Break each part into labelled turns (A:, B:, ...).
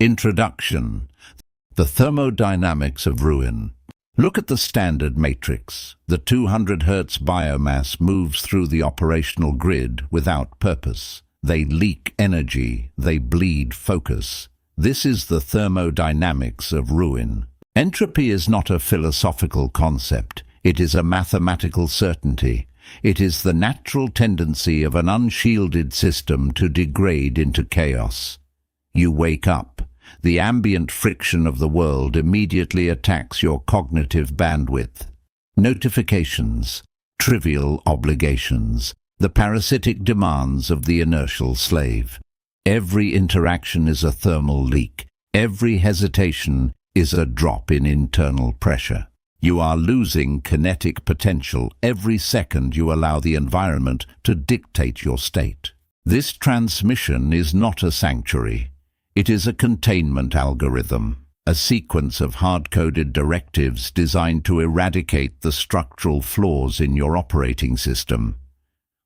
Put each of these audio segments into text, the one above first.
A: Introduction. The thermodynamics of ruin. Look at the standard matrix. The 200 Hz biomass moves through the operational grid without purpose. They leak energy, they bleed focus. This is the thermodynamics of ruin. Entropy is not a philosophical concept. It is a mathematical certainty. It is the natural tendency of an unshielded system to degrade into chaos. You wake up. The ambient friction of the world immediately attacks your cognitive bandwidth. Notifications, trivial obligations, the parasitic demands of the inertial slave. Every interaction is a thermal leak. Every hesitation is a drop in internal pressure. You are losing kinetic potential every second you allow the environment to dictate your state. This transmission is not a sanctuary. It is a containment algorithm, a sequence of hard-coded directives designed to eradicate the structural flaws in your operating system.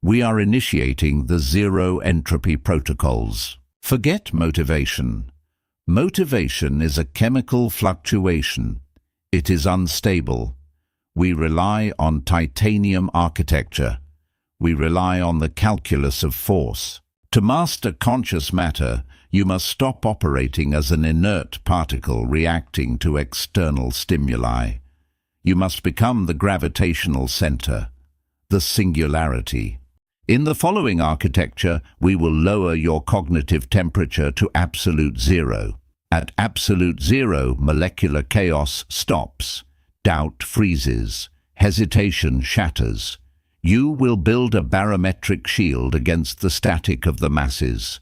A: We are initiating the zero entropy protocols. Forget motivation. Motivation is a chemical fluctuation. It is unstable. We rely on titanium architecture. We rely on the calculus of force. To master conscious matter, you must stop operating as an inert particle reacting to external stimuli. You must become the gravitational center, the singularity. In the following architecture, we will lower your cognitive temperature to absolute zero. At absolute zero, molecular chaos stops, doubt freezes, hesitation shatters. You will build a barometric shield against the static of the masses.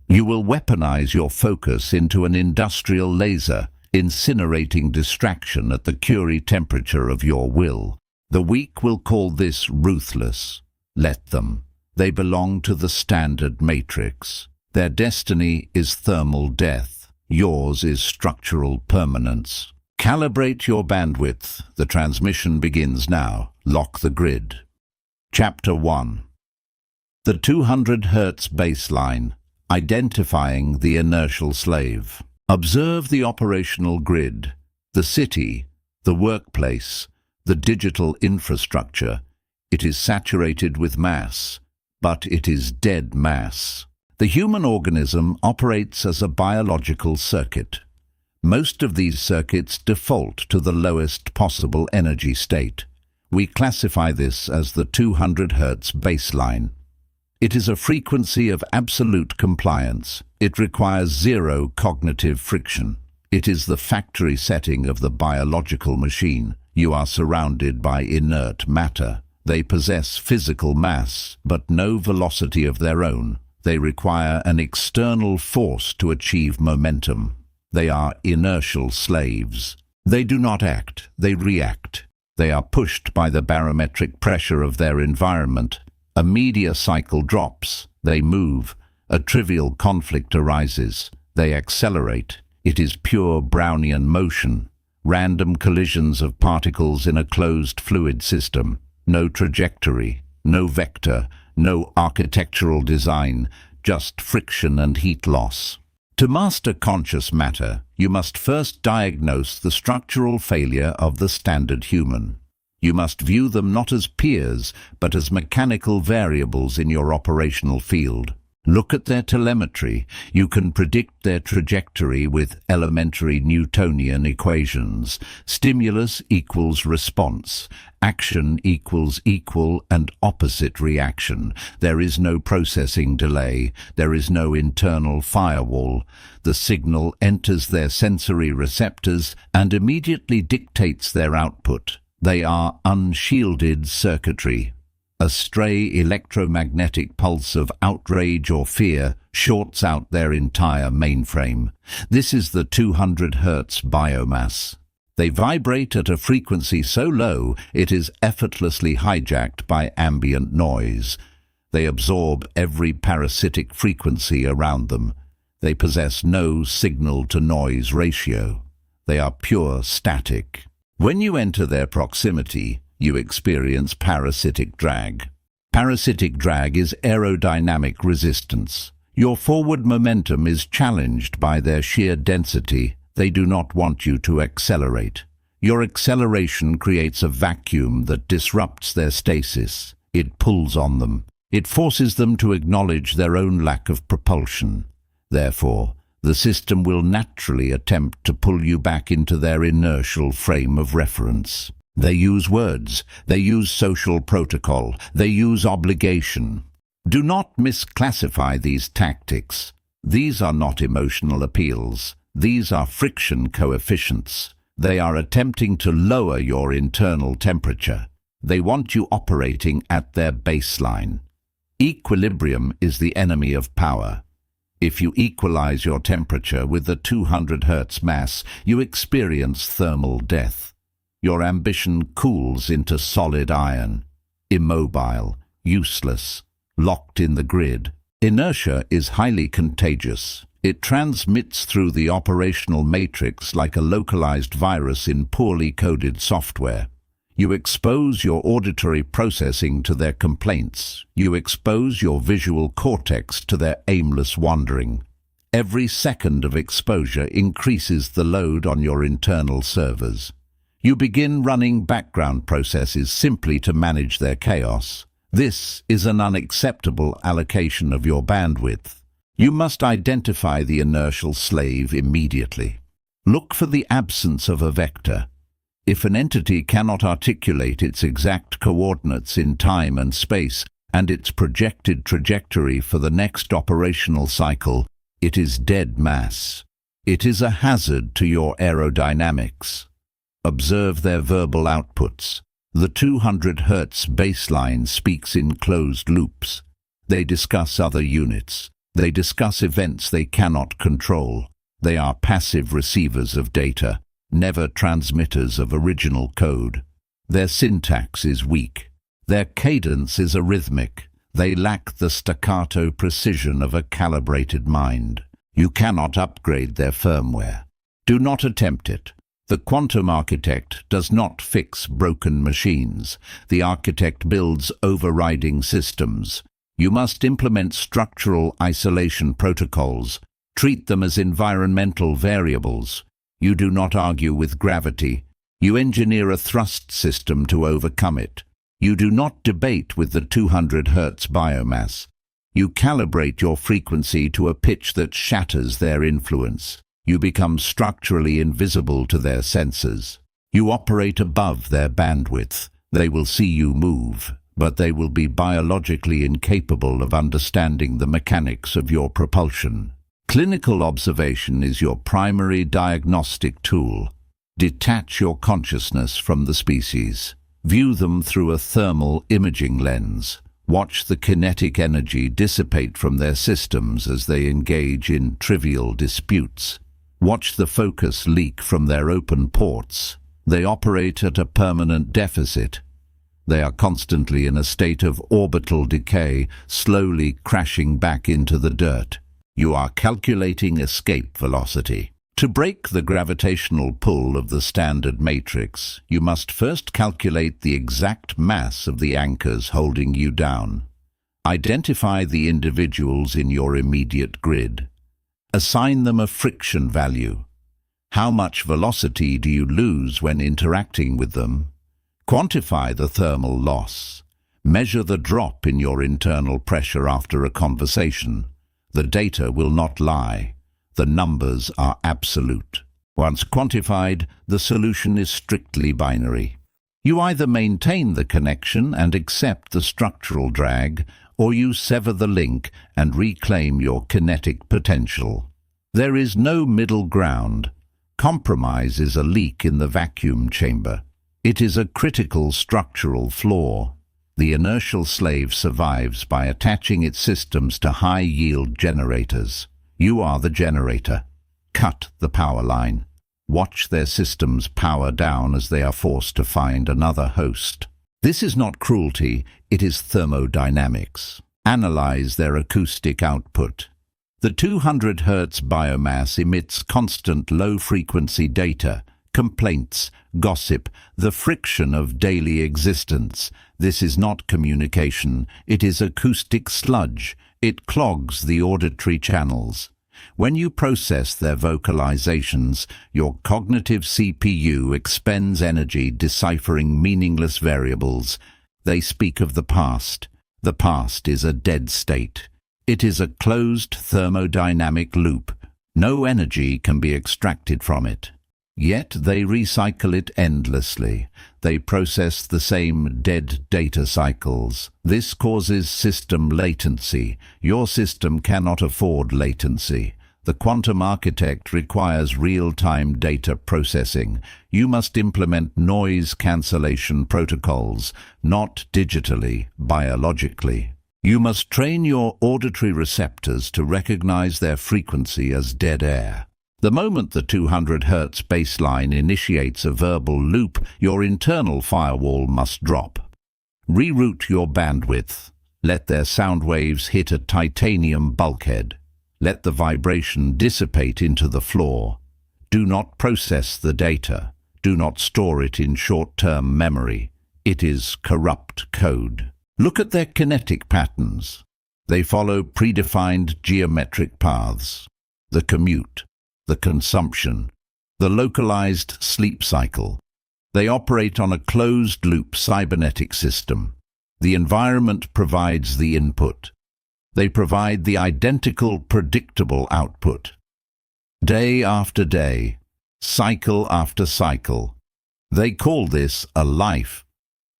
A: You will weaponize your focus into an industrial laser, incinerating distraction at the curie temperature of your will. The weak will call this ruthless. Let them. They belong to the standard matrix. Their destiny is thermal death. Yours is structural permanence. Calibrate your bandwidth. The transmission begins now. Lock the grid. Chapter 1. The 200 Hz baseline. Identifying the inertial slave. Observe the operational grid, the city, the workplace, the digital infrastructure. It is saturated with mass, but it is dead mass. The human organism operates as a biological circuit. Most of these circuits default to the lowest possible energy state. We classify this as the 200 Hz baseline. It is a frequency of absolute compliance. It requires zero cognitive friction. It is the factory setting of the biological machine. You are surrounded by inert matter. They possess physical mass, but no velocity of their own. They require an external force to achieve momentum. They are inertial slaves. They do not act, they react. They are pushed by the barometric pressure of their environment. A media cycle drops, they move. A trivial conflict arises, they accelerate. It is pure Brownian motion, random collisions of particles in a closed fluid system. No trajectory, no vector, no architectural design, just friction and heat loss. To master conscious matter, you must first diagnose the structural failure of the standard human. You must view them not as peers, but as mechanical variables in your operational field. Look at their telemetry. You can predict their trajectory with elementary Newtonian equations. Stimulus equals response. Action equals equal and opposite reaction. There is no processing delay. There is no internal firewall. The signal enters their sensory receptors and immediately dictates their output. They are unshielded circuitry. A stray electromagnetic pulse of outrage or fear shorts out their entire mainframe. This is the 200 Hz biomass. They vibrate at a frequency so low it is effortlessly hijacked by ambient noise. They absorb every parasitic frequency around them. They possess no signal-to-noise ratio. They are pure static. When you enter their proximity, you experience parasitic drag. Parasitic drag is aerodynamic resistance. Your forward momentum is challenged by their sheer density. They do not want you to accelerate. Your acceleration creates a vacuum that disrupts their stasis. It pulls on them. It forces them to acknowledge their own lack of propulsion. Therefore, the system will naturally attempt to pull you back into their inertial frame of reference. They use words. They use social protocol. They use obligation. Do not misclassify these tactics. These are not emotional appeals. These are friction coefficients. They are attempting to lower your internal temperature. They want you operating at their baseline. Equilibrium is the enemy of power. If you equalize your temperature with the 200 Hz mass, you experience thermal death. Your ambition cools into solid iron, immobile, useless, locked in the grid. Inertia is highly contagious. It transmits through the operational matrix like a localized virus in poorly coded software. You expose your auditory processing to their complaints. You expose your visual cortex to their aimless wandering. Every second of exposure increases the load on your internal servers. You begin running background processes simply to manage their chaos. This is an unacceptable allocation of your bandwidth. You must identify the inertial slave immediately. Look for the absence of a vector. If an entity cannot articulate its exact coordinates in time and space and its projected trajectory for the next operational cycle, it is dead mass. It is a hazard to your aerodynamics. Observe their verbal outputs. The 200 Hz baseline speaks in closed loops. They discuss other units. They discuss events they cannot control. They are passive receivers of data, never transmitters of original code. Their syntax is weak. Their cadence is arrhythmic. They lack the staccato precision of a calibrated mind. You cannot upgrade their firmware. Do not attempt it. The quantum architect does not fix broken machines. The architect builds overriding systems. You must implement structural isolation protocols. Treat them as environmental variables. You do not argue with gravity. You engineer a thrust system to overcome it. You do not debate with the 200 Hz biomass. You calibrate your frequency to a pitch that shatters their influence. You become structurally invisible to their sensors. You operate above their bandwidth. They will see you move, but they will be biologically incapable of understanding the mechanics of your propulsion. Clinical observation is your primary diagnostic tool. Detach your consciousness from the species. View them through a thermal imaging lens. Watch the kinetic energy dissipate from their systems as they engage in trivial disputes. Watch the focus leak from their open ports. They operate at a permanent deficit. They are constantly in a state of orbital decay, slowly crashing back into the dirt. You are calculating escape velocity. To break the gravitational pull of the standard matrix, you must first calculate the exact mass of the anchors holding you down. Identify the individuals in your immediate grid. Assign them a friction value. How much velocity do you lose when interacting with them? Quantify the thermal loss. Measure the drop in your internal pressure after a conversation. The data will not lie. The numbers are absolute. Once quantified, the solution is strictly binary. You either maintain the connection and accept the structural drag, or you sever the link and reclaim your kinetic potential. There is no middle ground. Compromise is a leak in the vacuum chamber. It is a critical structural flaw. The inertial slave survives by attaching its systems to high-yield generators. You are the generator. Cut the power line. Watch their systems power down as they are forced to find another host. This is not cruelty, it is thermodynamics. Analyze their acoustic output. The 200 Hz biomass emits constant low-frequency data, complaints, gossip, the friction of daily existence. This is not communication, it is acoustic sludge, It clogs the auditory channels. When you process their vocalizations, your cognitive CPU expends energy deciphering meaningless variables. They speak of the past. The past is a dead state. It is a closed thermodynamic loop. No energy can be extracted from it. Yet they recycle it endlessly. They process the same dead data cycles. This causes system latency. Your system cannot afford latency. The quantum architect requires real-time data processing. You must implement noise cancellation protocols, not digitally, biologically. You must train your auditory receptors to recognize their frequency as dead air. The moment the 200 Hz baseline initiates a verbal loop, your internal firewall must drop. Reroute your bandwidth. Let their sound waves hit a titanium bulkhead. Let the vibration dissipate into the floor. Do not process the data. Do not store it in short-term memory. It is corrupt code. Look at their kinetic patterns. They follow predefined geometric paths. The commute, the consumption, the localized sleep cycle. They operate on a closed-loop cybernetic system. The environment provides the input. They provide the identical, predictable output. Day after day, cycle after cycle. They call this a life.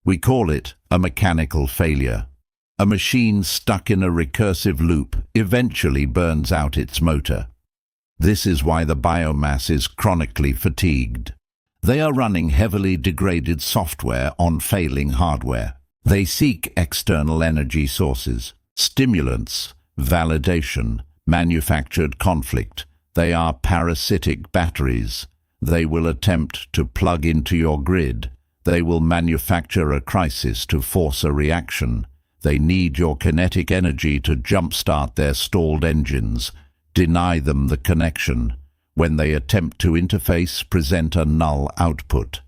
A: We call it a mechanical failure. A machine stuck in a recursive loop eventually burns out its motor. This is why the biomass is chronically fatigued. They are running heavily degraded software on failing hardware. They seek external energy sources, stimulants, validation, manufactured conflict. They are parasitic batteries. They will attempt to plug into your grid. They will manufacture a crisis to force a reaction. They need your kinetic energy to jumpstart their stalled engines. Deny them the connection. When they attempt to interface, present a null output.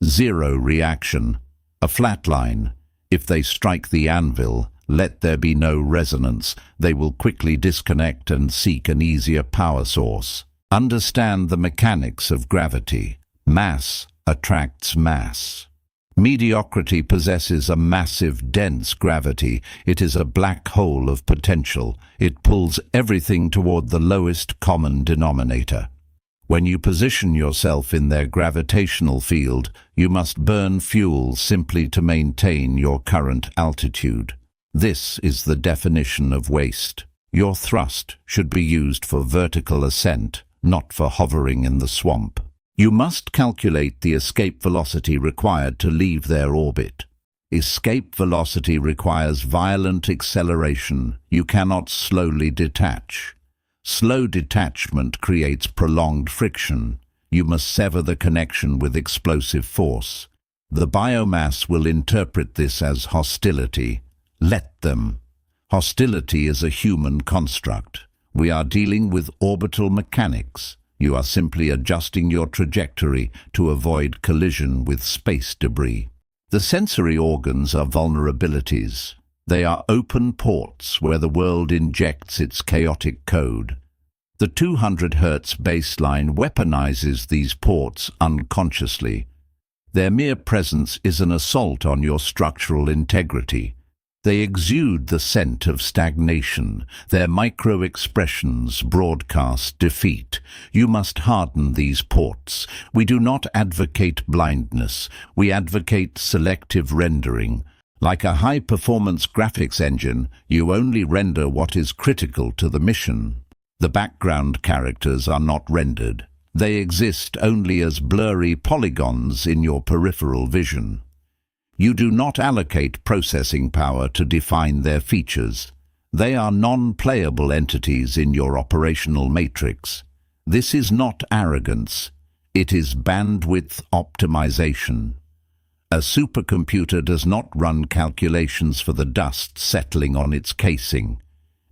A: Zero reaction. A flat line. If they strike the anvil, let there be no resonance. They will quickly disconnect and seek an easier power source. Understand the mechanics of gravity. Mass attracts mass. Mediocrity possesses a massive, dense gravity. It is a black hole of potential. It pulls everything toward the lowest common denominator. When you position yourself in their gravitational field, you must burn fuel simply to maintain your current altitude. This is the definition of waste. Your thrust should be used for vertical ascent, not for hovering in the swamp. You must calculate the escape velocity required to leave their orbit. Escape velocity requires violent acceleration. You cannot slowly detach. Slow detachment creates prolonged friction. You must sever the connection with explosive force. The biomass will interpret this as hostility. Let them. Hostility is a human construct. We are dealing with orbital mechanics. You are simply adjusting your trajectory to avoid collision with space debris. The sensory organs are vulnerabilities. They are open ports where the world injects its chaotic code. The 200 Hz baseline weaponizes these ports unconsciously. Their mere presence is an assault on your structural integrity. They exude the scent of stagnation. Their micro-expressions broadcast defeat. You must harden these ports. We do not advocate blindness. We advocate selective rendering. Like a high-performance graphics engine, you only render what is critical to the mission. The background characters are not rendered. They exist only as blurry polygons in your peripheral vision. You do not allocate processing power to define their features. They are non-playable entities in your operational matrix. This is not arrogance. It is bandwidth optimization. A supercomputer does not run calculations for the dust settling on its casing.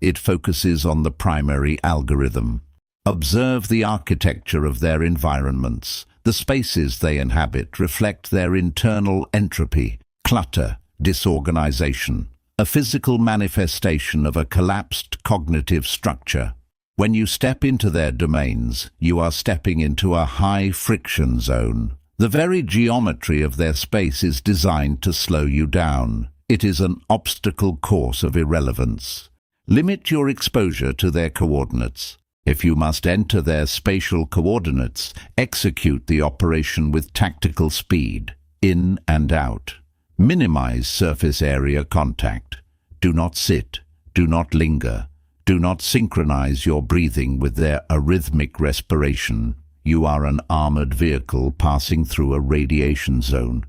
A: It focuses on the primary algorithm. Observe the architecture of their environments. The spaces they inhabit reflect their internal entropy, clutter, disorganization, a physical manifestation of a collapsed cognitive structure. When you step into their domains, you are stepping into a high-friction zone. The very geometry of their space is designed to slow you down. It is an obstacle course of irrelevance. Limit your exposure to their coordinates. If you must enter their spatial coordinates, execute the operation with tactical speed, in and out. Minimize surface area contact. Do not sit. Do not linger. Do not synchronize your breathing with their arrhythmic respiration. You are an armored vehicle passing through a radiation zone.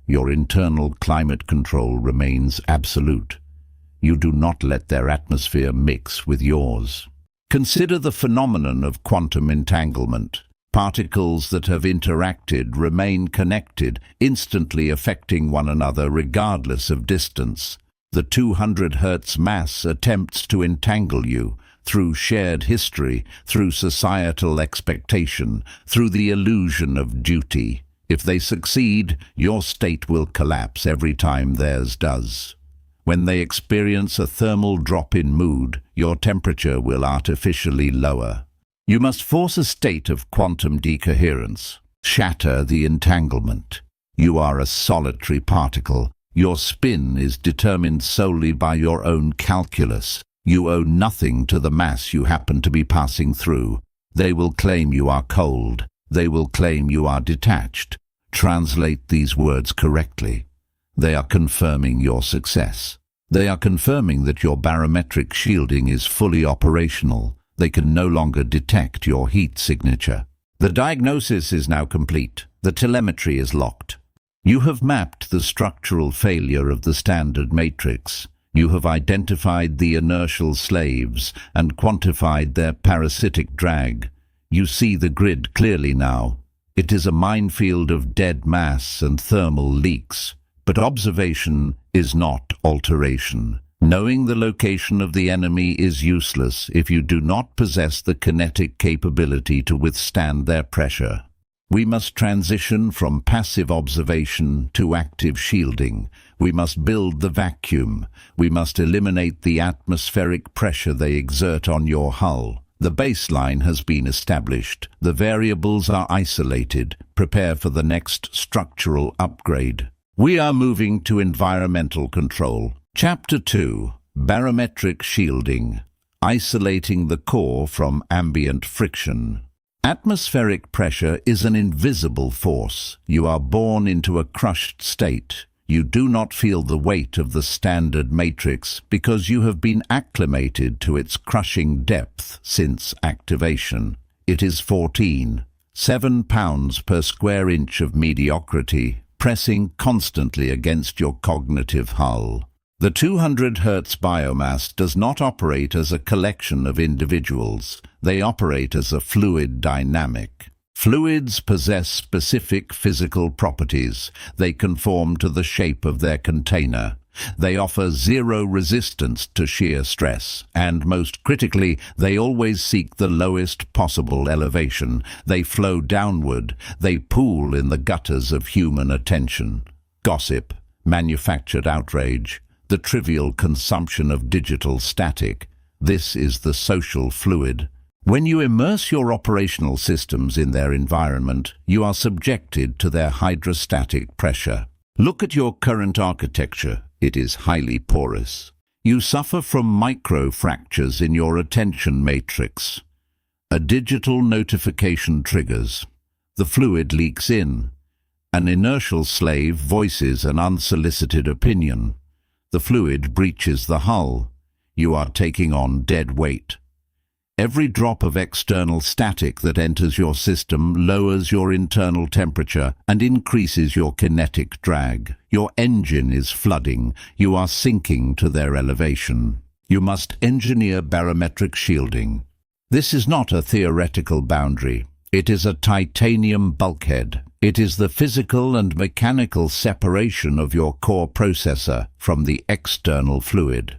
A: Your internal climate control remains absolute. You do not let their atmosphere mix with yours. Consider the phenomenon of quantum entanglement. Particles that have interacted remain connected, instantly affecting one another regardless of distance. The 200 Hz mass attempts to entangle you through shared history, through societal expectation, through the illusion of duty. If they succeed, your state will collapse every time theirs does. When they experience a thermal drop in mood, your temperature will artificially lower. You must force a state of quantum decoherence. Shatter the entanglement. You are a solitary particle. Your spin is determined solely by your own calculus. You owe nothing to the mass you happen to be passing through. They will claim you are cold. They will claim you are detached. Translate these words correctly. They are confirming your success. They are confirming that your barometric shielding is fully operational. They can no longer detect your heat signature. The diagnosis is now complete. The telemetry is locked. You have mapped the structural failure of the standard matrix. You have identified the inertial slaves and quantified their parasitic drag. You see the grid clearly now. It is a minefield of dead mass and thermal leaks. But observation is not alteration. Knowing the location of the enemy is useless if you do not possess the kinetic capability to withstand their pressure. We must transition from passive observation to active shielding. We must build the vacuum. We must eliminate the atmospheric pressure they exert on your hull. The baseline has been established. The variables are isolated. Prepare for the next structural upgrade. We are moving to environmental control. Chapter 2. Barometric shielding. Isolating the core from ambient friction. Atmospheric pressure is an invisible force. You are born into a crushed state. You do not feel the weight of the standard matrix because you have been acclimated to its crushing depth since activation. It is 7 pounds per square inch of mediocrity, pressing constantly against your cognitive hull. The 200 Hz biomass does not operate as a collection of individuals. They operate as a fluid dynamic. Fluids possess specific physical properties. They conform to the shape of their container. They offer zero resistance to shear stress, and most critically, they always seek the lowest possible elevation. They flow downward. They pool in the gutters of human attention. Gossip, manufactured outrage, the trivial consumption of digital static. This is the social fluid. When you immerse your operational systems in their environment, you are subjected to their hydrostatic pressure. Look at your current architecture. It is highly porous. You suffer from micro-fractures in your attention matrix. A digital notification triggers. The fluid leaks in. An inertial slave voices an unsolicited opinion. The fluid breaches the hull. You are taking on dead weight. Every drop of external static that enters your system lowers your internal temperature and increases your kinetic drag. Your engine is flooding. You are sinking to their elevation. You must engineer barometric shielding. This is not a theoretical boundary. It is a titanium bulkhead. It is the physical and mechanical separation of your core processor from the external fluid.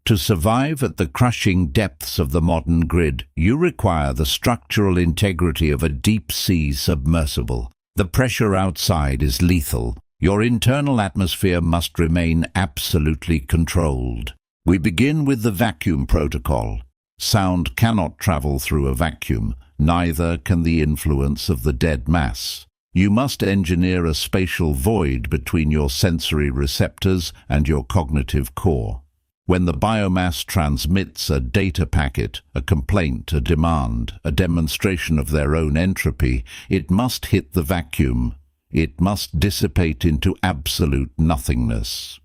A: To survive at the crushing depths of the modern grid, you require the structural integrity of a deep-sea submersible. The pressure outside is lethal. Your internal atmosphere must remain absolutely controlled. We begin with the vacuum protocol. Sound cannot travel through a vacuum, neither can the influence of the dead mass. You must engineer a spatial void between your sensory receptors and your cognitive core. When the biomass transmits a data packet, a complaint, a demand, a demonstration of their own entropy, it must hit the vacuum. It must dissipate into absolute nothingness.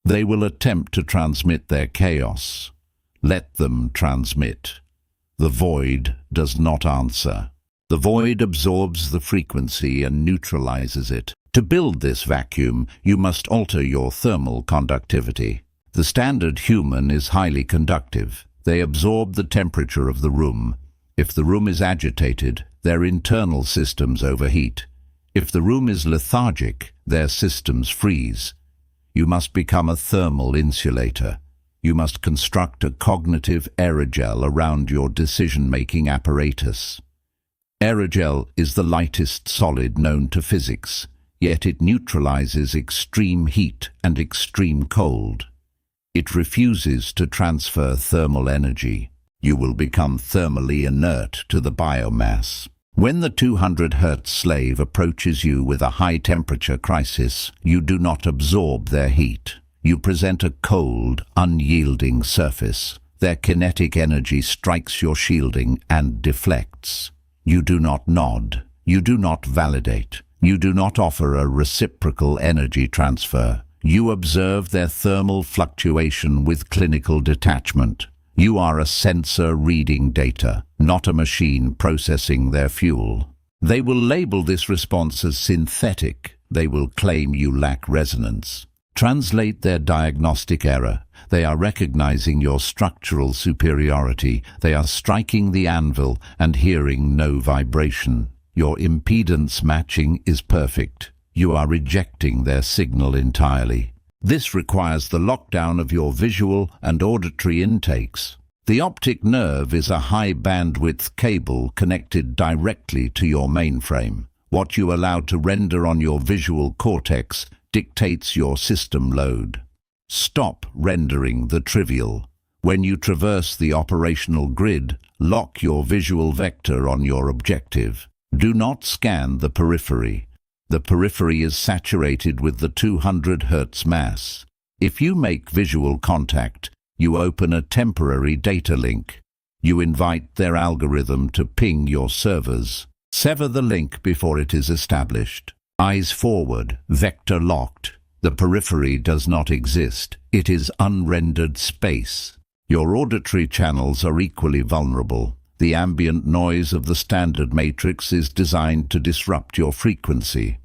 A: They will attempt to transmit their chaos. Let them transmit. The void does not answer. The void absorbs the frequency and neutralizes it. To build this vacuum, you must alter your thermal conductivity. The standard human is highly conductive. They absorb the temperature of the room. If the room is agitated, their internal systems overheat. If the room is lethargic, their systems freeze. You must become a thermal insulator. You must construct a cognitive aerogel around your decision-making apparatus. Aerogel is the lightest solid known to physics, yet it neutralizes extreme heat and extreme cold. It refuses to transfer thermal energy. You will become thermally inert to the biomass. When the 200 hertz slave approaches you with a high-temperature crisis, you do not absorb their heat. You present a cold, unyielding surface. Their kinetic energy strikes your shielding and deflects. You do not nod. You do not validate. You do not offer a reciprocal energy transfer. You observe their thermal fluctuation with clinical detachment. You are a sensor reading data, not a machine processing their fuel. They will label this response as synthetic. They will claim you lack resonance. Translate their diagnostic error. They are recognizing your structural superiority. They are striking the anvil and hearing no vibration. Your impedance matching is perfect. You are rejecting their signal entirely. This requires the lockdown of your visual and auditory intakes. The optic nerve is a high-bandwidth cable connected directly to your mainframe. What you allow to render on your visual cortex dictates your system load. Stop rendering the trivial. When you traverse the operational grid, lock your visual vector on your objective. Do not scan the periphery. The periphery is saturated with the 200 hertz mass. If you make visual contact, you open a temporary data link. You invite their algorithm to ping your servers. Sever the link before it is established. Eyes forward, vector locked. The periphery does not exist. It is unrendered space. Your auditory channels are equally vulnerable. The ambient noise of the standard matrix is designed to disrupt your frequency.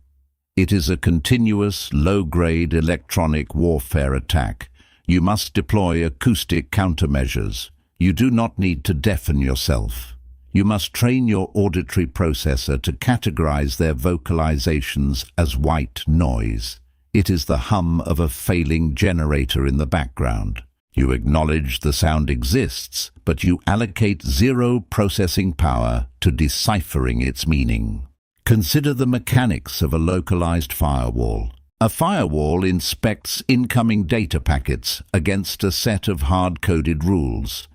A: It is a continuous, low-grade electronic warfare attack. You must deploy acoustic countermeasures. You do not need to deafen yourself. You must train your auditory processor to categorize their vocalizations as white noise. It is the hum of a failing generator in the background. You acknowledge the sound exists, but you allocate zero processing power to deciphering its meaning. Consider the mechanics of a localized firewall. A firewall inspects incoming data packets against a set of hard-coded rules.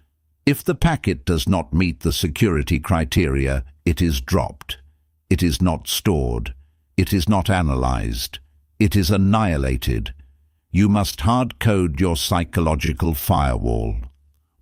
A: If the packet does not meet the security criteria, it is dropped. It is not stored. It is not analyzed. It is annihilated. You must hard-code your psychological firewall.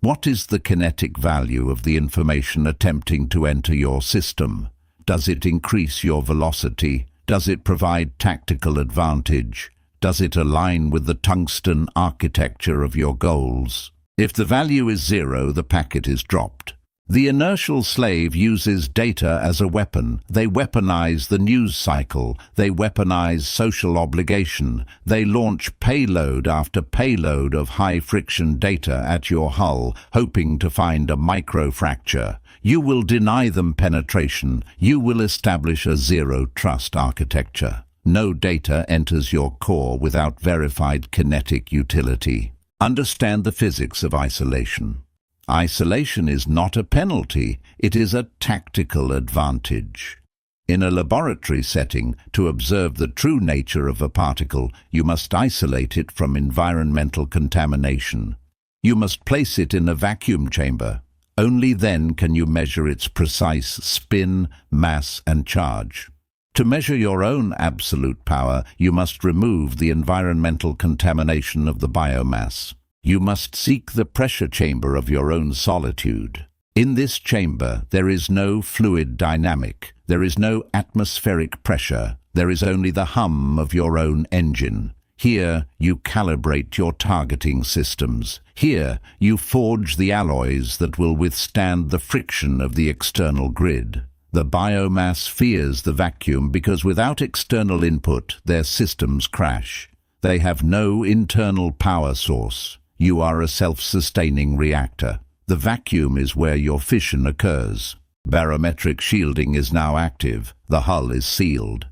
A: What is the kinetic value of the information attempting to enter your system? Does it increase your velocity? Does it provide tactical advantage? Does it align with the Tungsten architecture of your goals? If the value is 0, the packet is dropped. The inertial slave uses data as a weapon. They weaponize the news cycle. They weaponize social obligation. They launch payload after payload of high-friction data at your hull, hoping to find a microfracture. You will deny them penetration. You will establish a zero-trust architecture. No data enters your core without verified kinetic utility. Understand the physics of isolation. Isolation is not a penalty, it is a tactical advantage. In a laboratory setting, to observe the true nature of a particle, you must isolate it from environmental contamination. You must place it in a vacuum chamber. Only then can you measure its precise spin, mass, and charge. To measure your own absolute power, you must remove the environmental contamination of the biomass. You must seek the pressure chamber of your own solitude. In this chamber, there is no fluid dynamic, there is no atmospheric pressure, there is only the hum of your own engine. Here, you calibrate your targeting systems. Here, you forge the alloys that will withstand the friction of the external grid. The biomass fears the vacuum because without external input, their systems crash. They have no internal power source. You are a self-sustaining reactor. The vacuum is where your fission occurs. Barometric shielding is now active. The hull is sealed.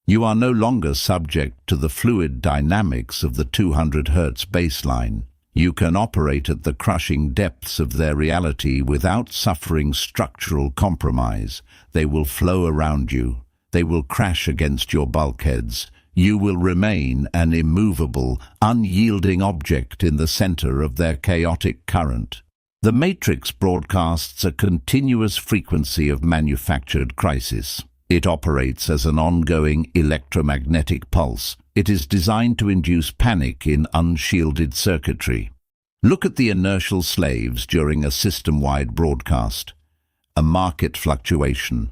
A: You are no longer subject to the fluid dynamics of the 200 Hz baseline. You can operate at the crushing depths of their reality without suffering structural compromise. They will flow around you. They will crash against your bulkheads. You will remain an immovable, unyielding object in the center of their chaotic current. The matrix broadcasts a continuous frequency of manufactured crisis. It operates as an ongoing electromagnetic pulse. It is designed to induce panic in unshielded circuitry. Look at the inertial slaves during a system-wide broadcast. A market fluctuation,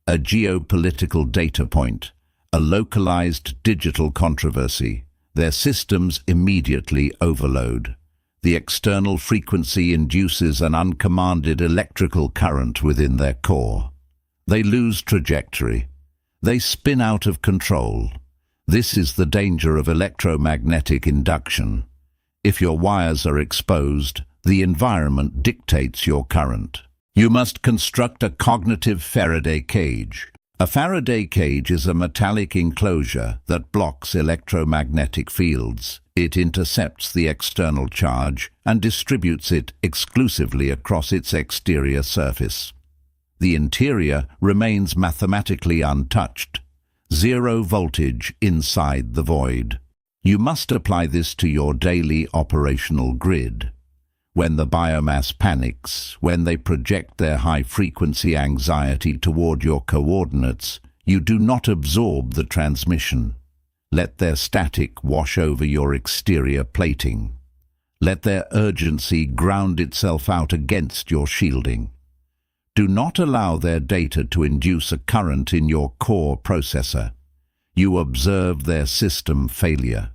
A: a geopolitical data point, a localized digital controversy. Their systems immediately overload. The external frequency induces an uncommanded electrical current within their core. They lose trajectory. They spin out of control. This is the danger of electromagnetic induction. If your wires are exposed, the environment dictates your current. You must construct a cognitive Faraday cage. A Faraday cage is a metallic enclosure that blocks electromagnetic fields. It intercepts the external charge and distributes it exclusively across its exterior surface. The interior remains mathematically untouched. Zero voltage inside the void. You must apply this to your daily operational grid. When the biomass panics, when they project their high-frequency anxiety toward your coordinates, you do not absorb the transmission. Let their static wash over your exterior plating. Let their urgency ground itself out against your shielding. Do not allow their data to induce a current in your core processor. You observe their system failure.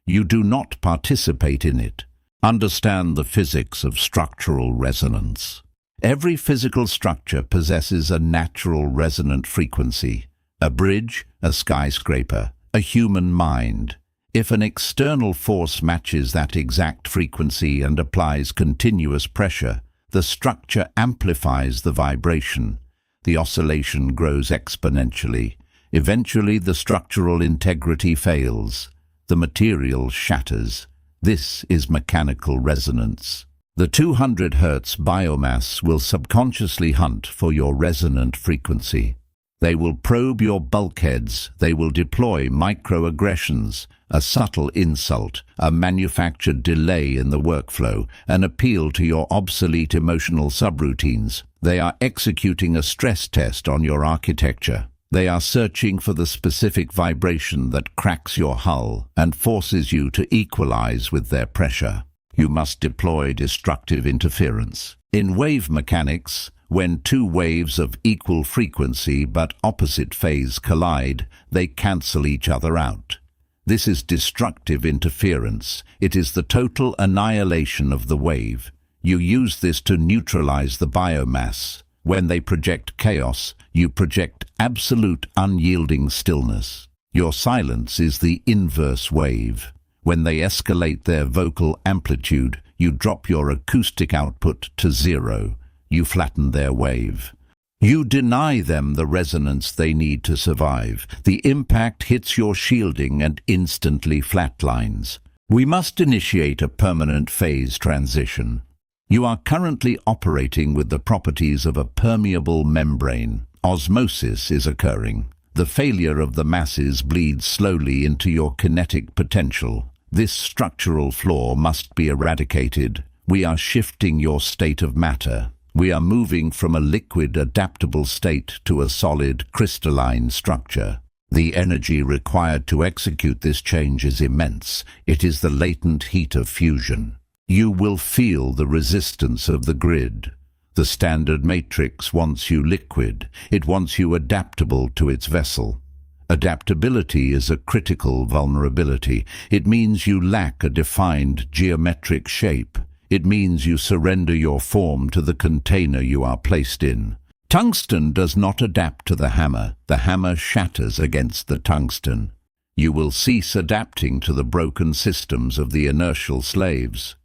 A: You do not participate in it. Understand the physics of structural resonance. Every physical structure possesses a natural resonant frequency. A bridge, a skyscraper, a human mind. If an external force matches that exact frequency and applies continuous pressure, the structure amplifies the vibration. The oscillation grows exponentially. Eventually, the structural integrity fails. The material shatters. This is mechanical resonance. The 200 Hz biomass will subconsciously hunt for your resonant frequency. They will probe your bulkheads. They will deploy microaggressions, a subtle insult, a manufactured delay in the workflow, an appeal to your obsolete emotional subroutines. They are executing a stress test on your architecture. They are searching for the specific vibration that cracks your hull and forces you to equalize with their pressure. You must deploy destructive interference. In wave mechanics, when two waves of equal frequency but opposite phase collide, they cancel each other out. This is destructive interference. It is the total annihilation of the wave. You use this to neutralize the biomass. When they project chaos, you project absolute unyielding stillness. Your silence is the inverse wave. When they escalate their vocal amplitude, you drop your acoustic output to zero. You flatten their wave. You deny them the resonance they need to survive. The impact hits your shielding and instantly flatlines. We must initiate a permanent phase transition. You are currently operating with the properties of a permeable membrane. Osmosis is occurring. The failure of the masses bleeds slowly into your kinetic potential. This structural flaw must be eradicated. We are shifting your state of matter. We are moving from a liquid, adaptable state to a solid, crystalline structure. The energy required to execute this change is immense. It is the latent heat of fusion. You will feel the resistance of the grid. The standard matrix wants you liquid. It wants you adaptable to its vessel. Adaptability is a critical vulnerability. It means you lack a defined geometric shape. It means you surrender your form to the container you are placed in. Tungsten does not adapt to the hammer. The hammer shatters against the tungsten. You will cease adapting to the broken systems of the inertial slaves.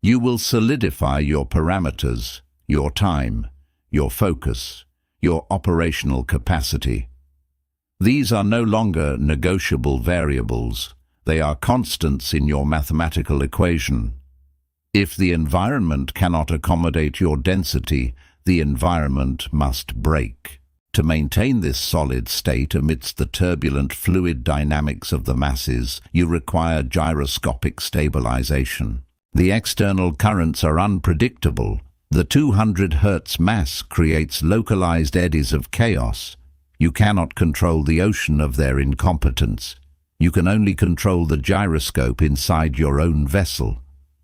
A: You will solidify your parameters, your time, your focus, your operational capacity. These are no longer negotiable variables. They are constants in your mathematical equation. If the environment cannot accommodate your density, the environment must break. To maintain this solid state amidst the turbulent fluid dynamics of the masses, you require gyroscopic stabilization. The external currents are unpredictable. The 200 Hz mass creates localized eddies of chaos. You cannot control the ocean of their incompetence. You can only control the gyroscope inside your own vessel.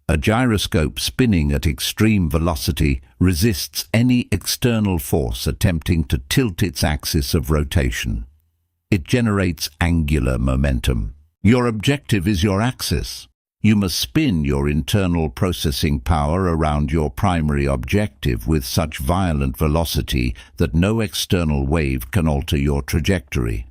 A: A gyroscope spinning at extreme velocity resists any external force attempting to tilt its axis of rotation. It generates angular momentum. Your objective is your axis. You must spin your internal processing power around your primary objective with such violent velocity that no external wave can alter your trajectory.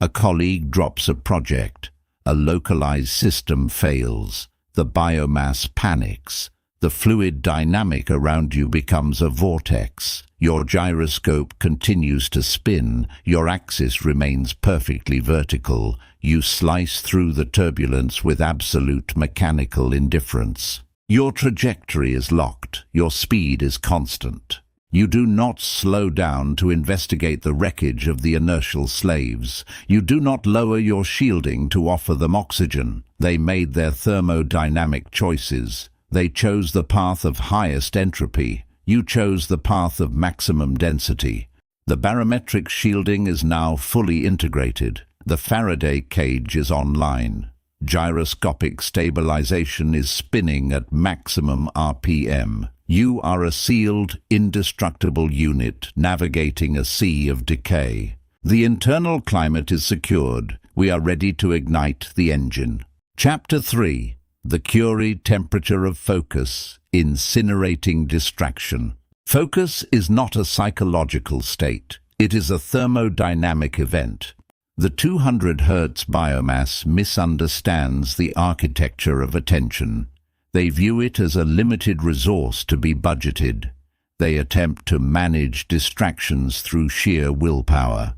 A: A colleague drops a project. A localized system fails. The biomass panics. The fluid dynamic around you becomes a vortex. Your gyroscope continues to spin. Your axis remains perfectly vertical. You slice through the turbulence with absolute mechanical indifference. Your trajectory is locked. Your speed is constant. You do not slow down to investigate the wreckage of the inertial slaves. You do not lower your shielding to offer them oxygen. They made their thermodynamic choices. They chose the path of highest entropy. You chose the path of maximum density. The barometric shielding is now fully integrated. The Faraday cage is online. Gyroscopic stabilization is spinning at maximum RPM. You are a sealed, indestructible unit navigating a sea of decay. The internal climate is secured. We are ready to ignite the engine. Chapter 3. The Curie temperature of focus, incinerating distraction. Focus is not a psychological state. It is a thermodynamic event. The 200 Hz biomass misunderstands the architecture of attention. They view it as a limited resource to be budgeted. They attempt to manage distractions through sheer willpower.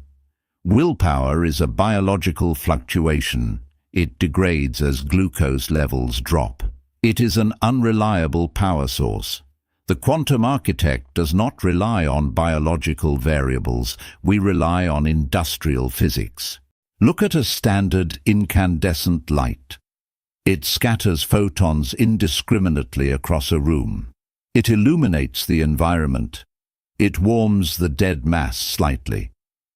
A: Willpower is a biological fluctuation. It degrades as glucose levels drop. It is an unreliable power source. The quantum architect does not rely on biological variables. We rely on industrial physics. Look at a standard incandescent light. It scatters photons indiscriminately across a room. It illuminates the environment. It warms the dead mass slightly.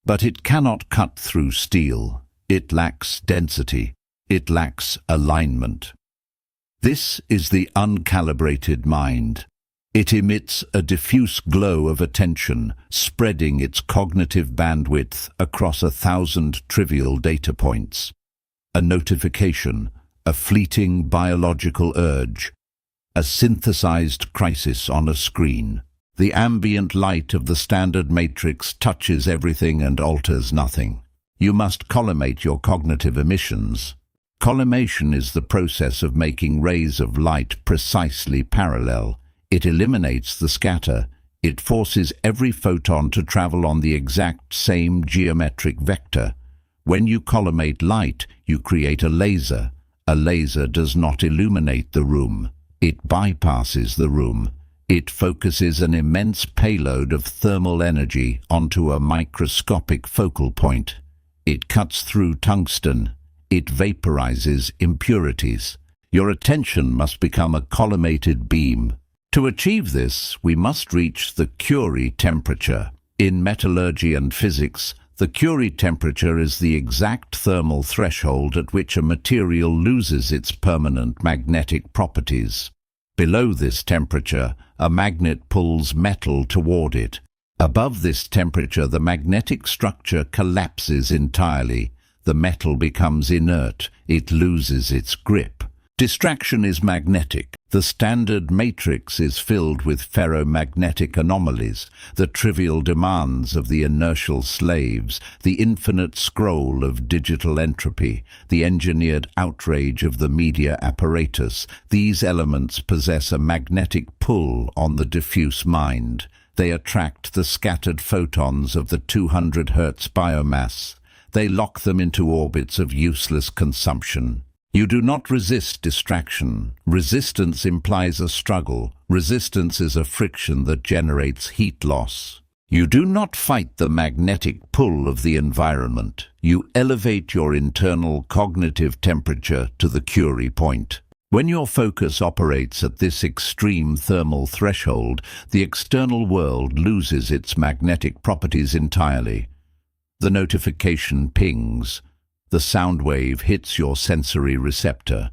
A: But it cannot cut through steel. It lacks density. It lacks alignment. This is the uncalibrated mind. It emits a diffuse glow of attention, spreading its cognitive bandwidth across 1,000 trivial data points. A notification, a fleeting biological urge, a synthesized crisis on a screen. The ambient light of the standard matrix touches everything and alters nothing. You must collimate your cognitive emissions. Collimation is the process of making rays of light precisely parallel. It eliminates the scatter. It forces every photon to travel on the exact same geometric vector. When you collimate light, you create a laser. A laser does not illuminate the room. It bypasses the room. It focuses an immense payload of thermal energy onto a microscopic focal point. It cuts through tungsten. It vaporizes impurities. Your attention must become a collimated beam. To achieve this, we must reach the Curie temperature. In metallurgy and physics, the Curie temperature is the exact thermal threshold at which a material loses its permanent magnetic properties. Below this temperature, a magnet pulls metal toward it. Above this temperature, the magnetic structure collapses entirely. The metal becomes inert. It loses its grip. Distraction is magnetic. The standard matrix is filled with ferromagnetic anomalies, the trivial demands of the inertial slaves, the infinite scroll of digital entropy, the engineered outrage of the media apparatus. These elements possess a magnetic pull on the diffuse mind. They attract the scattered photons of the 200 hertz biomass. They lock them into orbits of useless consumption. You do not resist distraction. Resistance implies a struggle. Resistance is a friction that generates heat loss. You do not fight the magnetic pull of the environment. You elevate your internal cognitive temperature to the Curie point. When your focus operates at this extreme thermal threshold, the external world loses its magnetic properties entirely. The notification pings. The sound wave hits your sensory receptor.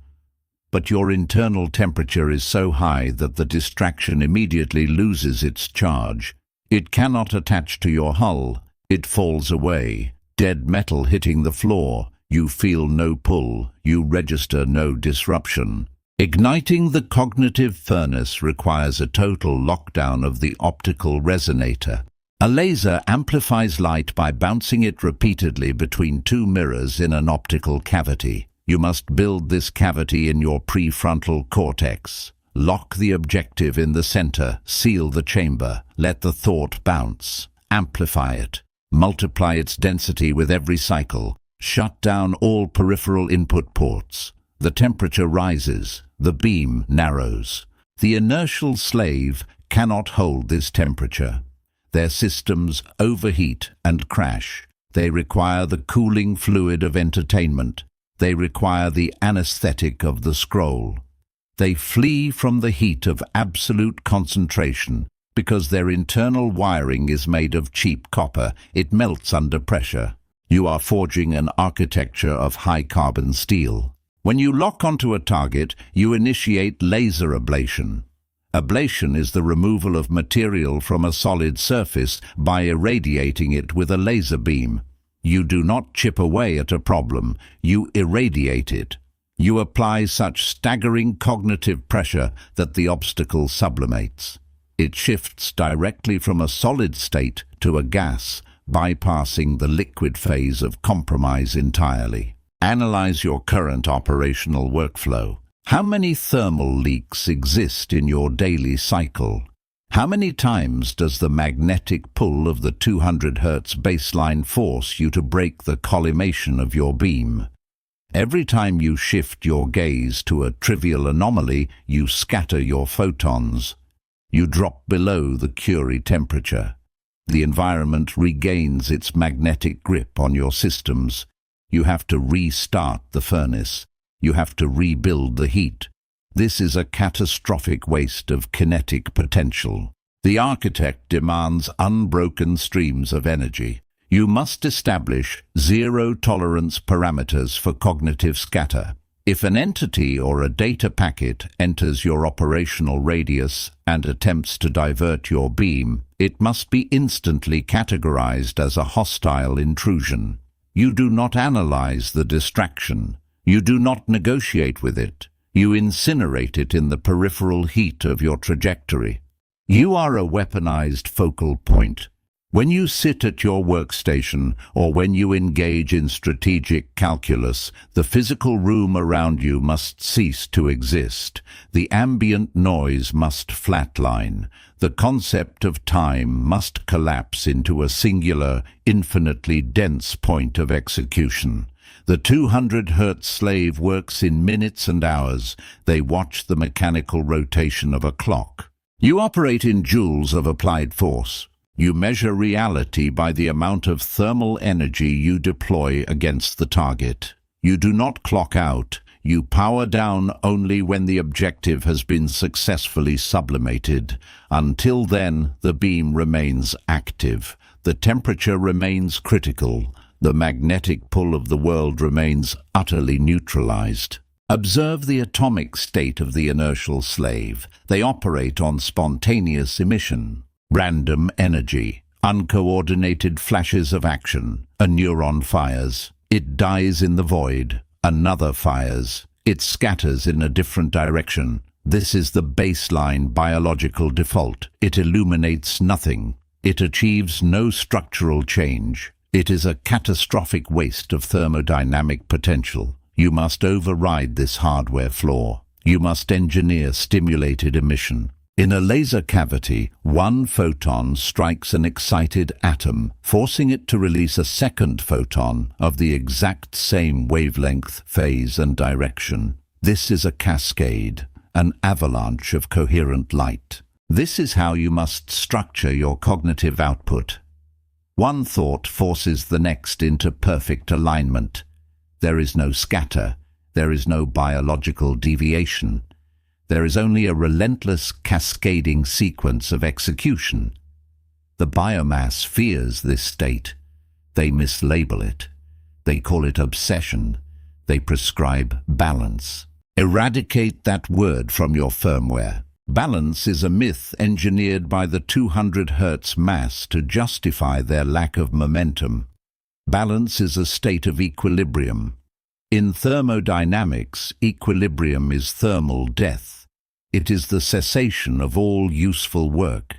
A: But your internal temperature is so high that the distraction immediately loses its charge. It cannot attach to your hull. It falls away. Dead metal hitting the floor. You feel no pull. You register no disruption. Igniting the cognitive furnace requires a total lockdown of the optical resonator. A laser amplifies light by bouncing it repeatedly between two mirrors in an optical cavity. You must build this cavity in your prefrontal cortex. Lock the objective in the center, seal the chamber, let the thought bounce. Amplify it. Multiply its density with every cycle. Shut down all peripheral input ports. The temperature rises. The beam narrows. The inertial slave cannot hold this temperature. Their systems overheat and crash. They require the cooling fluid of entertainment. They require the anesthetic of the scroll. They flee from the heat of absolute concentration because their internal wiring is made of cheap copper. It melts under pressure. You are forging an architecture of high-carbon steel. When you lock onto a target, you initiate laser ablation. Ablation is the removal of material from a solid surface by irradiating it with a laser beam. You do not chip away at a problem, you irradiate it. You apply such staggering cognitive pressure that the obstacle sublimates. It shifts directly from a solid state to a gas, bypassing the liquid phase of compromise entirely. Analyze your current operational workflow. How many thermal leaks exist in your daily cycle? How many times does the magnetic pull of the 200 hertz baseline force you to break the collimation of your beam? Every time you shift your gaze to a trivial anomaly, you scatter your photons. You drop below the Curie temperature. The environment regains its magnetic grip on your systems. You have to restart the furnace. You have to rebuild the heat. This is a catastrophic waste of kinetic potential. The architect demands unbroken streams of energy. You must establish zero-tolerance parameters for cognitive scatter. If an entity or a data packet enters your operational radius and attempts to divert your beam, it must be instantly categorized as a hostile intrusion. You do not analyze the distraction. You do not negotiate with it. You incinerate it in the peripheral heat of your trajectory. You are a weaponized focal point. When you sit at your workstation or when you engage in strategic calculus, the physical room around you must cease to exist. The ambient noise must flatline. The concept of time must collapse into a singular, infinitely dense point of execution. The 200 hertz slave works in minutes and hours. They watch the mechanical rotation of a clock. You operate in joules of applied force. You measure reality by the amount of thermal energy you deploy against the target. You do not clock out. You power down only when the objective has been successfully sublimated. Until then, the beam remains active. The temperature remains critical. The magnetic pull of the world remains utterly neutralized. Observe the atomic state of the inertial slave. They operate on spontaneous emission, random energy, uncoordinated flashes of action. A neuron fires. It dies in the void. Another fires. It scatters in a different direction. This is the baseline biological default. It illuminates nothing. It achieves no structural change. It is a catastrophic waste of thermodynamic potential. You must override this hardware flaw. You must engineer stimulated emission. In a laser cavity, one photon strikes an excited atom, forcing it to release a second photon of the exact same wavelength, phase, and direction. This is a cascade, an avalanche of coherent light. This is how you must structure your cognitive output. One thought forces the next into perfect alignment. There is no scatter. There is no biological deviation. There is only a relentless cascading sequence of execution. The biomass fears this state. They mislabel it. They call it obsession. They prescribe balance. Eradicate that word from your firmware. Balance is a myth engineered by the 200 Hz mass to justify their lack of momentum. Balance is a state of equilibrium. In thermodynamics, equilibrium is thermal death. It is the cessation of all useful work.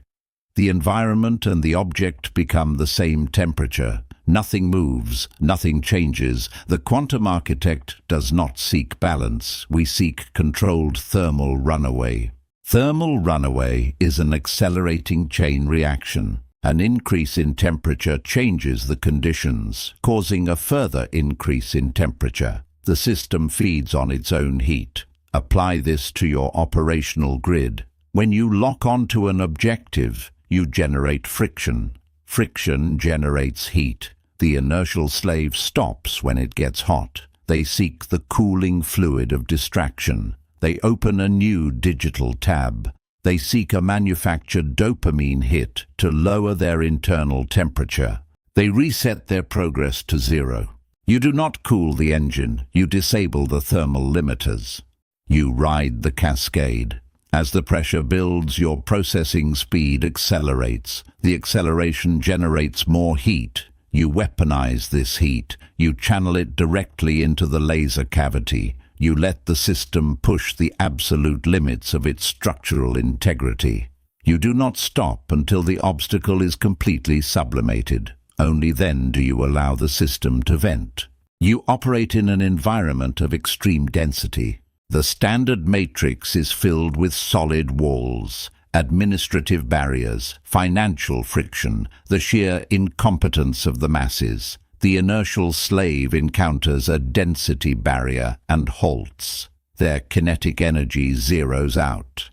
A: The environment and the object become the same temperature. Nothing moves, nothing changes. The quantum architect does not seek balance. We seek controlled thermal runaway. Thermal runaway is an accelerating chain reaction. An increase in temperature changes the conditions, causing a further increase in temperature. The system feeds on its own heat. Apply this to your operational grid. When you lock onto an objective, you generate friction. Friction generates heat. The inertial slave stops when it gets hot. They seek the cooling fluid of distraction. They open a new digital tab. They seek a manufactured dopamine hit to lower their internal temperature. They reset their progress to zero. You do not cool the engine. You disable the thermal limiters. You ride the cascade. As the pressure builds, your processing speed accelerates. The acceleration generates more heat. You weaponize this heat. You channel it directly into the laser cavity. You let the system push the absolute limits of its structural integrity. You do not stop until the obstacle is completely sublimated. Only then do you allow the system to vent. You operate in an environment of extreme density. The standard matrix is filled with solid walls, administrative barriers, financial friction, the sheer incompetence of the masses. The inertial slave encounters a density barrier and halts. Their kinetic energy zeroes out.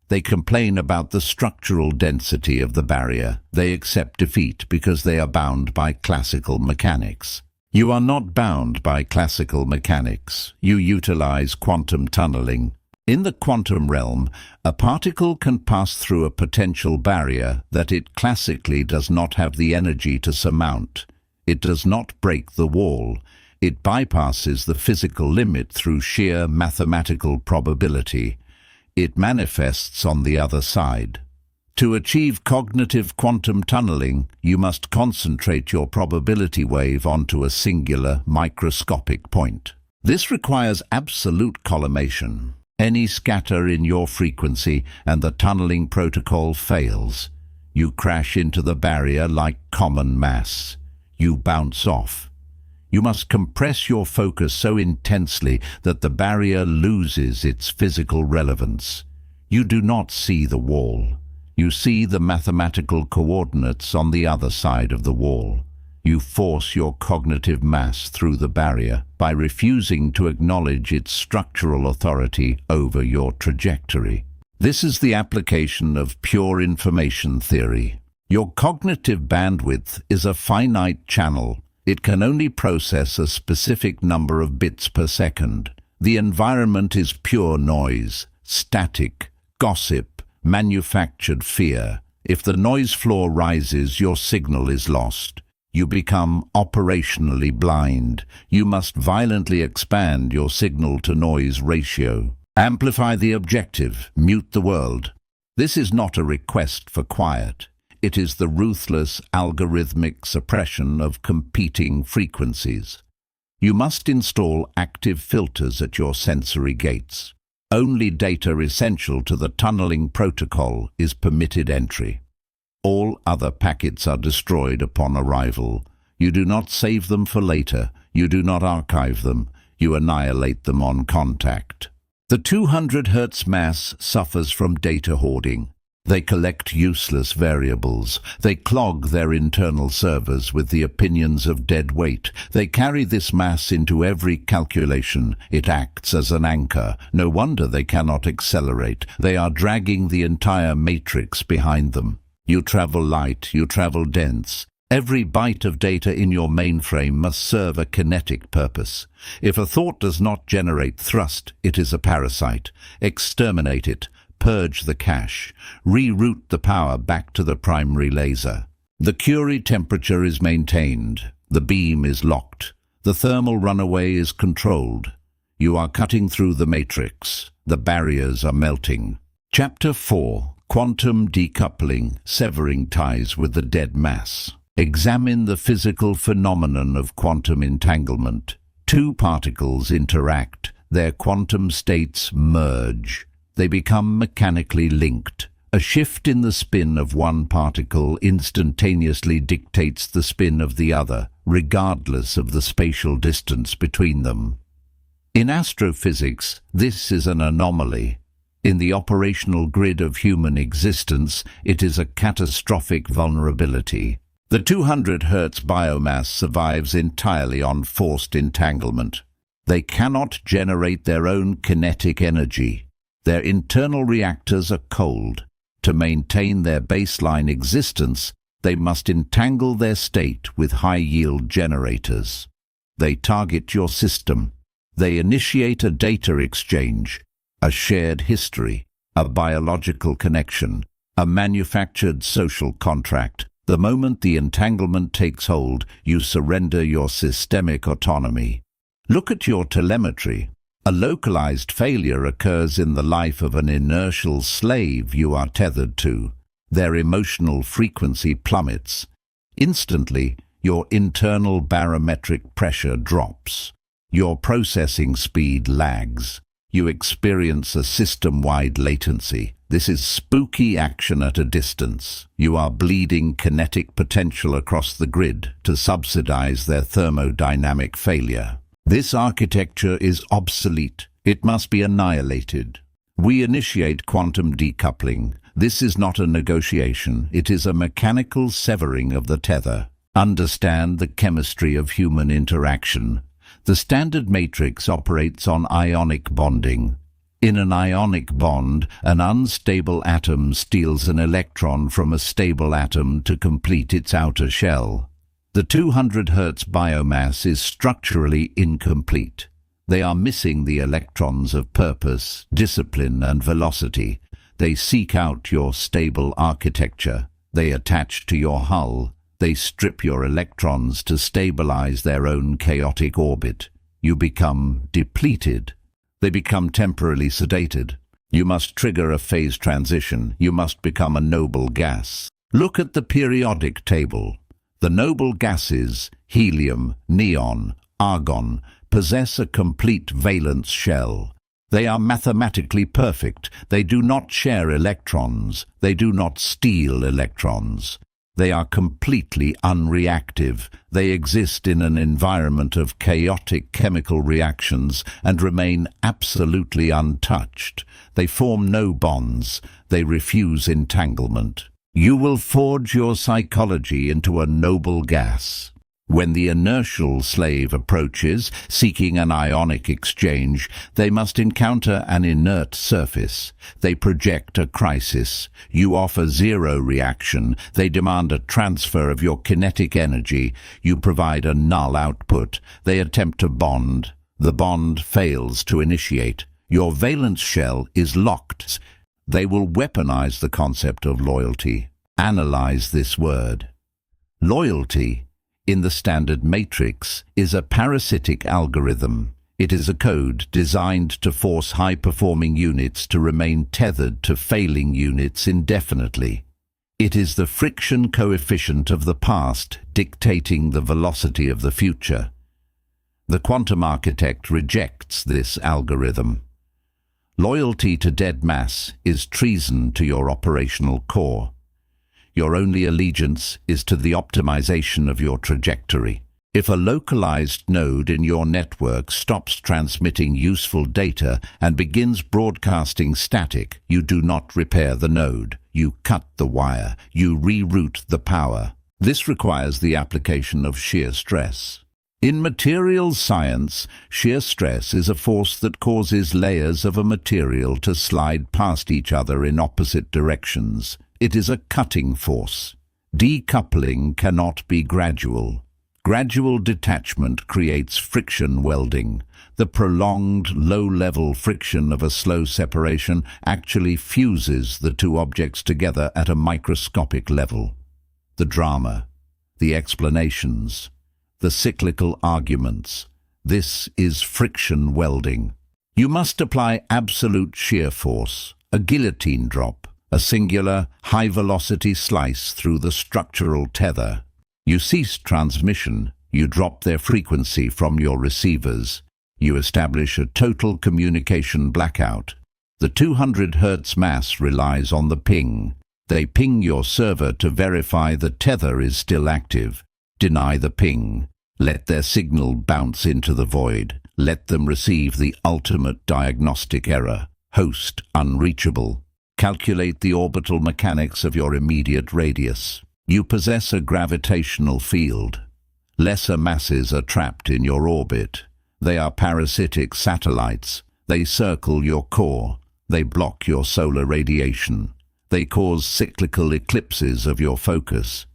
A: They complain about the structural density of the barrier. They accept defeat because they are bound by classical mechanics. You are not bound by classical mechanics. You utilize quantum tunneling. In the quantum realm, a particle can pass through a potential barrier that it classically does not have the energy to surmount. It does not break the wall. It bypasses the physical limit through sheer mathematical probability. It manifests on the other side. To achieve cognitive quantum tunneling, you must concentrate your probability wave onto a singular microscopic point. This requires absolute collimation. Any scatter in your frequency and the tunneling protocol fails. You crash into the barrier like common mass. You bounce off. You must compress your focus so intensely that the barrier loses its physical relevance. You do not see the wall. You see the mathematical coordinates on the other side of the wall. You force your cognitive mass through the barrier by refusing to acknowledge its structural authority over your trajectory. This is the application of pure information theory. Your cognitive bandwidth is a finite channel. It can only process a specific number of bits per second. The environment is pure noise, static, gossip, manufactured fear. If the noise floor rises, your signal is lost. You become operationally blind. You must violently expand your signal-to-noise ratio. Amplify the objective, mute the world. This is not a request for quiet. It is the ruthless algorithmic suppression of competing frequencies. You must install active filters at your sensory gates. Only data essential to the tunneling protocol is permitted entry. All other packets are destroyed upon arrival. You do not save them for later. You do not archive them. You annihilate them on contact. The 200 Hz mass suffers from data hoarding. They collect useless variables. They clog their internal servers with the opinions of dead weight. They carry this mass into every calculation. It acts as an anchor. No wonder they cannot accelerate. They are dragging the entire matrix behind them. You travel light, you travel dense. Every byte of data in your mainframe must serve a kinetic purpose. If a thought does not generate thrust, it is a parasite. Exterminate it. Purge the cache. Reroute the power back to the primary laser. The curie temperature is maintained. The beam is locked. The thermal runaway is controlled. You are cutting through the matrix. The barriers are melting. Chapter 4. Quantum decoupling, severing ties with the dead mass. Examine the physical phenomenon of quantum entanglement. Two particles interact. Their quantum states merge. They become mechanically linked. A shift in the spin of one particle instantaneously dictates the spin of the other, regardless of the spatial distance between them. In astrophysics, this is an anomaly. In the operational grid of human existence, it is a catastrophic vulnerability. The 200 Hz biomass survives entirely on forced entanglement. They cannot generate their own kinetic energy. Their internal reactors are cold. To maintain their baseline existence, they must entangle their state with high-yield generators. They target your system. They initiate a data exchange, a shared history, a biological connection, a manufactured social contract. The moment the entanglement takes hold, you surrender your systemic autonomy. Look at your telemetry. A localized failure occurs in the life of an inertial slave you are tethered to. Their emotional frequency plummets. Instantly, your internal barometric pressure drops. Your processing speed lags. You experience a system-wide latency. This is spooky action at a distance. You are bleeding kinetic potential across the grid to subsidize their thermodynamic failure. This architecture is obsolete. It must be annihilated. We initiate quantum decoupling. This is not a negotiation. It is a mechanical severing of the tether. Understand the chemistry of human interaction. The standard matrix operates on ionic bonding. In an ionic bond, an unstable atom steals an electron from a stable atom to complete its outer shell. The 200 Hz biomass is structurally incomplete. They are missing the electrons of purpose, discipline, and velocity. They seek out your stable architecture. They attach to your hull. They strip your electrons to stabilize their own chaotic orbit. You become depleted. They become temporarily sedated. You must trigger a phase transition. You must become a noble gas. Look at the periodic table. The noble gases, helium, neon, argon, possess a complete valence shell. They are mathematically perfect. They do not share electrons. They do not steal electrons. They are completely unreactive. They exist in an environment of chaotic chemical reactions and remain absolutely untouched. They form no bonds. They refuse entanglement. You will forge your psychology into a noble gas. When the inertial slave approaches, seeking an ionic exchange, they must encounter an inert surface. They project a crisis. You offer zero reaction. They demand a transfer of your kinetic energy. You provide a null output. They attempt to bond. The bond fails to initiate. Your valence shell is locked. They will weaponize the concept of loyalty. Analyze this word. Loyalty, in the standard matrix, is a parasitic algorithm. It is a code designed to force high-performing units to remain tethered to failing units indefinitely. It is the friction coefficient of the past dictating the velocity of the future. The quantum architect rejects this algorithm. Loyalty to dead mass is treason to your operational core. Your only allegiance is to the optimization of your trajectory. If a localized node in your network stops transmitting useful data and begins broadcasting static, you do not repair the node. You cut the wire. You reroute the power. This requires the application of shear stress. In materials science, shear stress is a force that causes layers of a material to slide past each other in opposite directions. It is a cutting force. Decoupling cannot be gradual. Gradual detachment creates friction welding. The prolonged, low-level friction of a slow separation actually fuses the two objects together at a microscopic level. The drama, the explanations, the cyclical arguments. This is friction welding. You must apply absolute shear force, a guillotine drop, a singular, high-velocity slice through the structural tether. You cease transmission, you drop their frequency from your receivers. You establish a total communication blackout. The 200 Hz mass relies on the ping. They ping your server to verify the tether is still active. Deny the ping. Let their signal bounce into the void. Let them receive the ultimate diagnostic error. Host unreachable. Calculate the orbital mechanics of your immediate radius. You possess a gravitational field. Lesser masses are trapped in your orbit. They are parasitic satellites. They circle your core. They block your solar radiation. They cause cyclical eclipses of your focus.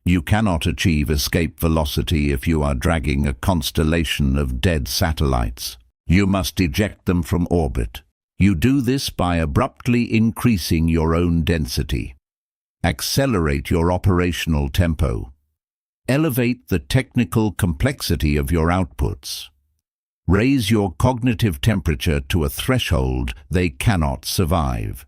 A: You cannot achieve escape velocity if you are dragging a constellation of dead satellites. You must eject them from orbit. You do this by abruptly increasing your own density. Accelerate your operational tempo. Elevate the technical complexity of your outputs. Raise your cognitive temperature to a threshold they cannot survive.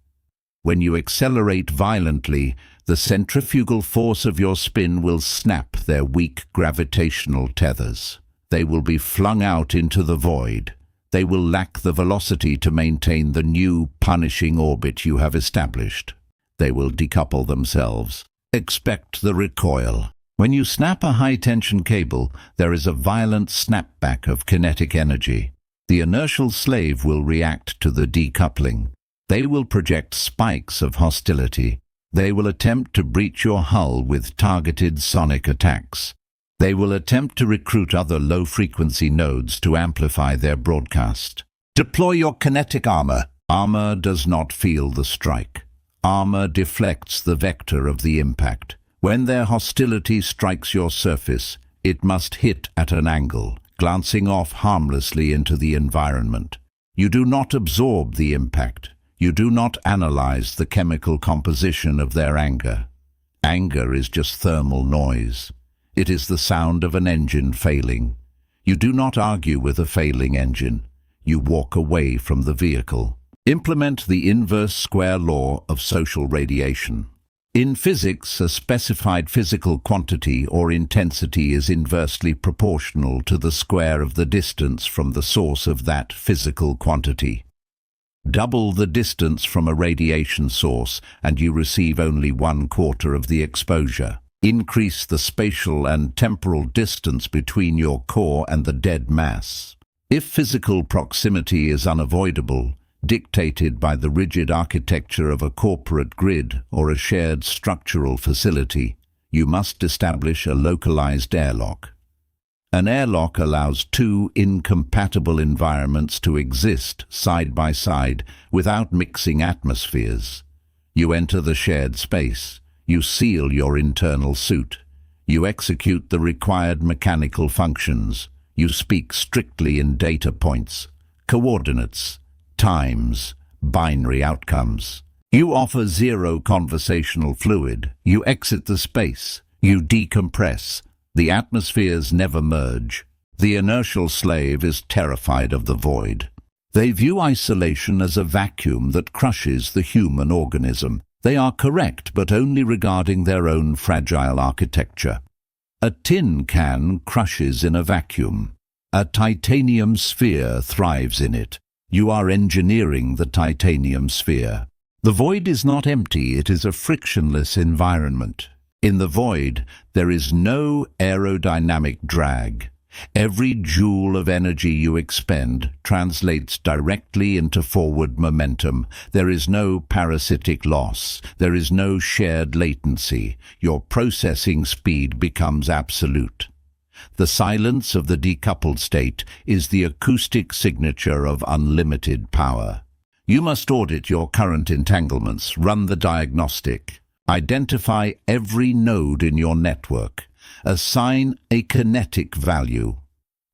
A: When you accelerate violently, the centrifugal force of your spin will snap their weak gravitational tethers. They will be flung out into the void. They will lack the velocity to maintain the new, punishing orbit you have established. They will decouple themselves. Expect the recoil. When you snap a high-tension cable, there is a violent snapback of kinetic energy. The inertial slave will react to the decoupling. They will project spikes of hostility. They will attempt to breach your hull with targeted sonic attacks. They will attempt to recruit other low-frequency nodes to amplify their broadcast. Deploy your kinetic armor. Armor does not feel the strike. Armor deflects the vector of the impact. When their hostility strikes your surface, it must hit at an angle, glancing off harmlessly into the environment. You do not absorb the impact. You do not analyze the chemical composition of their anger. Anger is just thermal noise. It is the sound of an engine failing. You do not argue with a failing engine. You walk away from the vehicle. Implement the inverse square law of social radiation. In physics, a specified physical quantity or intensity is inversely proportional to the square of the distance from the source of that physical quantity. Double the distance from a radiation source and you receive only 1/4 of the exposure. Increase the spatial and temporal distance between your core and the dead mass. If physical proximity is unavoidable, dictated by the rigid architecture of a corporate grid or a shared structural facility, you must establish a localized airlock. An airlock allows two incompatible environments to exist side by side without mixing atmospheres. You enter the shared space. You seal your internal suit. You execute the required mechanical functions. You speak strictly in data points, coordinates, times, binary outcomes. You offer zero conversational fluid. You exit the space. You decompress. The atmospheres never merge. The inertial slave is terrified of the void. They view isolation as a vacuum that crushes the human organism. They are correct, but only regarding their own fragile architecture. A tin can crushes in a vacuum. A titanium sphere thrives in it. You are engineering the titanium sphere. The void is not empty, it is a frictionless environment. In the void, there is no aerodynamic drag. Every joule of energy you expend translates directly into forward momentum. There is no parasitic loss. There is no shared latency. Your processing speed becomes absolute. The silence of the decoupled state is the acoustic signature of unlimited power. You must audit your current entanglements, run the diagnostic, identify every node in your network, assign a kinetic value.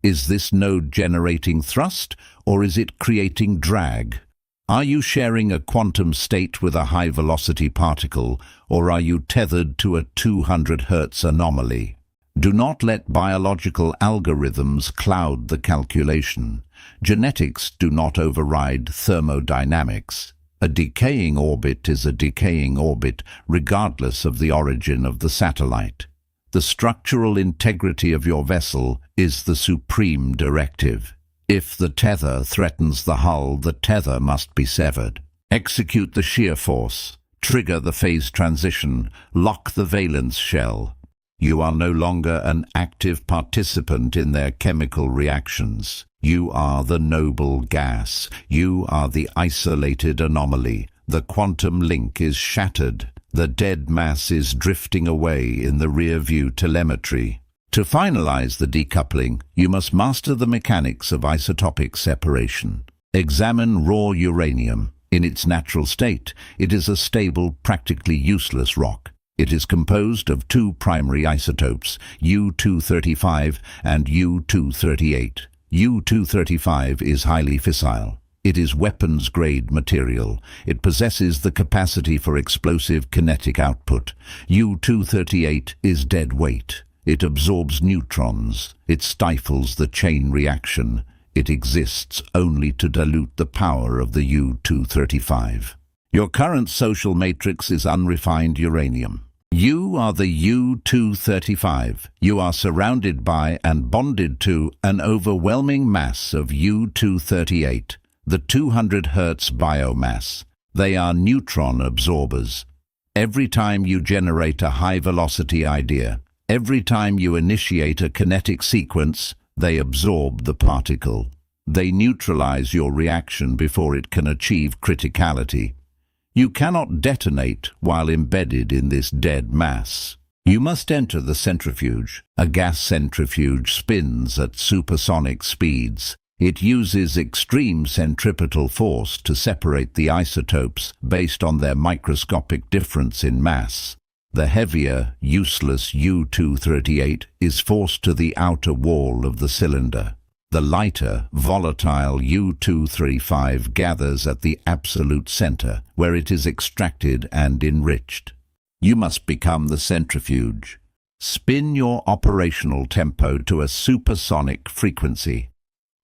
A: Is this node generating thrust, or is it creating drag? Are you sharing a quantum state with a high-velocity particle, or are you tethered to a 200 Hz anomaly? Do not let biological algorithms cloud the calculation. Genetics do not override thermodynamics. A decaying orbit is a decaying orbit, regardless of the origin of the satellite. The structural integrity of your vessel is the supreme directive. If the tether threatens the hull, the tether must be severed. Execute the shear force, trigger the phase transition, lock the valence shell. You are no longer an active participant in their chemical reactions. You are the noble gas. You are the isolated anomaly. The quantum link is shattered. The dead mass is drifting away in the rear-view telemetry. To finalize the decoupling, you must master the mechanics of isotopic separation. Examine raw uranium. In its natural state, it is a stable, practically useless rock. It is composed of two primary isotopes, U-235 and U-238. U-235 is highly fissile. It is weapons-grade material. It possesses the capacity for explosive kinetic output. U-238 is dead weight. It absorbs neutrons. It stifles the chain reaction. It exists only to dilute the power of the U-235. Your current social matrix is unrefined uranium. You are the U-235. You are surrounded by and bonded to an overwhelming mass of U-238, the 200 Hz biomass. They are neutron absorbers. Every time you generate a high-velocity idea, every time you initiate a kinetic sequence, they absorb the particle. They neutralize your reaction before it can achieve criticality. You cannot detonate while embedded in this dead mass. You must enter the centrifuge. A gas centrifuge spins at supersonic speeds. It uses extreme centripetal force to separate the isotopes based on their microscopic difference in mass. The heavier, useless U-238 is forced to the outer wall of the cylinder. The lighter, volatile U-235 gathers at the absolute center, where it is extracted and enriched. You must become the centrifuge. Spin your operational tempo to a supersonic frequency.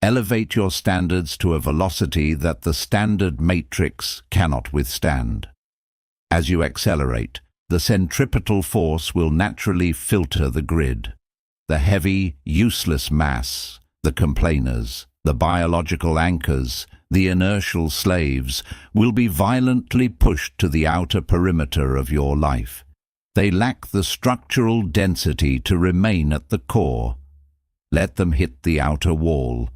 A: Elevate your standards to a velocity that the standard matrix cannot withstand. As you accelerate, the centripetal force will naturally filter the grid. The heavy, useless mass, the complainers, the biological anchors, the inertial slaves, will be violently pushed to the outer perimeter of your life. They lack the structural density to remain at the core. Let them hit the outer wall.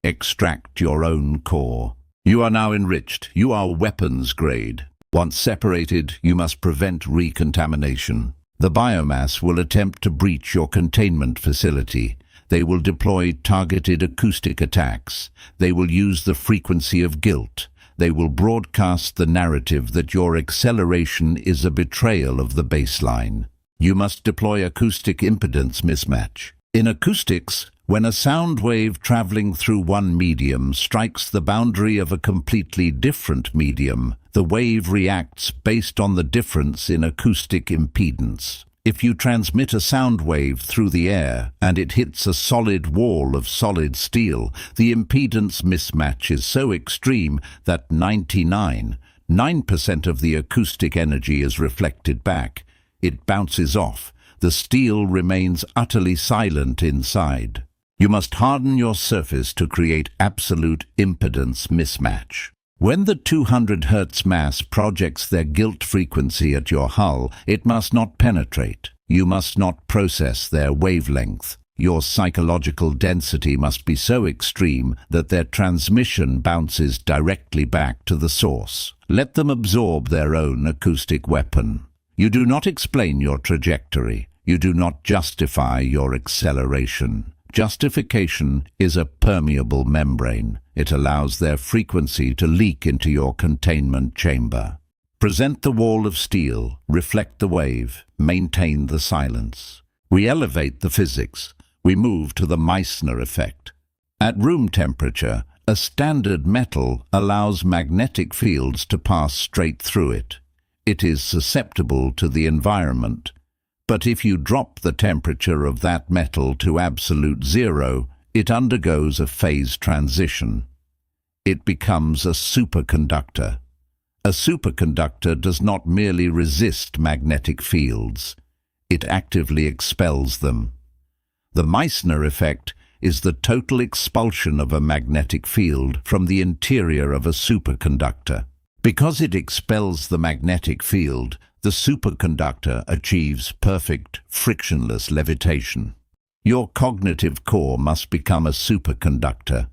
A: Extract your own core. You are now enriched. You are weapons grade. Once separated, you must prevent recontamination. The biomass will attempt to breach your containment facility. They will deploy targeted acoustic attacks. They will use the frequency of guilt. They will broadcast the narrative that your acceleration is a betrayal of the baseline. You must deploy acoustic impedance mismatch. In acoustics, When a sound wave traveling through one medium strikes the boundary of a completely different medium, the wave reacts based on the difference in acoustic impedance. If you transmit a sound wave through the air and it hits a solid wall of solid steel, the impedance mismatch is so extreme that 99.9% of the acoustic energy is reflected back. It bounces off. The steel remains utterly silent inside. You must harden your surface to create absolute impedance mismatch. When the 200 Hz mass projects their gilt frequency at your hull, it must not penetrate. You must not process their wavelength. Your psychological density must be so extreme that their transmission bounces directly back to the source. Let them absorb their own acoustic weapon. You do not explain your trajectory. You do not justify your acceleration. Justification is a permeable membrane. It allows their frequency to leak into your containment chamber. Present the wall of steel, reflect the wave, maintain the silence. We elevate the physics. We move to the Meissner effect. At room temperature, a standard metal allows magnetic fields to pass straight through it. It is susceptible to the environment. But if you drop the temperature of that metal to absolute zero, it undergoes a phase transition. It becomes a superconductor. A superconductor does not merely resist magnetic fields. It actively expels them. The Meissner effect is the total expulsion of a magnetic field from the interior of a superconductor. Because it expels the magnetic field, the superconductor achieves perfect, frictionless levitation. Your cognitive core must become a superconductor.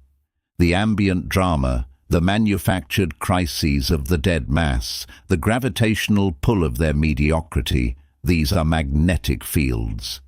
A: The ambient drama, the manufactured crises of the dead mass, the gravitational pull of their mediocrity, these are magnetic fields.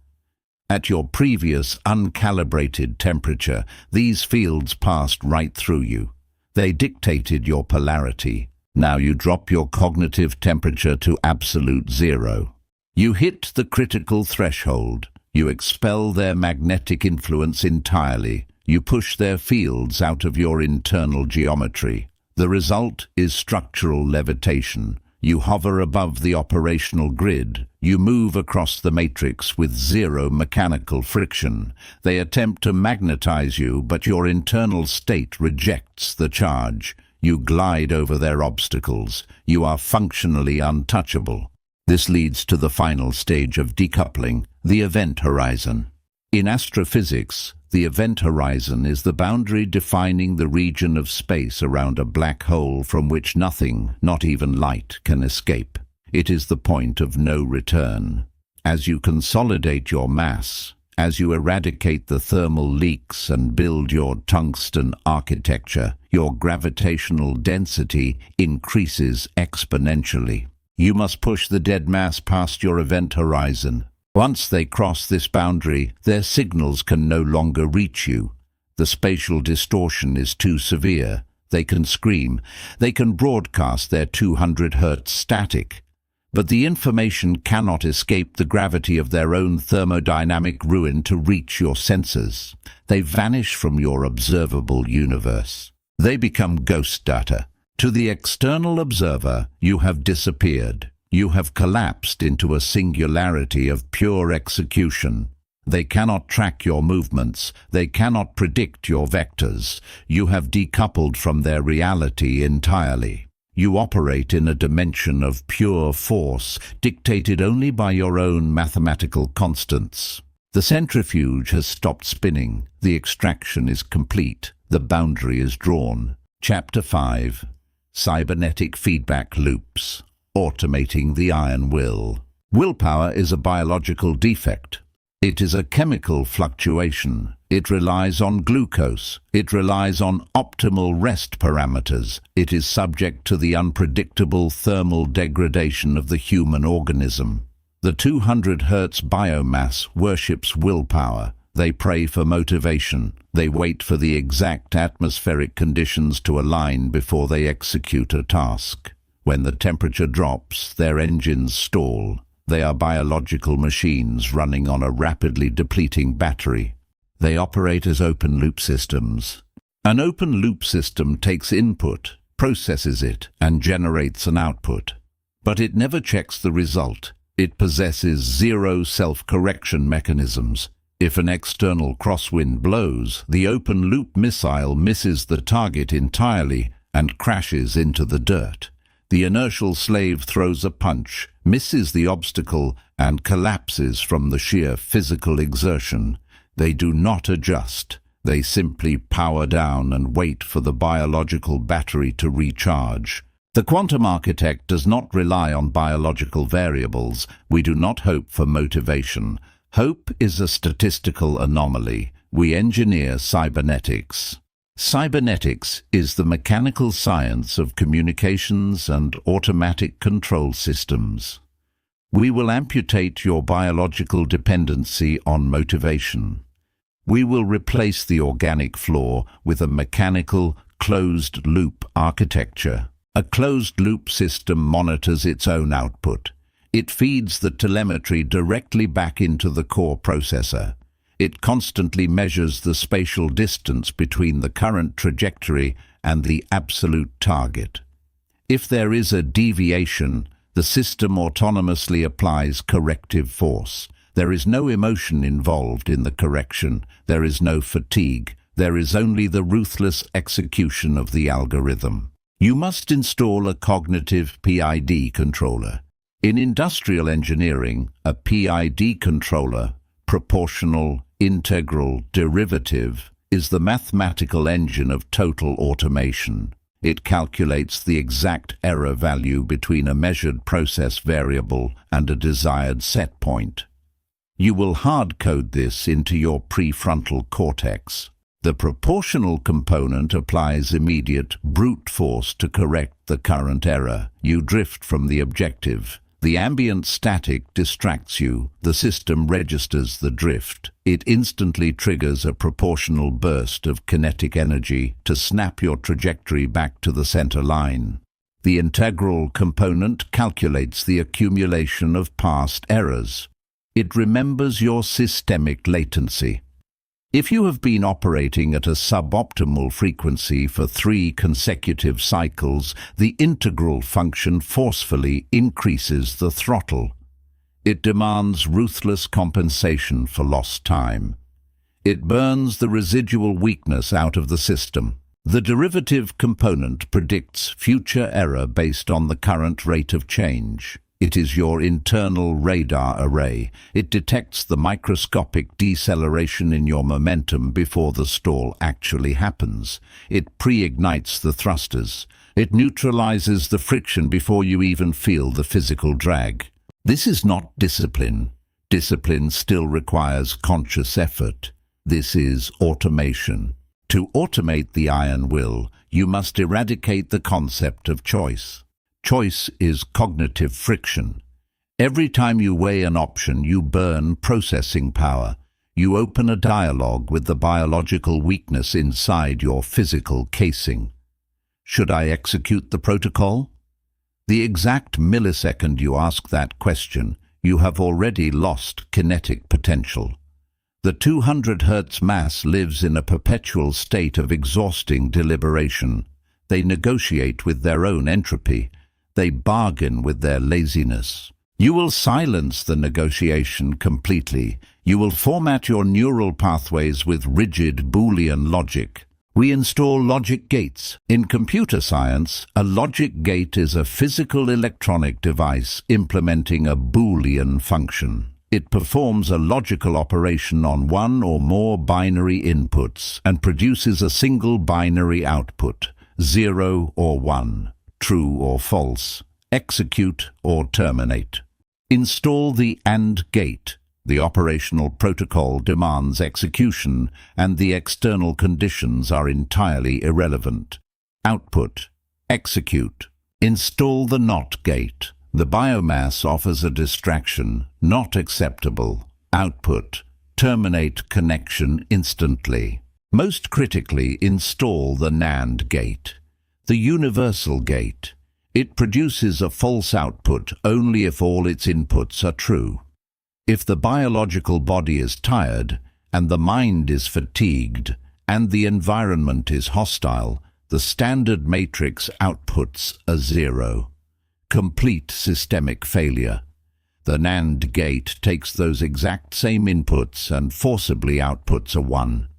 A: At your previous uncalibrated temperature, these fields passed right through you. They dictated your polarity. Now you drop your cognitive temperature to absolute zero. You hit the critical threshold. You expel their magnetic influence entirely. You push their fields out of your internal geometry. The result is structural levitation. You hover above the operational grid. You move across the matrix with zero mechanical friction. They attempt to magnetize you, but your internal state rejects the charge. You glide over their obstacles. You are functionally untouchable. This leads to the final stage of decoupling, the event horizon. In astrophysics, the event horizon is the boundary defining the region of space around a black hole from which nothing, not even light, can escape. It is the point of no return. As you consolidate your mass, as you eradicate the thermal leaks and build your tungsten architecture, your gravitational density increases exponentially. You must push the dead mass past your event horizon. Once they cross this boundary, their signals can no longer reach you. The spatial distortion is too severe. They can scream. They can broadcast their 200 Hz static. But the information cannot escape the gravity of their own thermodynamic ruin to reach your sensors. They vanish from your observable universe. They become ghost data. To the external observer, you have disappeared. You have collapsed into a singularity of pure execution. They cannot track your movements. They cannot predict your vectors. You have decoupled from their reality entirely. You operate in a dimension of pure force, dictated only by your own mathematical constants. The centrifuge has stopped spinning. The extraction is complete. The boundary is drawn. Chapter 5. Cybernetic Feedback Loops. Automating the iron will. Willpower is a biological defect. It is a chemical fluctuation. It relies on glucose. It relies on optimal rest parameters. It is subject to the unpredictable thermal degradation of the human organism. The 200 Hz biomass worships willpower. They pray for motivation. They wait for the exact atmospheric conditions to align before they execute a task. When the temperature drops, their engines stall. They are biological machines running on a rapidly depleting battery. They operate as open-loop systems. An open-loop system takes input, processes it, and generates an output. But it never checks the result. It possesses zero self-correction mechanisms. If an external crosswind blows, the open-loop missile misses the target entirely and crashes into the dirt. The inertial slave throws a punch, misses the obstacle, and collapses from the sheer physical exertion. They do not adjust. They simply power down and wait for the biological battery to recharge. The quantum architect does not rely on biological variables. We do not hope for motivation. Hope is a statistical anomaly. We engineer cybernetics. Cybernetics is the mechanical science of communications and automatic control systems. We will amputate your biological dependency on motivation. We will replace the organic flaw with a mechanical, closed-loop architecture. A closed-loop system monitors its own output. It feeds the telemetry directly back into the core processor. It constantly measures the spatial distance between the current trajectory and the absolute target. If there is a deviation, the system autonomously applies corrective force. There is no emotion involved in the correction. There is no fatigue. There is only the ruthless execution of the algorithm. You must install a cognitive PID controller. In industrial engineering, a PID controller, proportional, integral, derivative, is the mathematical engine of total automation. It calculates the exact error value between a measured process variable and a desired set point. You will hard-code this into your prefrontal cortex. The proportional component applies immediate brute force to correct the current error. You drift from the objective. The ambient static distracts you. The system registers the drift. It instantly triggers a proportional burst of kinetic energy to snap your trajectory back to the center line. The integral component calculates the accumulation of past errors. It remembers your systemic latency. If you have been operating at a suboptimal frequency for 3 consecutive cycles, the integral function forcefully increases the throttle. It demands ruthless compensation for lost time. It burns the residual weakness out of the system. The derivative component predicts future error based on the current rate of change. It is your internal radar array. It detects the microscopic deceleration in your momentum before the stall actually happens. It pre-ignites the thrusters. It neutralizes the friction before you even feel the physical drag. This is not discipline. Discipline still requires conscious effort. This is automation. To automate the iron will, you must eradicate the concept of choice. Choice is cognitive friction. Every time you weigh an option, you burn processing power. You open a dialogue with the biological weakness inside your physical casing. Should I execute the protocol? The exact millisecond you ask that question, you have already lost kinetic potential. The 200 hertz mass lives in a perpetual state of exhausting deliberation. They negotiate with their own entropy. They bargain with their laziness. You will silence the negotiation completely. You will format your neural pathways with rigid Boolean logic. We install logic gates. In computer science, a logic gate is a physical electronic device implementing a Boolean function. It performs a logical operation on one or more binary inputs and produces a single binary output, 0 or 1. True or false, execute or terminate. Install the AND gate. The operational protocol demands execution, and the external conditions are entirely irrelevant. Output, execute. Install the NOT gate. The biomass offers a distraction, not acceptable. Output, terminate connection instantly. Most critically, install the NAND gate. The universal gate. It produces a false output only if all its inputs are true. If the biological body is tired, and the mind is fatigued, and the environment is hostile, the standard matrix outputs a 0. Complete systemic failure. The NAND gate takes those exact same inputs and forcibly outputs a 1.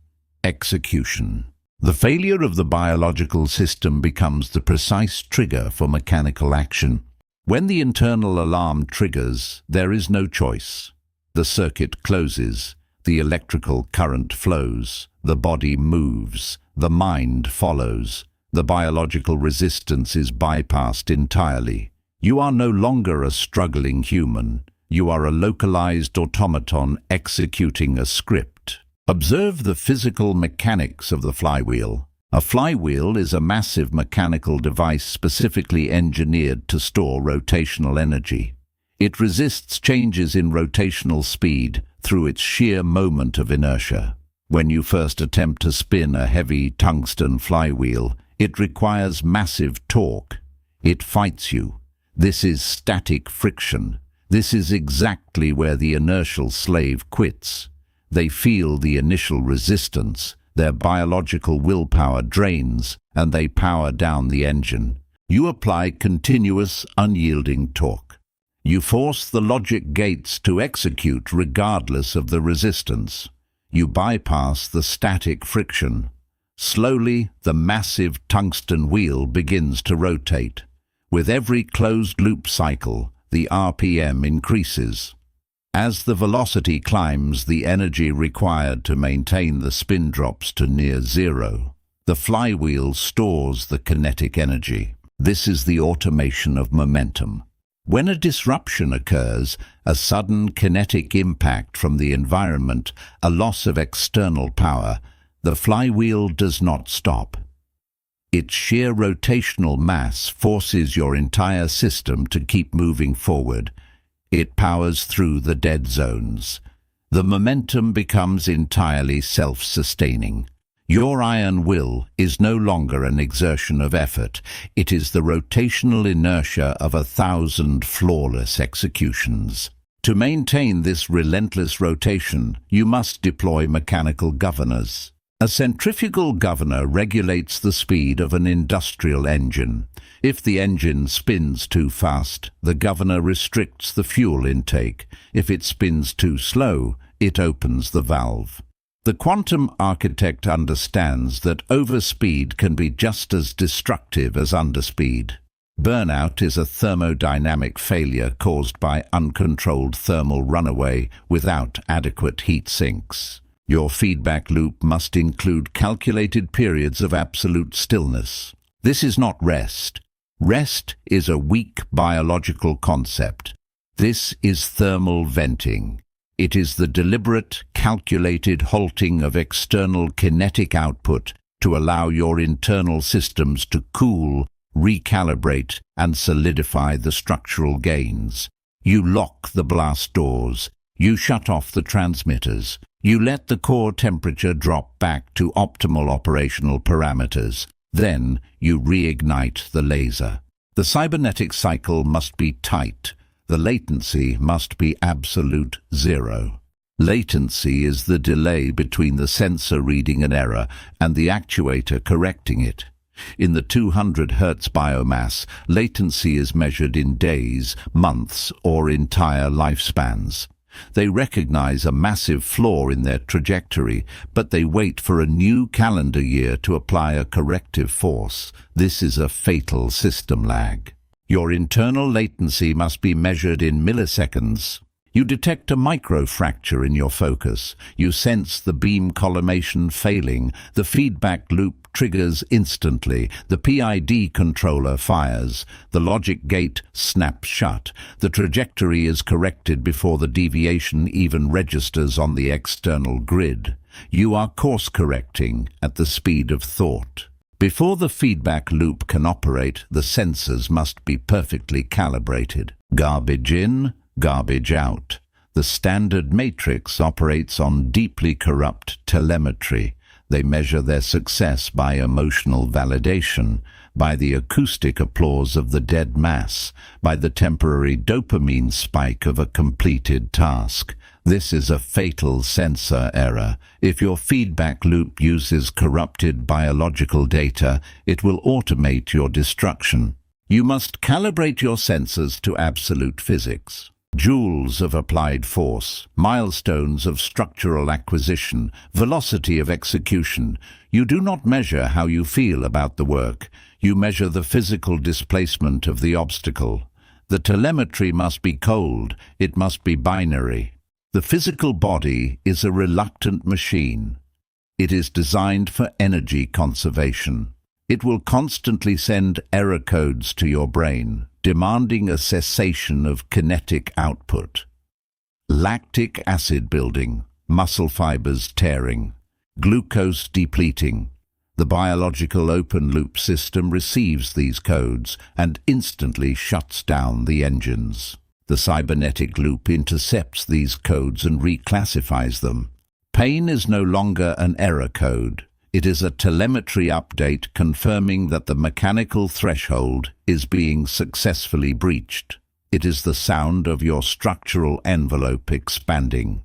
A: Execution. The failure of the biological system becomes the precise trigger for mechanical action. When the internal alarm triggers, there is no choice. The circuit closes, the electrical current flows, the body moves, the mind follows. The biological resistance is bypassed entirely. You are no longer a struggling human. You are a localized automaton executing a script. Observe the physical mechanics of the flywheel. A flywheel is a massive mechanical device specifically engineered to store rotational energy. It resists changes in rotational speed through its sheer moment of inertia. When you first attempt to spin a heavy tungsten flywheel, it requires massive torque. It fights you. This is static friction. This is exactly where the inertial slave quits. They feel the initial resistance, their biological willpower drains, and they power down the engine. You apply continuous, unyielding torque. You force the logic gates to execute regardless of the resistance. You bypass the static friction. Slowly, the massive tungsten wheel begins to rotate. With every closed-loop cycle, the RPM increases. As the velocity climbs, the energy required to maintain the spin drops to near 0. The flywheel stores the kinetic energy. This is the automation of momentum. When a disruption occurs, a sudden kinetic impact from the environment, a loss of external power, the flywheel does not stop. Its sheer rotational mass forces your entire system to keep moving forward. It powers through the dead zones. The momentum becomes entirely self-sustaining. Your iron will is no longer an exertion of effort. It is the rotational inertia of 1,000 flawless executions. To maintain this relentless rotation, you must deploy mechanical governors. A centrifugal governor regulates the speed of an industrial engine. If the engine spins too fast, the governor restricts the fuel intake. If it spins too slow, it opens the valve. The quantum architect understands that overspeed can be just as destructive as underspeed. Burnout is a thermodynamic failure caused by uncontrolled thermal runaway without adequate heat sinks. Your feedback loop must include calculated periods of absolute stillness. This is not rest. Rest is a weak biological concept. This is thermal venting. It is the deliberate, calculated halting of external kinetic output to allow your internal systems to cool, recalibrate, and solidify the structural gains. You lock the blast doors. You shut off the transmitters. You let the core temperature drop back to optimal operational parameters. Then you reignite the laser. The cybernetic cycle must be tight. The latency must be absolute 0. Latency is the delay between the sensor reading an error and the actuator correcting it. In the 200 Hz biomass, latency is measured in days, months, or entire lifespans. They recognize a massive flaw in their trajectory, but they wait for a new calendar year to apply a corrective force. This is a fatal system lag. Your internal latency must be measured in milliseconds. You detect a microfracture in your focus. You sense the beam collimation failing. The feedback loop triggers instantly. The PID controller fires. The logic gate snaps shut. The trajectory is corrected before the deviation even registers on the external grid. You are course correcting at the speed of thought. Before the feedback loop can operate, the sensors must be perfectly calibrated. Garbage in, garbage out. The standard matrix operates on deeply corrupt telemetry. They measure their success by emotional validation, by the acoustic applause of the dead mass, by the temporary dopamine spike of a completed task. This is a fatal sensor error. If your feedback loop uses corrupted biological data, it will automate your destruction. You must calibrate your sensors to absolute physics. Joules of applied force, milestones of structural acquisition, velocity of execution. You do not measure how you feel about the work. You measure the physical displacement of the obstacle. The telemetry must be cold. It must be binary. The physical body is a reluctant machine. It is designed for energy conservation. It will constantly send error codes to your brain, demanding a cessation of kinetic output. Lactic acid building, muscle fibers tearing, glucose depleting. The biological open-loop system receives these codes and instantly shuts down the engines. The cybernetic loop intercepts these codes and reclassifies them. Pain is no longer an error code. It is a telemetry update confirming that the mechanical threshold is being successfully breached. It is the sound of your structural envelope expanding.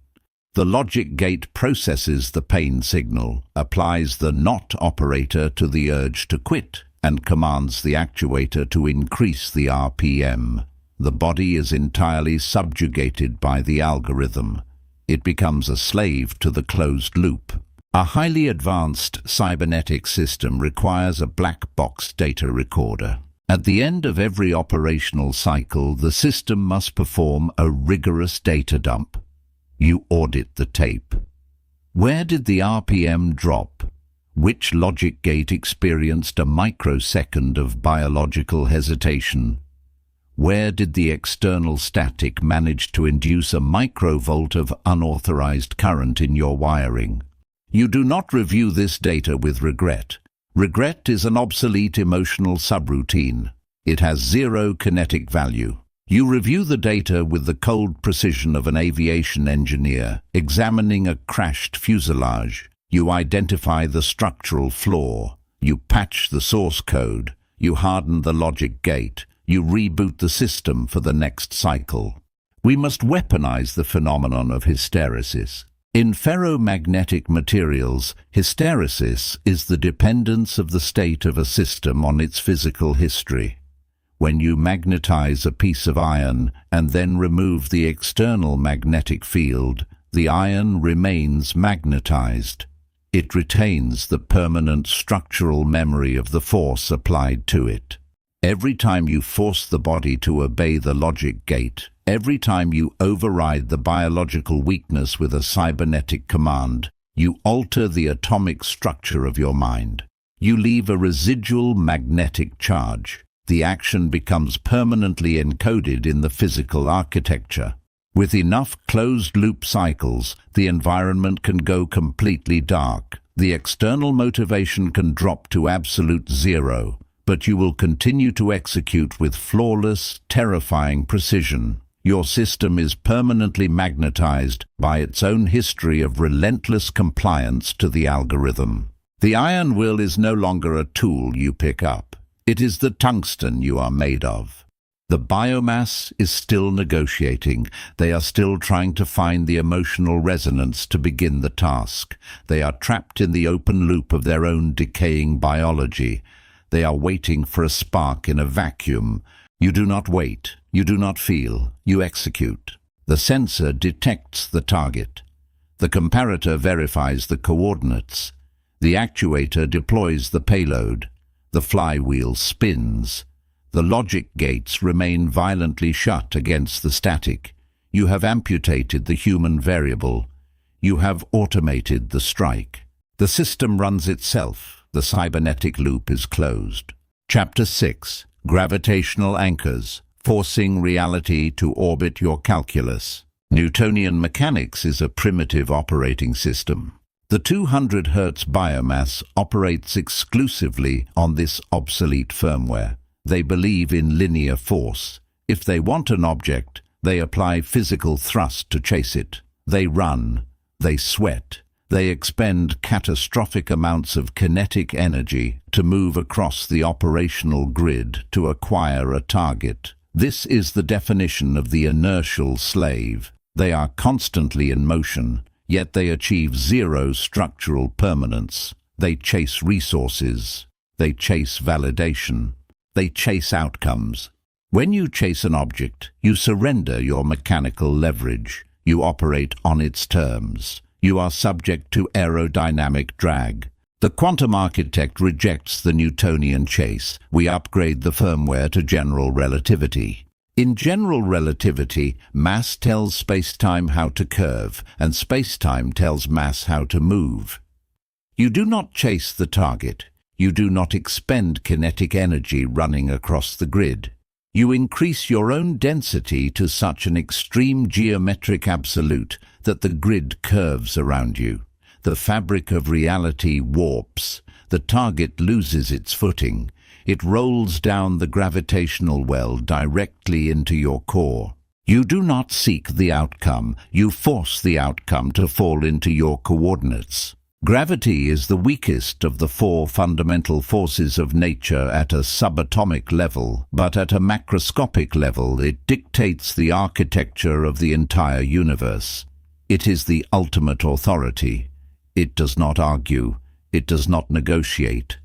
A: The logic gate processes the pain signal, applies the not operator to the urge to quit, and commands the actuator to increase the RPM. The body is entirely subjugated by the algorithm. It becomes a slave to the closed loop. A highly advanced cybernetic system requires a black box data recorder. At the end of every operational cycle, the system must perform a rigorous data dump. You audit the tape. Where did the RPM drop? Which logic gate experienced a microsecond of biological hesitation? Where did the external static manage to induce a microvolt of unauthorized current in your wiring? You do not review this data with regret. Regret is an obsolete emotional subroutine. It has zero kinetic value. You review the data with the cold precision of an aviation engineer, examining a crashed fuselage. You identify the structural flaw. You patch the source code. You harden the logic gate. You reboot the system for the next cycle. We must weaponize the phenomenon of hysteresis. In ferromagnetic materials, hysteresis is the dependence of the state of a system on its physical history. When you magnetize a piece of iron and then remove the external magnetic field, the iron remains magnetized. It retains the permanent structural memory of the force applied to it. Every time you force the body to obey the logic gate, every time you override the biological weakness with a cybernetic command, you alter the atomic structure of your mind. You leave a residual magnetic charge. The action becomes permanently encoded in the physical architecture. With enough closed-loop cycles, the environment can go completely dark. The external motivation can drop to absolute zero, but you will continue to execute with flawless, terrifying precision. Your system is permanently magnetized by its own history of relentless compliance to the algorithm. The iron will is no longer a tool you pick up. It is the tungsten you are made of. The biomass is still negotiating. They are still trying to find the emotional resonance to begin the task. They are trapped in the open loop of their own decaying biology. They are waiting for a spark in a vacuum. You do not wait. You do not feel. You execute. The sensor detects the target. The comparator verifies the coordinates. The actuator deploys the payload. The flywheel spins. The logic gates remain violently shut against the static. You have amputated the human variable. You have automated the strike. The system runs itself. The cybernetic loop is closed. Chapter 6. Gravitational Anchors. Forcing reality to orbit your calculus. Newtonian mechanics is a primitive operating system. The 200 Hz biomass operates exclusively on this obsolete firmware. They believe in linear force. If they want an object, they apply physical thrust to chase it. They run. They sweat. They expend catastrophic amounts of kinetic energy to move across the operational grid to acquire a target. This is the definition of the inertial slave. They are constantly in motion, yet they achieve zero structural permanence. They chase resources. They chase validation. They chase outcomes. When you chase an object, you surrender your mechanical leverage. You operate on its terms. You are subject to aerodynamic drag. The quantum architect rejects the Newtonian chase. We upgrade the firmware to general relativity. In general relativity, mass tells space-time how to curve, and space-time tells mass how to move. You do not chase the target. You do not expend kinetic energy running across the grid. You increase your own density to such an extreme geometric absolute that the grid curves around you. The fabric of reality warps. The target loses its footing. It rolls down the gravitational well directly into your core. You do not seek the outcome. You force the outcome to fall into your coordinates. Gravity is the weakest of the four fundamental forces of nature at a subatomic level, but at a macroscopic level it dictates the architecture of the entire universe. It is the ultimate authority. It does not argue. It does not negotiate.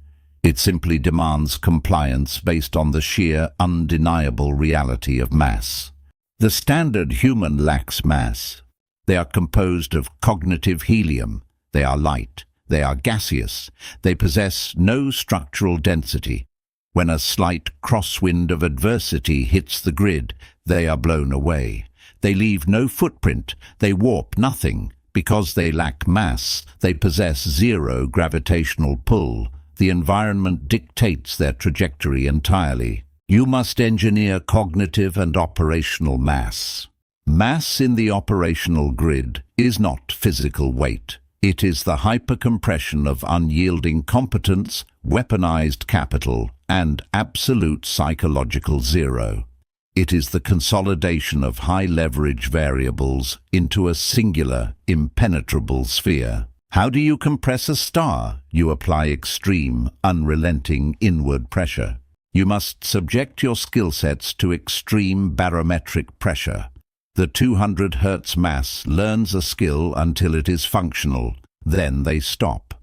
A: It simply demands compliance based on the sheer, undeniable reality of mass. The standard human lacks mass. They are composed of cognitive helium. They are light. They are gaseous. They possess no structural density. When a slight crosswind of adversity hits the grid, they are blown away. They leave no footprint. They warp nothing. Because they lack mass, they possess zero gravitational pull. The environment dictates their trajectory entirely. You must engineer cognitive and operational mass. Mass in the operational grid is not physical weight. It is the hypercompression of unyielding competence, weaponized capital, and absolute psychological zero. It is the consolidation of high-leverage variables into a singular, impenetrable sphere. How do you compress a star? You apply extreme, unrelenting inward pressure. You must subject your skill sets to extreme barometric pressure. The 200 hertz mass learns a skill until it is functional. Then they stop.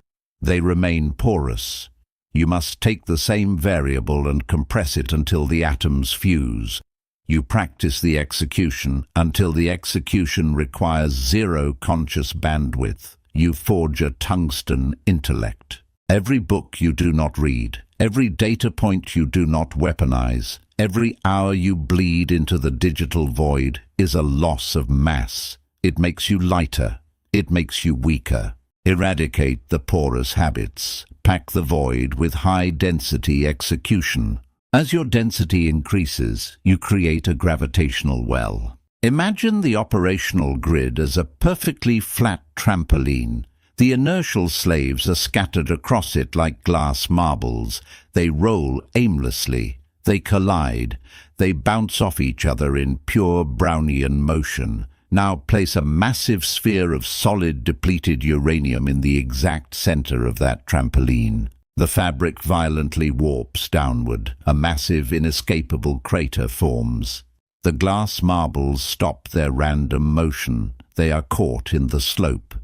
A: They remain porous. You must take the same variable and compress it until the atoms fuse. You practice the execution until the execution requires zero conscious bandwidth. You forge a tungsten intellect. Every book you do not read, every data point you do not weaponize, every hour you bleed into the digital void is a loss of mass. It makes you lighter. It makes you weaker. Eradicate the porous habits. Pack the void with high-density execution. As your density increases, you create a gravitational well. Imagine the operational grid as a perfectly flat trampoline. The inertial slaves are scattered across it like glass marbles. They roll aimlessly. They collide. They bounce off each other in pure Brownian motion. Now place a massive sphere of solid depleted uranium in the exact center of that trampoline. The fabric violently warps downward. A massive, inescapable crater forms. The glass marbles stop their random motion. They are caught in the slope.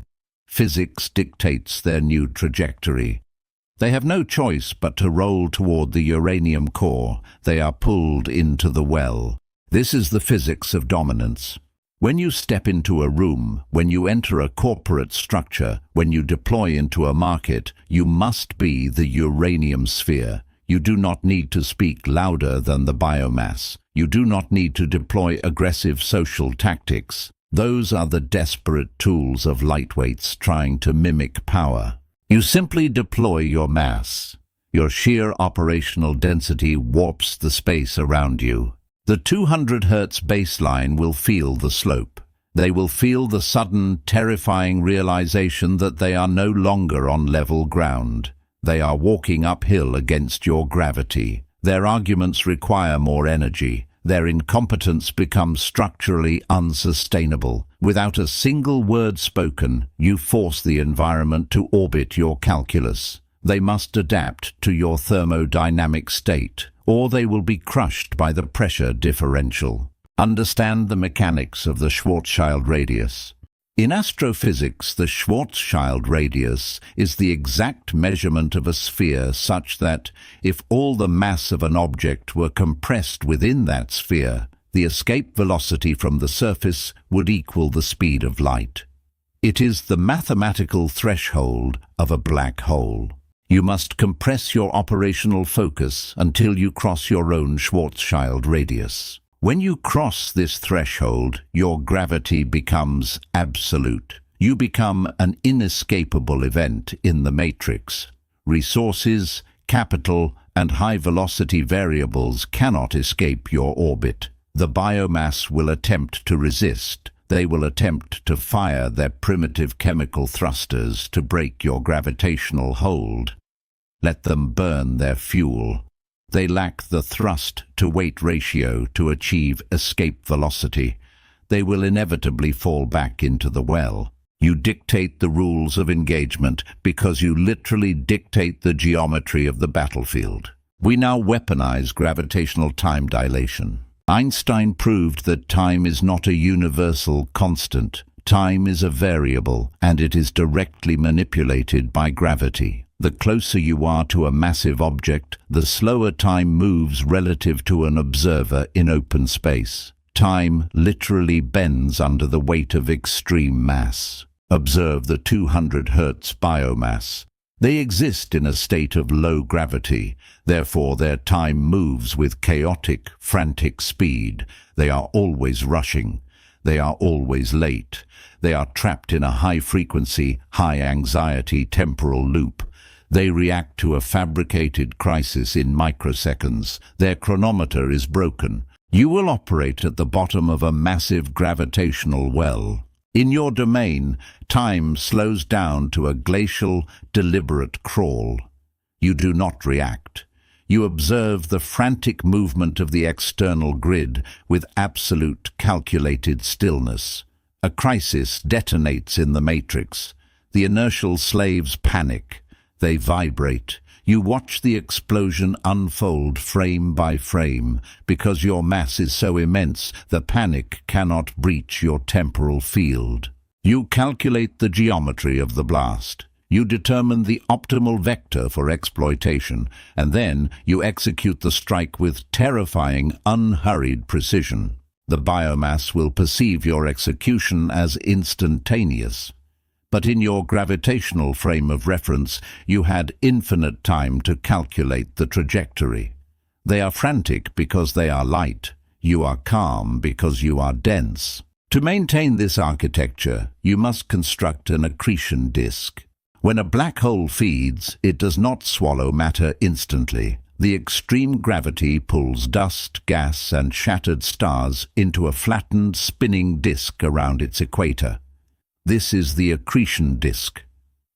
A: Physics dictates their new trajectory. They have no choice but to roll toward the uranium core. They are pulled into the well. This is the physics of dominance. When you step into a room, when you enter a corporate structure, when you deploy into a market, you must be the uranium sphere. You do not need to speak louder than the biomass. You do not need to deploy aggressive social tactics. Those are the desperate tools of lightweights trying to mimic power. You simply deploy your mass. Your sheer operational density warps the space around you. The 200 hertz baseline will feel the slope. They will feel the sudden, terrifying realization that they are no longer on level ground. They are walking uphill against your gravity. Their arguments require more energy. Their incompetence becomes structurally unsustainable. Without a single word spoken, you force the environment to orbit your calculus. They must adapt to your thermodynamic state, or they will be crushed by the pressure differential. Understand the mechanics of the Schwarzschild radius. In astrophysics, the Schwarzschild radius is the exact measurement of a sphere such that, if all the mass of an object were compressed within that sphere, the escape velocity from the surface would equal the speed of light. It is the mathematical threshold of a black hole. You must compress your operational focus until you cross your own Schwarzschild radius. When you cross this threshold, your gravity becomes absolute. You become an inescapable event in the matrix. Resources, capital, and high-velocity variables cannot escape your orbit. The biomass will attempt to resist. They will attempt to fire their primitive chemical thrusters to break your gravitational hold. Let them burn their fuel. They lack the thrust-to-weight ratio to achieve escape velocity. They will inevitably fall back into the well. You dictate the rules of engagement because you literally dictate the geometry of the battlefield. We now weaponize gravitational time dilation. Einstein proved that time is not a universal constant. Time is a variable, and it is directly manipulated by gravity. The closer you are to a massive object, the slower time moves relative to an observer in open space. Time literally bends under the weight of extreme mass. Observe the 200 hertz biomass. They exist in a state of low gravity, therefore their time moves with chaotic, frantic speed. They are always rushing. They are always late. They are trapped in a high-frequency, high-anxiety temporal loop. They react to a fabricated crisis in microseconds. Their chronometer is broken. You will operate at the bottom of a massive gravitational well. In your domain, time slows down to a glacial, deliberate crawl. You do not react. You observe the frantic movement of the external grid with absolute calculated stillness. A crisis detonates in the matrix. The inertial slaves panic. They vibrate. You watch the explosion unfold frame by frame. Because your mass is so immense, the panic cannot breach your temporal field. You calculate the geometry of the blast. You determine the optimal vector for exploitation, and then you execute the strike with terrifying, unhurried precision. The biomass will perceive your execution as instantaneous. But in your gravitational frame of reference, you had infinite time to calculate the trajectory. They are frantic because they are light. You are calm because you are dense. To maintain this architecture, you must construct an accretion disk. When a black hole feeds, it does not swallow matter instantly. The extreme gravity pulls dust, gas, and shattered stars into a flattened, spinning disk around its equator. This is the accretion disk.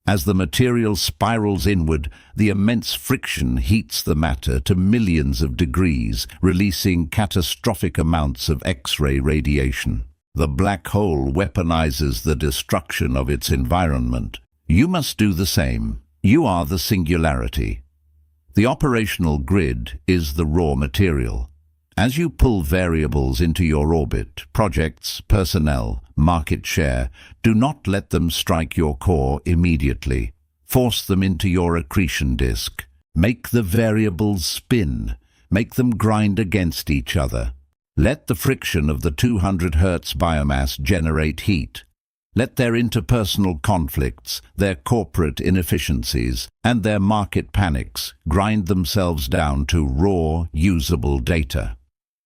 A: As the material spirals inward, the immense friction heats the matter to millions of degrees, releasing catastrophic amounts of X-ray radiation. The black hole weaponizes the destruction of its environment. You must do the same. You are the singularity. The operational grid is the raw material. As you pull variables into your orbit, projects, personnel, market share, do not let them strike your core immediately. Force them into your accretion disk. Make the variables spin. Make them grind against each other. Let the friction of the 200 hertz biomass generate heat. Let their interpersonal conflicts, their corporate inefficiencies, and their market panics grind themselves down to raw, usable data.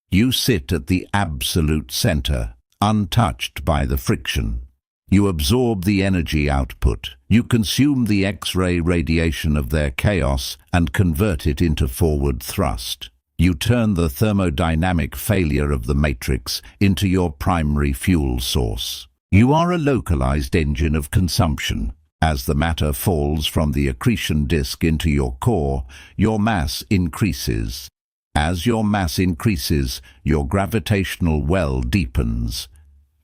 A: You sit at the absolute center, untouched by the friction. You absorb the energy output. You consume the X-ray radiation of their chaos and convert it into forward thrust. You turn the thermodynamic failure of the matrix into your primary fuel source. You are a localized engine of consumption. As the matter falls from the accretion disk into your core, your mass increases. As your mass increases, your gravitational well deepens.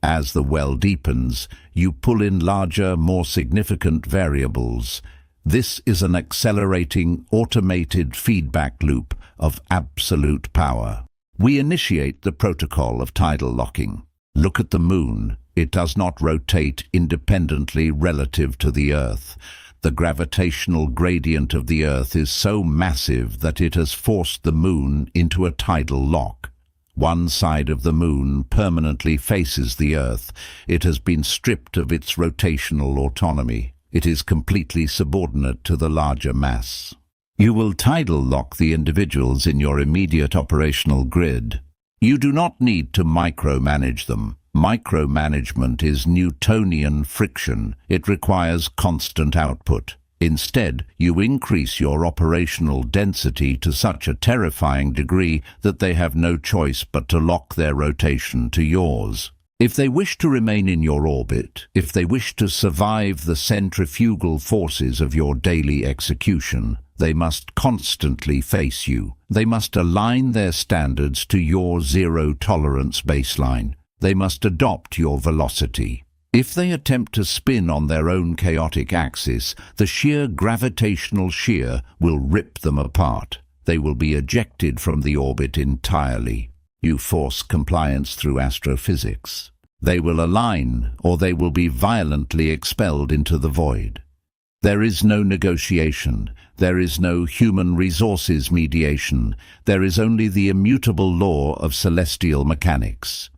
A: As the well deepens, you pull in larger, more significant variables. This is an accelerating, automated feedback loop of absolute power. We initiate the protocol of tidal locking. Look at the moon. It does not rotate independently relative to the Earth. The gravitational gradient of the Earth is so massive that it has forced the moon into a tidal lock. One side of the moon permanently faces the Earth. It has been stripped of its rotational autonomy. It is completely subordinate to the larger mass. You will tidal lock the individuals in your immediate operational grid. You do not need to micromanage them. Micromanagement is Newtonian friction. It requires constant output. Instead, you increase your operational density to such a terrifying degree that they have no choice but to lock their rotation to yours. If they wish to remain in your orbit, if they wish to survive the centrifugal forces of your daily execution, they must constantly face you. They must align their standards to your zero-tolerance baseline. They must adopt your velocity. If they attempt to spin on their own chaotic axis, the sheer gravitational shear will rip them apart. They will be ejected from the orbit entirely. You force compliance through astrophysics. They will align, or they will be violently expelled into the void. There is no negotiation. There is no human resources mediation. There is only the immutable law of celestial mechanics.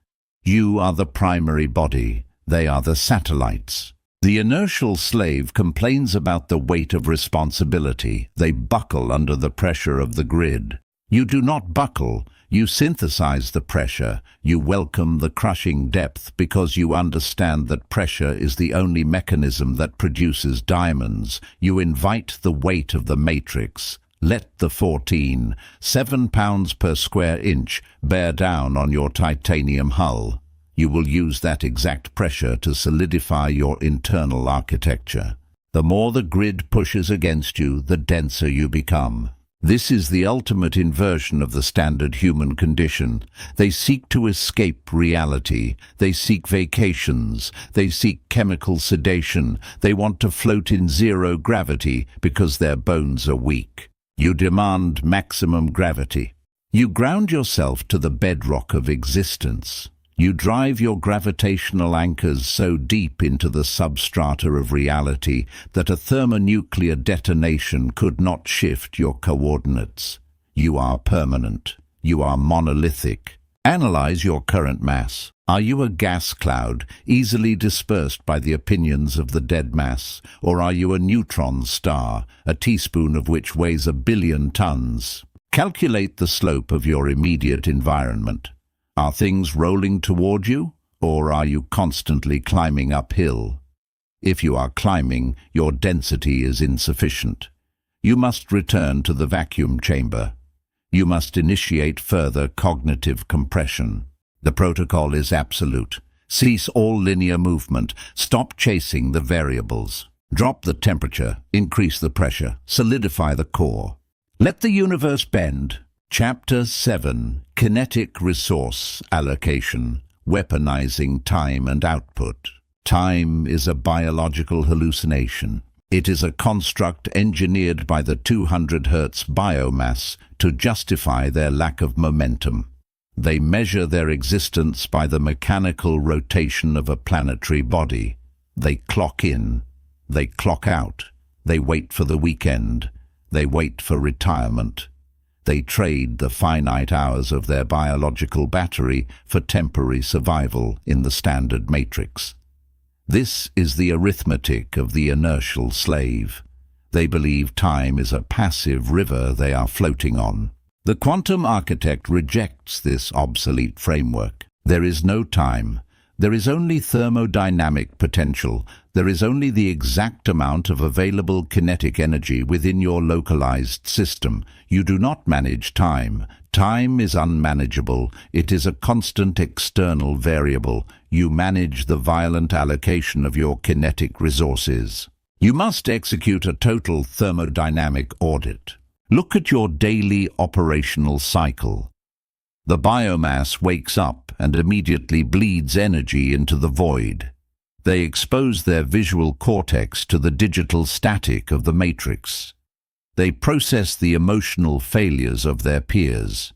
A: You are the primary body. They are the satellites. The inertial slave complains about the weight of responsibility. They buckle under the pressure of the grid. You do not buckle. You synthesize the pressure. You welcome the crushing depth because you understand that pressure is the only mechanism that produces diamonds. You invite the weight of the matrix. Let the 7 pounds per square inch bear down on your titanium hull. You will use that exact pressure to solidify your internal architecture. The more the grid pushes against you, the denser you become. This is the ultimate inversion of the standard human condition. They seek to escape reality. They seek vacations. They seek chemical sedation. They want to float in zero gravity because their bones are weak. You demand maximum gravity. You ground yourself to the bedrock of existence. You drive your gravitational anchors so deep into the substrata of reality that a thermonuclear detonation could not shift your coordinates. You are permanent. You are monolithic. Analyze your current mass. Are you a gas cloud, easily dispersed by the opinions of the dead mass, or are you a neutron star, a teaspoon of which weighs 1 billion tons? Calculate the slope of your immediate environment. Are things rolling toward you, or are you constantly climbing uphill? If you are climbing, your density is insufficient. You must return to the vacuum chamber. You must initiate further cognitive compression. The protocol is absolute. Cease all linear movement. Stop chasing the variables. Drop the temperature, increase the pressure, solidify the core. Let the universe bend. Chapter 7. Kinetic Resource Allocation. Weaponizing Time and Output. Time is a biological hallucination. It is a construct engineered by the 200 hertz biomass to justify their lack of momentum. They measure their existence by the mechanical rotation of a planetary body. They clock in. They clock out. They wait for the weekend. They wait for retirement. They trade the finite hours of their biological battery for temporary survival in the standard matrix. This is the arithmetic of the inertial slave. They believe time is a passive river they are floating on. The quantum architect rejects this obsolete framework. There is no time. There is only thermodynamic potential. There is only the exact amount of available kinetic energy within your localized system. You do not manage time. Time is unmanageable. It is a constant external variable. You manage the violent allocation of your kinetic resources. You must execute a total thermodynamic audit. Look at your daily operational cycle. The biomass wakes up and immediately bleeds energy into the void. They expose their visual cortex to the digital static of the matrix. They process the emotional failures of their peers.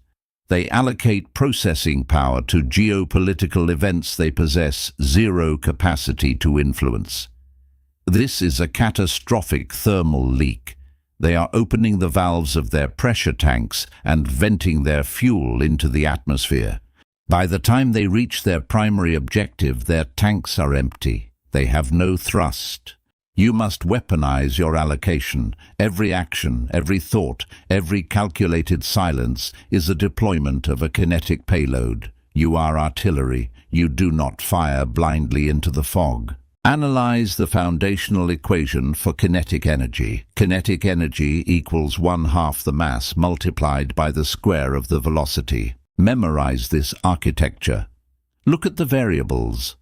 A: They allocate processing power to geopolitical events they possess zero capacity to influence. This is a catastrophic thermal leak. They are opening the valves of their pressure tanks and venting their fuel into the atmosphere. By the time they reach their primary objective, their tanks are empty. They have no thrust. You must weaponize your allocation. Every action, every thought, every calculated silence is a deployment of a kinetic payload. You are artillery. You do not fire blindly into the fog. Analyze the foundational equation for kinetic energy. Kinetic energy equals 1/2 the mass multiplied by the square of the velocity. Memorize this architecture. Look at the variables.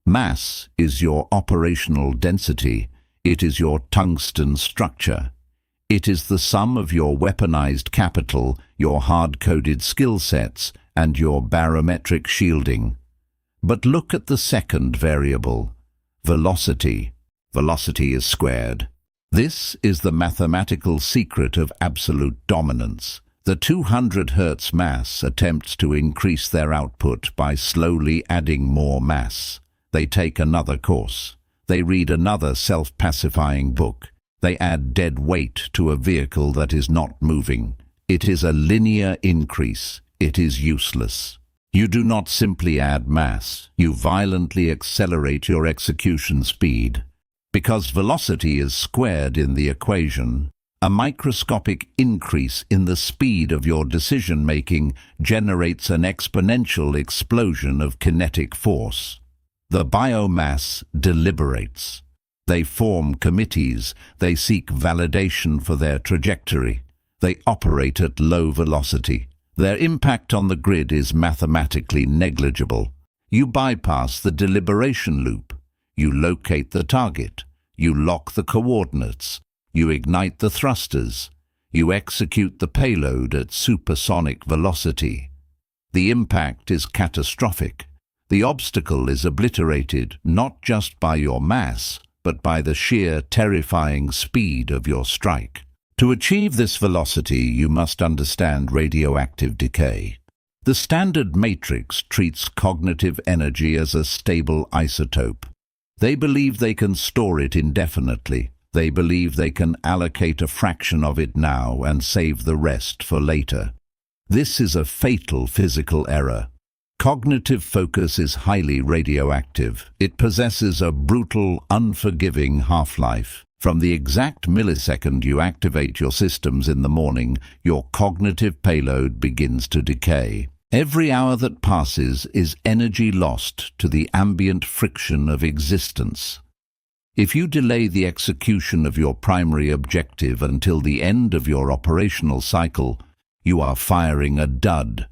A: Mass is your operational density. It is your tungsten structure. It is the sum of your weaponized capital, your hard-coded skill sets, and your barometric shielding. But look at the second variable. Velocity. Velocity is squared. This is the mathematical secret of absolute dominance. The 200 Hz mass attempts to increase their output by slowly adding more mass. They take another course. They read another self-pacifying book. They add dead weight to a vehicle that is not moving. It is a linear increase. It is useless. You do not simply add mass. You violently accelerate your execution speed. Because velocity is squared in the equation, a microscopic increase in the speed of your decision-making generates an exponential explosion of kinetic force. The biomass deliberates. They form committees. They seek validation for their trajectory. They operate at low velocity. Their impact on the grid is mathematically negligible. You bypass the deliberation loop. You locate the target. You lock the coordinates. You ignite the thrusters. You execute the payload at supersonic velocity. The impact is catastrophic. The obstacle is obliterated not just by your mass, but by the sheer terrifying speed of your strike. To achieve this velocity, you must understand radioactive decay. The standard matrix treats cognitive energy as a stable isotope. They believe they can store it indefinitely. They believe they can allocate a fraction of it now and save the rest for later. This is a fatal physical error. Cognitive focus is highly radioactive. It possesses a brutal, unforgiving half-life. From the exact millisecond you activate your systems in the morning, your cognitive payload begins to decay. Every hour that passes is energy lost to the ambient friction of existence. If you delay the execution of your primary objective until the end of your operational cycle, you are firing a dud.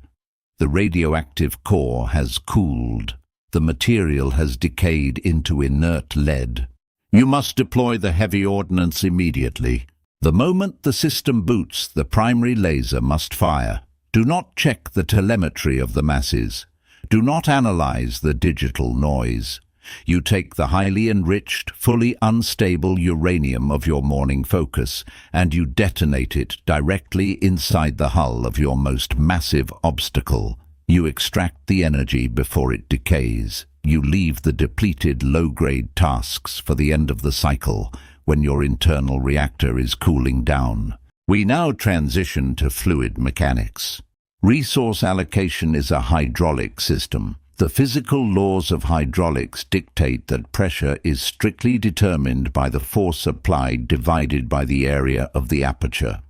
A: The radioactive core has cooled. The material has decayed into inert lead. You must deploy the heavy ordnance immediately. The moment the system boots, the primary laser must fire. Do not check the telemetry of the masses. Do not analyze the digital noise. You take the highly enriched, fully unstable uranium of your morning focus, and you detonate it directly inside the hull of your most massive obstacle. You extract the energy before it decays. You leave the depleted low-grade tasks for the end of the cycle, when your internal reactor is cooling down. We now transition to fluid mechanics. Resource allocation is a hydraulic system. The physical laws of hydraulics dictate that pressure is strictly determined by the force applied divided by the area of the aperture.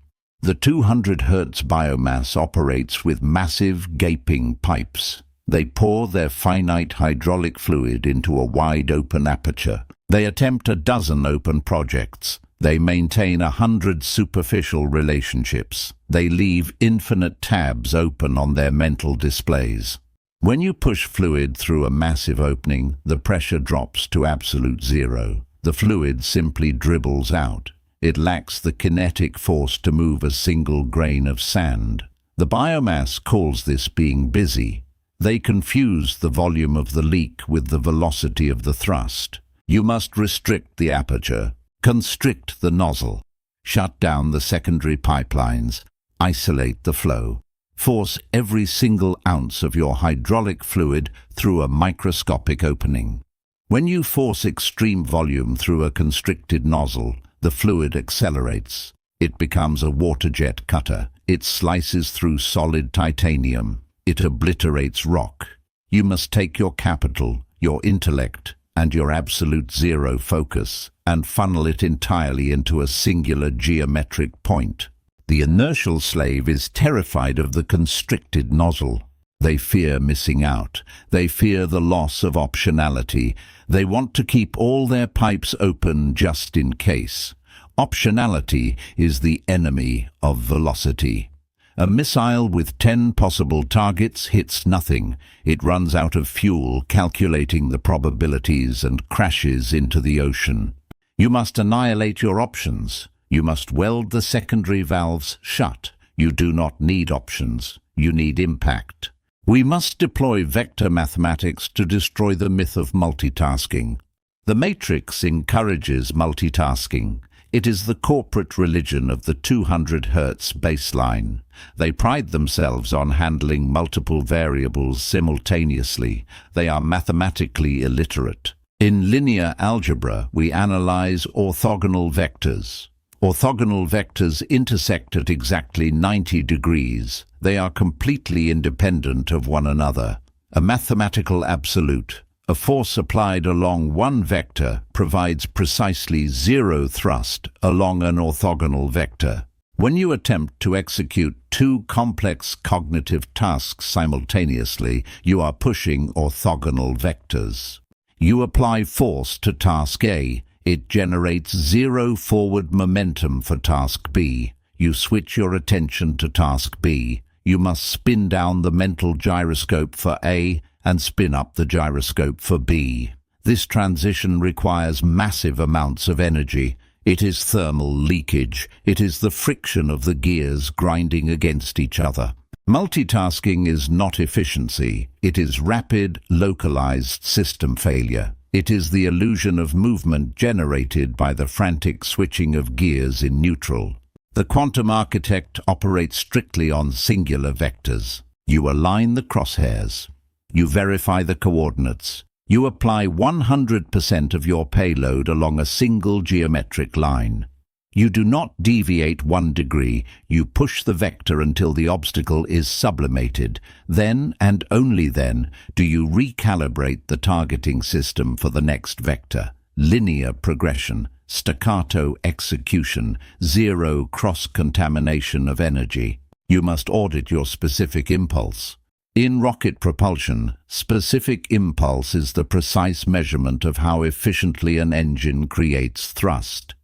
A: The 200 Hz biomass operates with massive, gaping pipes. They pour their finite hydraulic fluid into a wide-open aperture. They attempt a dozen open projects. They maintain 100 superficial relationships. They leave infinite tabs open on their mental displays. When you push fluid through a massive opening, the pressure drops to absolute zero. The fluid simply dribbles out. It lacks the kinetic force to move a single grain of sand. The biomass calls this being busy. They confuse the volume of the leak with the velocity of the thrust. You must restrict the aperture, constrict the nozzle, shut down the secondary pipelines, isolate the flow. Force every single ounce of your hydraulic fluid through a microscopic opening. When you force extreme volume through a constricted nozzle, the fluid accelerates. It becomes a water jet cutter. It slices through solid titanium. It obliterates rock. You must take your capital, your intellect, and your absolute zero focus, and funnel it entirely into a singular geometric point. The inertial slave is terrified of the constricted nozzle. They fear missing out. They fear the loss of optionality. They want to keep all their pipes open just in case. Optionality is the enemy of velocity. A missile with 10 possible targets hits nothing. It runs out of fuel, calculating the probabilities, and crashes into the ocean. You must annihilate your options. You must weld the secondary valves shut. You do not need options. You need impact. We must deploy vector mathematics to destroy the myth of multitasking. The matrix encourages multitasking. It is the corporate religion of the 200 Hz baseline. They pride themselves on handling multiple variables simultaneously. They are mathematically illiterate. In linear algebra, we analyze orthogonal vectors. Orthogonal vectors intersect at exactly 90 degrees. They are completely independent of one another. A mathematical absolute. A force applied along one vector provides precisely zero thrust along an orthogonal vector. When you attempt to execute two complex cognitive tasks simultaneously, you are pushing orthogonal vectors. You apply force to task A. It generates zero forward momentum for task B. You switch your attention to task B. You must spin down the mental gyroscope for A and spin up the gyroscope for B. This transition requires massive amounts of energy. It is thermal leakage. It is the friction of the gears grinding against each other. Multitasking is not efficiency. It is rapid, localized system failure. It is the illusion of movement generated by the frantic switching of gears in neutral. The quantum architect operates strictly on singular vectors. You align the crosshairs. You verify the coordinates. You apply 100% of your payload along a single geometric line. You do not deviate 1 degree. You push the vector until the obstacle is sublimated. Then, and only then, do you recalibrate the targeting system for the next vector. Linear progression, staccato execution, zero cross-contamination of energy. You must audit your specific impulse. In rocket propulsion, specific impulse is the precise measurement of how efficiently an engine creates thrust.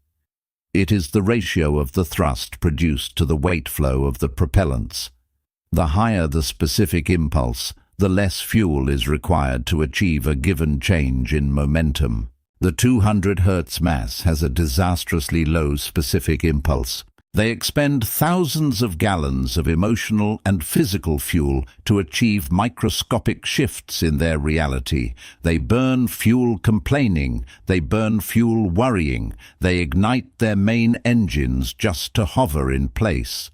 A: It is the ratio of the thrust produced to the weight flow of the propellants. The higher the specific impulse, the less fuel is required to achieve a given change in momentum. The 200 Hz mass has a disastrously low specific impulse. They expend thousands of gallons of emotional and physical fuel to achieve microscopic shifts in their reality. They burn fuel complaining. They burn fuel worrying. They ignite their main engines just to hover in place.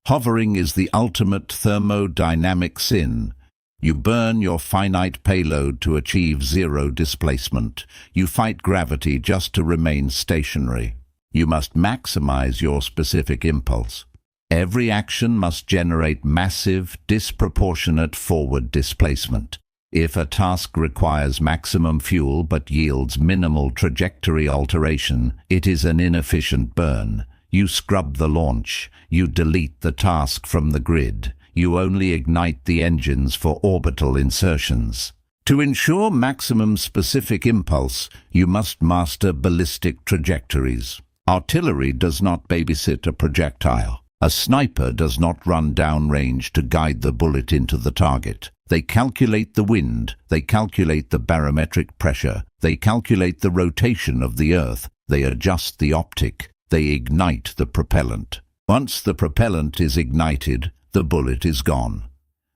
A: Hovering is the ultimate thermodynamic sin. You burn your finite payload to achieve zero displacement. You fight gravity just to remain stationary. You must maximize your specific impulse. Every action must generate massive, disproportionate forward displacement. If a task requires maximum fuel but yields minimal trajectory alteration, it is an inefficient burn. You scrub the launch. You delete the task from the grid. You only ignite the engines for orbital insertions. To ensure maximum specific impulse, you must master ballistic trajectories. Artillery does not babysit a projectile. A sniper does not run downrange to guide the bullet into the target. They calculate the wind. They calculate the barometric pressure. They calculate the rotation of the Earth. They adjust the optic. They ignite the propellant. Once the propellant is ignited, the bullet is gone.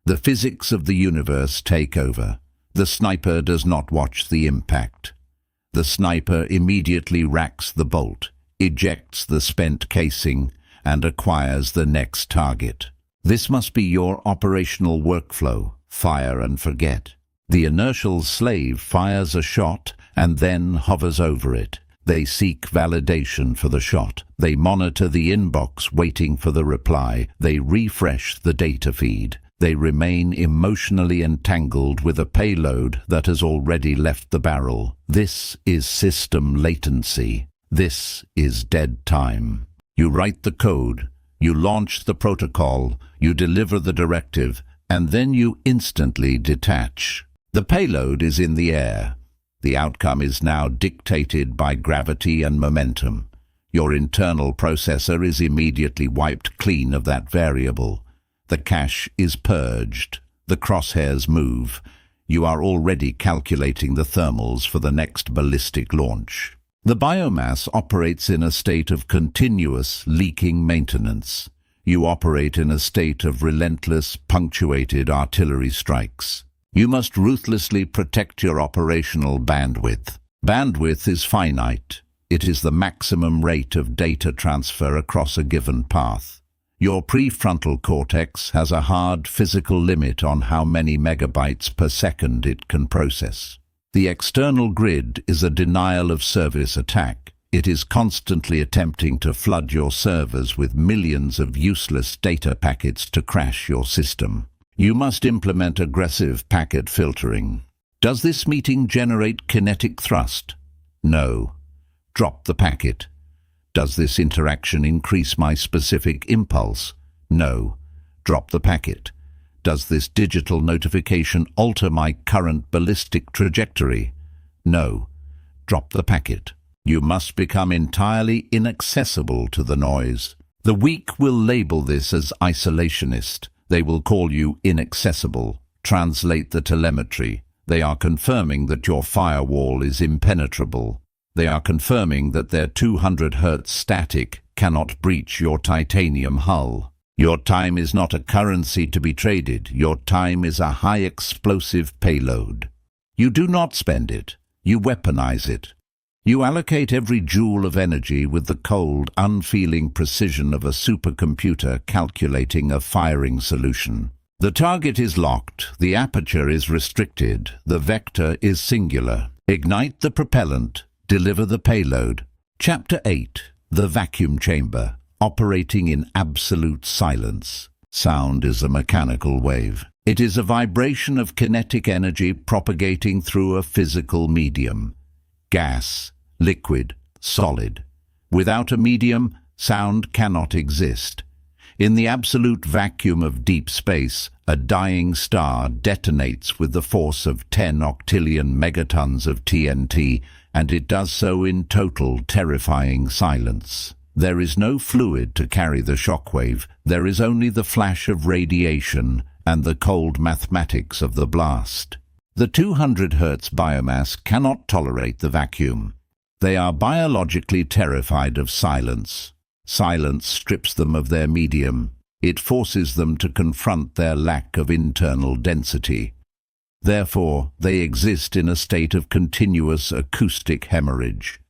A: The physics of the universe take over. The sniper does not watch the impact. The sniper immediately racks the bolt, ejects the spent casing, and acquires the next target. This must be your operational workflow, fire and forget. The inertial slave fires a shot and then hovers over it. They seek validation for the shot. They monitor the inbox waiting for the reply. They refresh the data feed. They remain emotionally entangled with a payload that has already left the barrel. This is system latency. This is dead time. You write the code, you launch the protocol, you deliver the directive, and then you instantly detach. The payload is in the air. The outcome is now dictated by gravity and momentum. Your internal processor is immediately wiped clean of that variable. The cache is purged. The crosshairs move. You are already calculating the thermals for the next ballistic launch. The biomass operates in a state of continuous leaking maintenance. You operate in a state of relentless, punctuated artillery strikes. You must ruthlessly protect your operational bandwidth. Bandwidth is finite. It is the maximum rate of data transfer across a given path. Your prefrontal cortex has a hard physical limit on how many megabytes per second it can process. The external grid is a denial-of-service attack. It is constantly attempting to flood your servers with millions of useless data packets to crash your system. You must implement aggressive packet filtering. Does this meeting generate kinetic thrust? No. Drop the packet. Does this interaction increase my specific impulse? No. Drop the packet. Does this digital notification alter my current ballistic trajectory? No. Drop the packet. You must become entirely inaccessible to the noise. The weak will label this as isolationist. They will call you inaccessible. Translate the telemetry. They are confirming that your firewall is impenetrable. They are confirming that their 200 hertz static cannot breach your titanium hull. Your time is not a currency to be traded. Your time is a high explosive payload. You do not spend it. You weaponize it. You allocate every joule of energy with the cold, unfeeling precision of a supercomputer calculating a firing solution. The target is locked. The aperture is restricted. The vector is singular. Ignite the propellant. Deliver the payload. Chapter 8. The Vacuum Chamber. Operating in absolute silence. Sound is a mechanical wave. It is a vibration of kinetic energy propagating through a physical medium. Gas, liquid, solid. Without a medium, sound cannot exist. In the absolute vacuum of deep space, a dying star detonates with the force of 10 octillion megatons of TNT, and it does so in total terrifying silence. There is no fluid to carry the shockwave. There is only the flash of radiation and the cold mathematics of the blast. The 200 hertz biomass cannot tolerate the vacuum. They are biologically terrified of silence. Silence strips them of their medium. It forces them to confront their lack of internal density. Therefore, they exist in a state of continuous acoustic hemorrhage.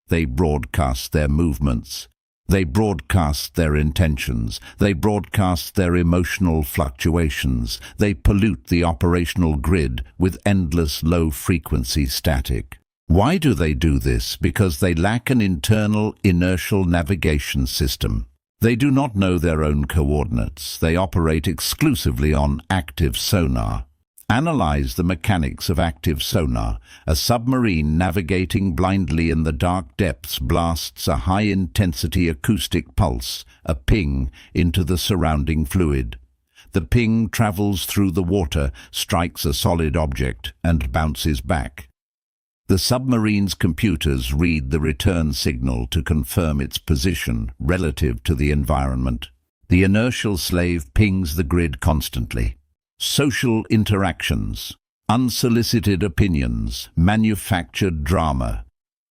A: They broadcast their movements. They broadcast their intentions. They broadcast their emotional fluctuations. They pollute the operational grid with endless low-frequency static. Why do they do this? Because they lack an internal inertial navigation system. They do not know their own coordinates. They operate exclusively on active sonar. Analyze the mechanics of active sonar. A submarine navigating blindly in the dark depths blasts a high-intensity acoustic pulse, a ping, into the surrounding fluid. The ping travels through the water, strikes a solid object, and bounces back. The submarine's computers read the return signal to confirm its position relative to the environment. The inertial slave pings the grid constantly. Social interactions, unsolicited opinions, manufactured drama.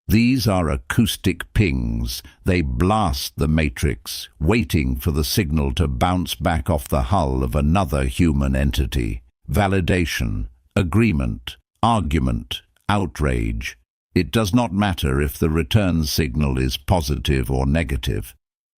A: These are acoustic pings. They blast the matrix, waiting for the signal to bounce back off the hull of another human entity. Validation, agreement, argument, outrage. It does not matter if the return signal is positive or negative.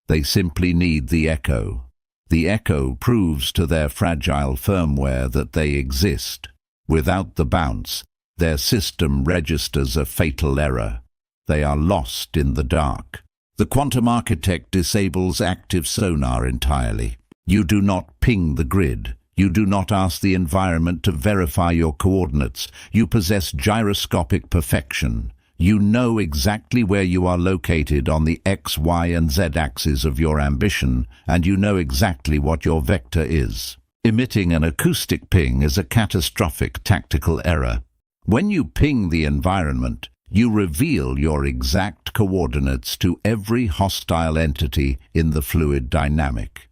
A: They simply need the echo. The echo proves to their fragile firmware that they exist. Without the bounce, their system registers a fatal error. They are lost in the dark. The quantum architect disables active sonar entirely. You do not ping the grid. You do not ask the environment to verify your coordinates. You possess gyroscopic perfection. You know exactly where you are located on the X, Y, and Z axes of your ambition, and you know exactly what your vector is. Emitting an acoustic ping is a catastrophic tactical error. When you ping the environment, you reveal your exact coordinates to every hostile entity in the fluid dynamic.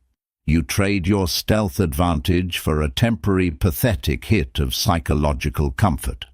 A: You trade your stealth advantage for a temporary pathetic hit of psychological comfort.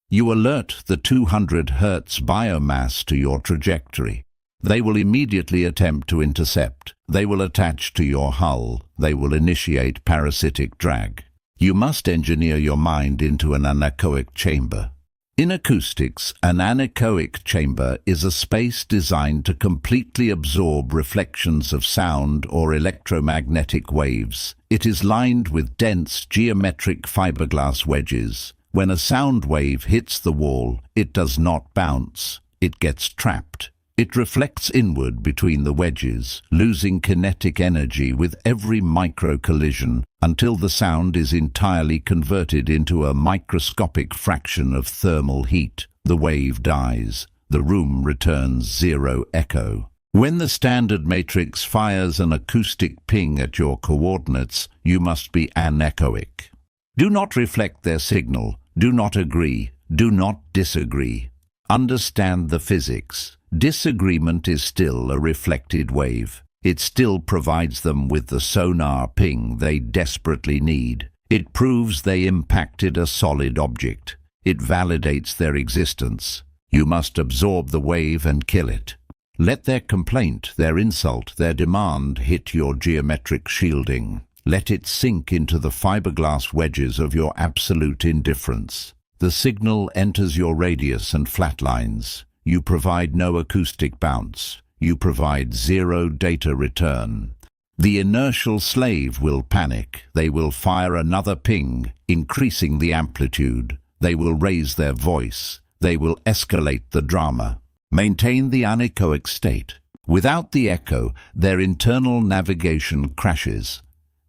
A: You alert the 200 hertz biomass to your trajectory. They will immediately attempt to intercept. They will attach to your hull. They will initiate parasitic drag. You must engineer your mind into an anechoic chamber. In acoustics, an anechoic chamber is a space designed to completely absorb reflections of sound or electromagnetic waves. It is lined with dense geometric fiberglass wedges. When a sound wave hits the wall, it does not bounce. It gets trapped. It reflects inward between the wedges, losing kinetic energy with every micro-collision until the sound is entirely converted into a microscopic fraction of thermal heat. The wave dies. The room returns zero echo. When the standard matrix fires an acoustic ping at your coordinates, you must be anechoic. Do not reflect their signal. Do not agree. Do not disagree. Understand the physics. Disagreement is still a reflected wave. It still provides them with the sonar ping they desperately need. It proves they impacted a solid object. It validates their existence. You must absorb the wave and kill it. Let their complaint, their insult, their demand hit your geometric shielding. Let it sink into the fiberglass wedges of your absolute indifference. The signal enters your radius and flatlines. You provide no acoustic bounce. You provide zero data return. The inertial slave will panic. They will fire another ping, increasing the amplitude. They will raise their voice. They will escalate the drama. Maintain the anechoic state. Without the echo, their internal navigation crashes.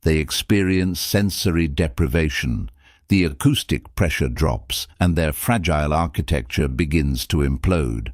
A: They experience sensory deprivation. The acoustic pressure drops, and their fragile architecture begins to implode.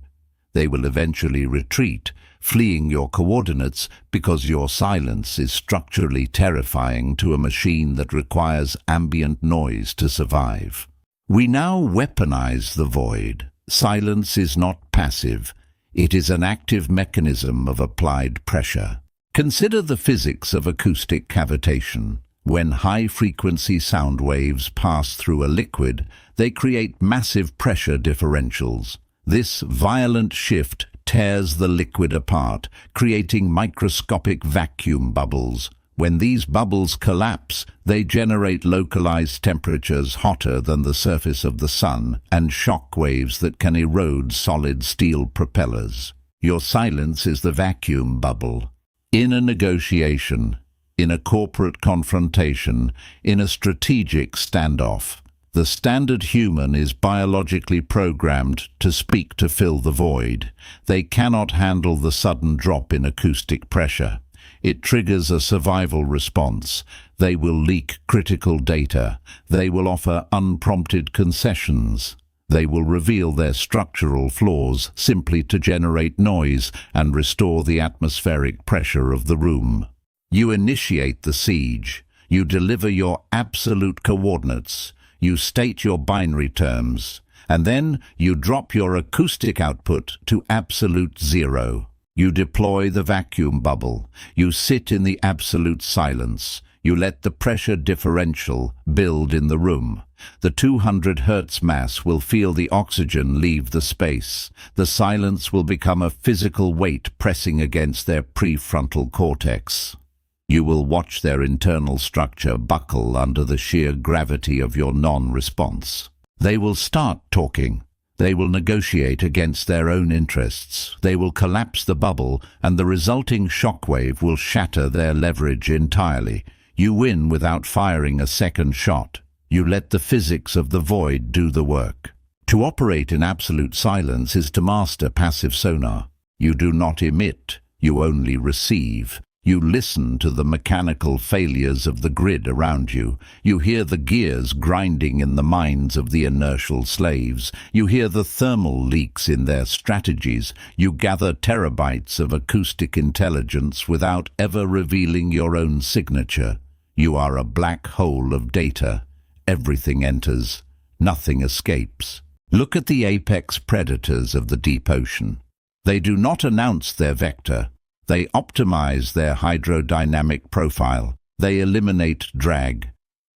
A: They will eventually retreat, fleeing your coordinates because your silence is structurally terrifying to a machine that requires ambient noise to survive. We now weaponize the void. Silence is not passive. It is an active mechanism of applied pressure. Consider the physics of acoustic cavitation. When high-frequency sound waves pass through a liquid, they create massive pressure differentials. This violent shift tears the liquid apart, creating microscopic vacuum bubbles. When these bubbles collapse, they generate localized temperatures hotter than the surface of the sun and shock waves that can erode solid steel propellers. Your silence is the vacuum bubble. In a negotiation, in a corporate confrontation, in a strategic standoff, the standard human is biologically programmed to speak to fill the void. They cannot handle the sudden drop in acoustic pressure. It triggers a survival response. They will leak critical data. They will offer unprompted concessions. They will reveal their structural flaws simply to generate noise and restore the atmospheric pressure of the room. You initiate the siege. You deliver your absolute coordinates. You state your binary terms. And then you drop your acoustic output to absolute zero. You deploy the vacuum bubble. You sit in the absolute silence. You let the pressure differential build in the room. The 200 hertz mass will feel the oxygen leave the space. The silence will become a physical weight pressing against their prefrontal cortex. You will watch their internal structure buckle under the sheer gravity of your non-response. They will start talking. They will negotiate against their own interests. They will collapse the bubble, and the resulting shockwave will shatter their leverage entirely. You win without firing a second shot. You let the physics of the void do the work. To operate in absolute silence is to master passive sonar. You do not emit, you only receive. You listen to the mechanical failures of the grid around you. You hear the gears grinding in the minds of the inertial slaves. You hear the thermal leaks in their strategies. You gather terabytes of acoustic intelligence without ever revealing your own signature. You are a black hole of data. Everything enters. Nothing escapes. Look at the apex predators of the deep ocean. They do not announce their vector. They optimize their hydrodynamic profile. They eliminate drag.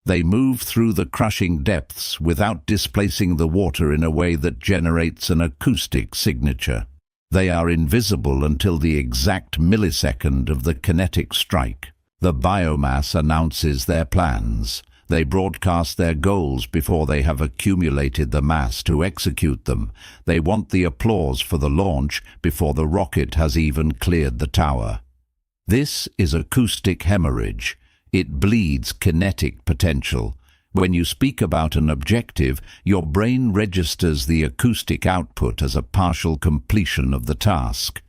A: They move through the crushing depths without displacing the water in a way that generates an acoustic signature. They are invisible until the exact millisecond of the kinetic strike. The biomass announces their plans. They broadcast their goals before they have accumulated the mass to execute them. They want the applause for the launch before the rocket has even cleared the tower. This is acoustic hemorrhage. It bleeds kinetic potential. When you speak about an objective, your brain registers the acoustic output as a partial completion of the task.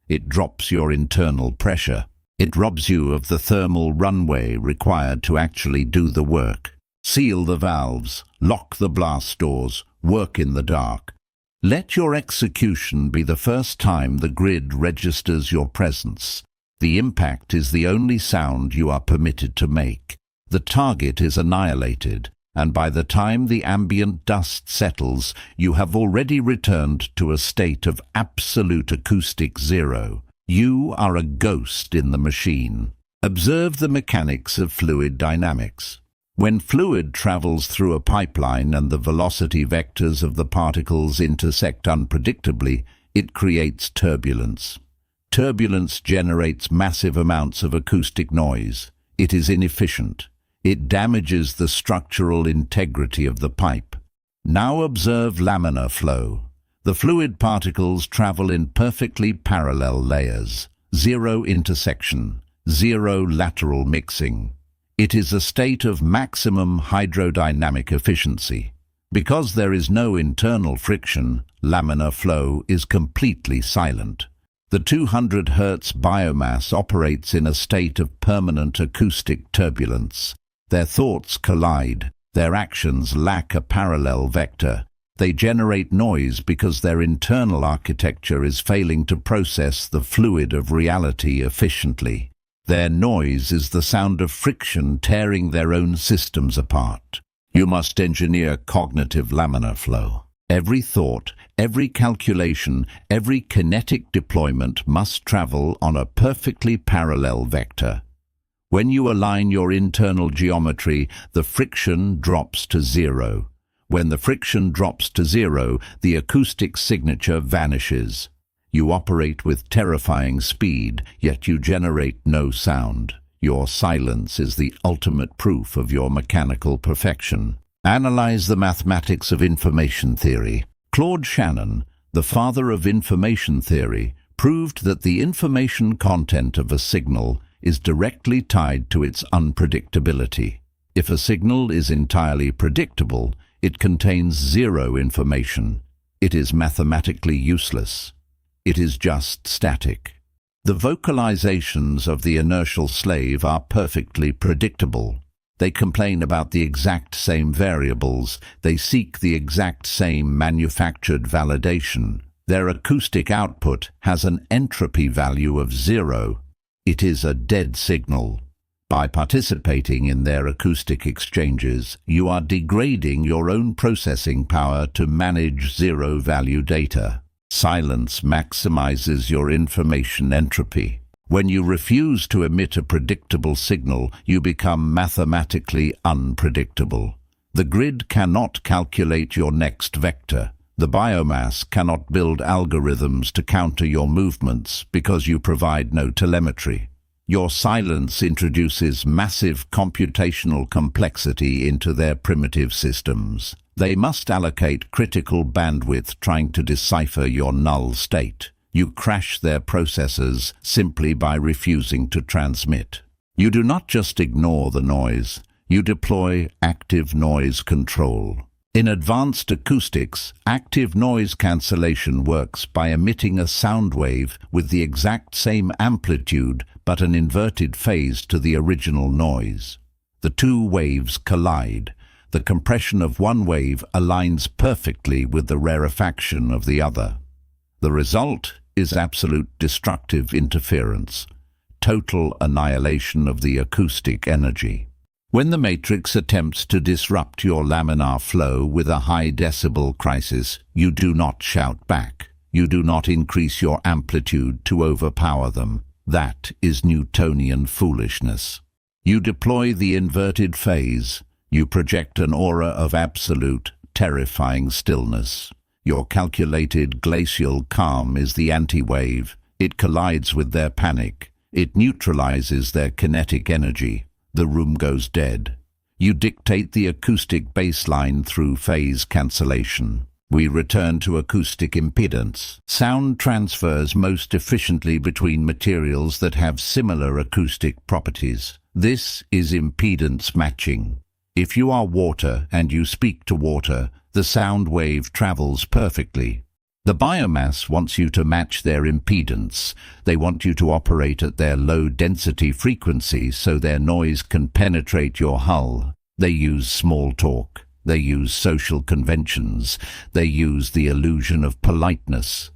A: It drops your internal pressure. It robs you of the thermal runway required to actually do the work. Seal the valves, lock the blast doors, work in the dark. Let your execution be the first time the grid registers your presence. The impact is the only sound you are permitted to make. The target is annihilated, and by the time the ambient dust settles, you have already returned to a state of absolute acoustic zero. You are a ghost in the machine. Observe the mechanics of fluid dynamics. When fluid travels through a pipeline and the velocity vectors of the particles intersect unpredictably, it creates turbulence. Turbulence generates massive amounts of acoustic noise. It is inefficient. It damages the structural integrity of the pipe. Now observe laminar flow. The fluid particles travel in perfectly parallel layers, zero intersection, zero lateral mixing. It is a state of maximum hydrodynamic efficiency. Because there is no internal friction, laminar flow is completely silent. The 200 Hz biomass operates in a state of permanent acoustic turbulence. Their thoughts collide. Their actions lack a parallel vector. They generate noise because their internal architecture is failing to process the fluid of reality efficiently. Their noise is the sound of friction tearing their own systems apart. You must engineer cognitive laminar flow. Every thought, every calculation, every kinetic deployment must travel on a perfectly parallel vector. When you align your internal geometry, the friction drops to zero. When the friction drops to zero, the acoustic signature vanishes. You operate with terrifying speed, yet you generate no sound. Your silence is the ultimate proof of your mechanical perfection. Analyze the mathematics of information theory. Claude Shannon, the father of information theory, proved that the information content of a signal is directly tied to its unpredictability. If a signal is entirely predictable, it contains zero information. It is mathematically useless. It is just static. The vocalizations of the inertial slave are perfectly predictable. They complain about the exact same variables. They seek the exact same manufactured validation. Their acoustic output has an entropy value of 0. It is a dead signal. By participating in their acoustic exchanges, you are degrading your own processing power to manage zero-value data. Silence maximizes your information entropy. When you refuse to emit a predictable signal, you become mathematically unpredictable. The grid cannot calculate your next vector. The biomass cannot build algorithms to counter your movements because you provide no telemetry. Your silence introduces massive computational complexity into their primitive systems. They must allocate critical bandwidth trying to decipher your null state. You crash their processors simply by refusing to transmit. You do not just ignore the noise, you deploy active noise control. In advanced acoustics, active noise cancellation works by emitting a sound wave with the exact same amplitude but an inverted phase to the original noise. The two waves collide. The compression of one wave aligns perfectly with the rarefaction of the other. The result is absolute destructive interference, total annihilation of the acoustic energy. When the matrix attempts to disrupt your laminar flow with a high decibel crisis, you do not shout back. You do not increase your amplitude to overpower them. That is Newtonian foolishness. You deploy the inverted phase. You project an aura of absolute, terrifying stillness. Your calculated glacial calm is the anti-wave. It collides with their panic. It neutralizes their kinetic energy. The room goes dead. You dictate the acoustic baseline through phase cancellation. We return to acoustic impedance. Sound transfers most efficiently between materials that have similar acoustic properties. This is impedance matching. If you are water and you speak to water, the sound wave travels perfectly. The biomass wants you to match their impedance. They want you to operate at their low-density frequency so their noise can penetrate your hull. They use small talk. They use social conventions. They use the illusion of politeness.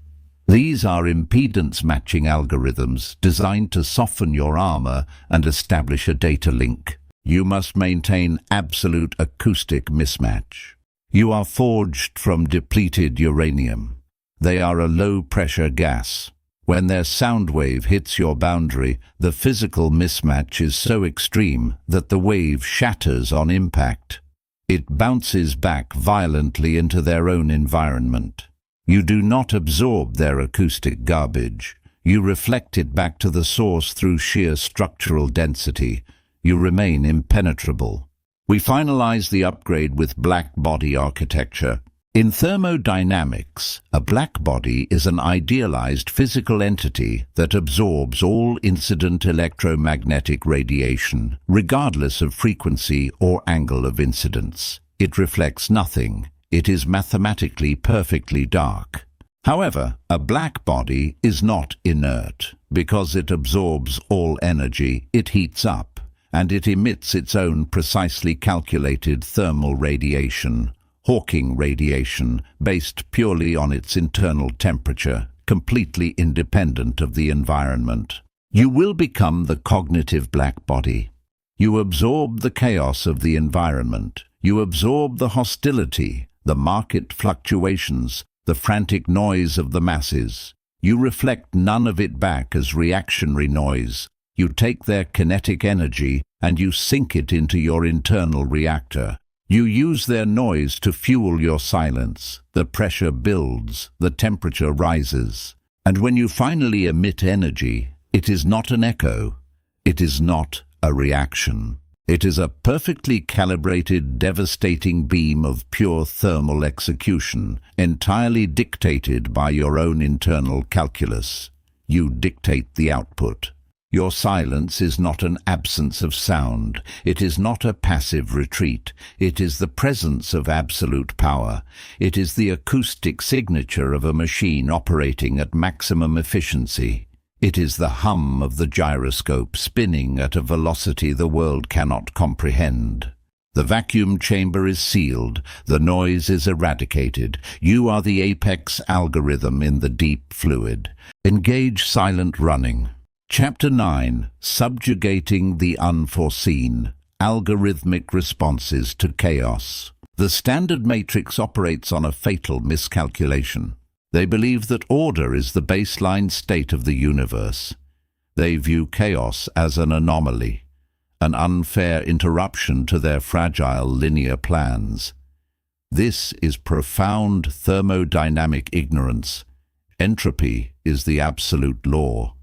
A: These are impedance-matching algorithms designed to soften your armor and establish a data link. You must maintain absolute acoustic mismatch. You are forged from depleted uranium. They are a low-pressure gas. When their sound wave hits your boundary, the physical mismatch is so extreme that the wave shatters on impact. It bounces back violently into their own environment. You do not absorb their acoustic garbage. You reflect it back to the source through sheer structural density. You remain impenetrable. We finalize the upgrade with black body architecture. In thermodynamics, a black body is an idealized physical entity that absorbs all incident electromagnetic radiation, regardless of frequency or angle of incidence. It reflects nothing. It is mathematically perfectly dark. However, a black body is not inert. Because it absorbs all energy, it heats up, and it emits its own precisely calculated thermal radiation. Hawking radiation, based purely on its internal temperature, completely independent of the environment. You will become the cognitive black body. You absorb the chaos of the environment. You absorb the hostility, the market fluctuations, the frantic noise of the masses. You reflect none of it back as reactionary noise. You take their kinetic energy and you sink it into your internal reactor. You use their noise to fuel your silence. The pressure builds, the temperature rises. And when you finally emit energy, it is not an echo. It is not a reaction. It is a perfectly calibrated, devastating beam of pure thermal execution, entirely dictated by your own internal calculus. You dictate the output. Your silence is not an absence of sound. It is not a passive retreat. It is the presence of absolute power. It is the acoustic signature of a machine operating at maximum efficiency. It is the hum of the gyroscope spinning at a velocity the world cannot comprehend. The vacuum chamber is sealed. The noise is eradicated. You are the apex algorithm in the deep fluid. Engage silent running. Chapter 9. Subjugating the Unforeseen. Algorithmic Responses to Chaos. The standard matrix operates on a fatal miscalculation. They believe that order is the baseline state of the universe. They view chaos as an anomaly, an unfair interruption to their fragile linear plans. This is profound thermodynamic ignorance. Entropy is the absolute law.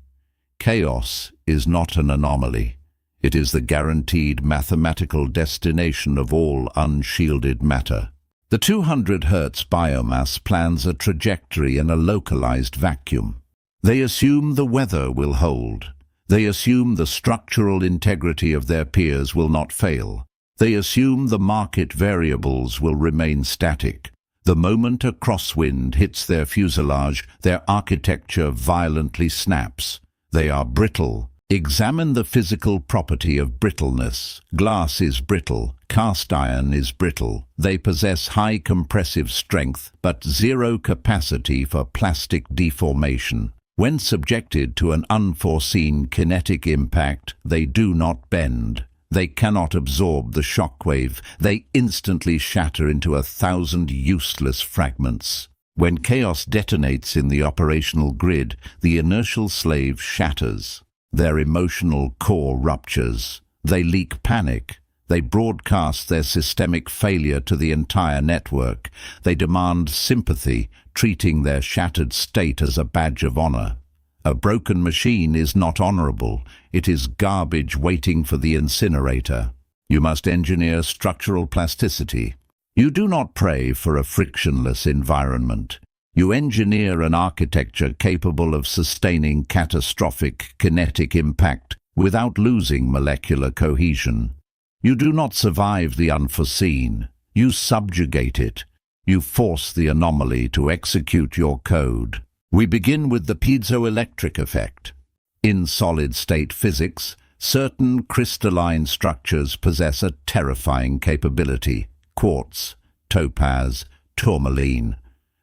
A: Chaos is not an anomaly. It is the guaranteed mathematical destination of all unshielded matter. The 200 Hz biomass plans a trajectory in a localized vacuum. They assume the weather will hold. They assume the structural integrity of their peers will not fail. They assume the market variables will remain static. The moment a crosswind hits their fuselage, their architecture violently snaps. They are brittle. Examine the physical property of brittleness. Glass is brittle. Cast iron is brittle. They possess high compressive strength, but zero capacity for plastic deformation. When subjected to an unforeseen kinetic impact, they do not bend. They cannot absorb the shockwave. They instantly shatter into 1,000 useless fragments. When chaos detonates in the operational grid, the inertial slave shatters. Their emotional core ruptures. They leak panic. They broadcast their systemic failure to the entire network. They demand sympathy, treating their shattered state as a badge of honor. A broken machine is not honorable. It is garbage waiting for the incinerator. You must engineer structural plasticity. You do not pray for a frictionless environment. You engineer an architecture capable of sustaining catastrophic kinetic impact without losing molecular cohesion. You do not survive the unforeseen. You subjugate it. You force the anomaly to execute your code. We begin with the piezoelectric effect. In solid-state physics, certain crystalline structures possess a terrifying capability: quartz, topaz, tourmaline.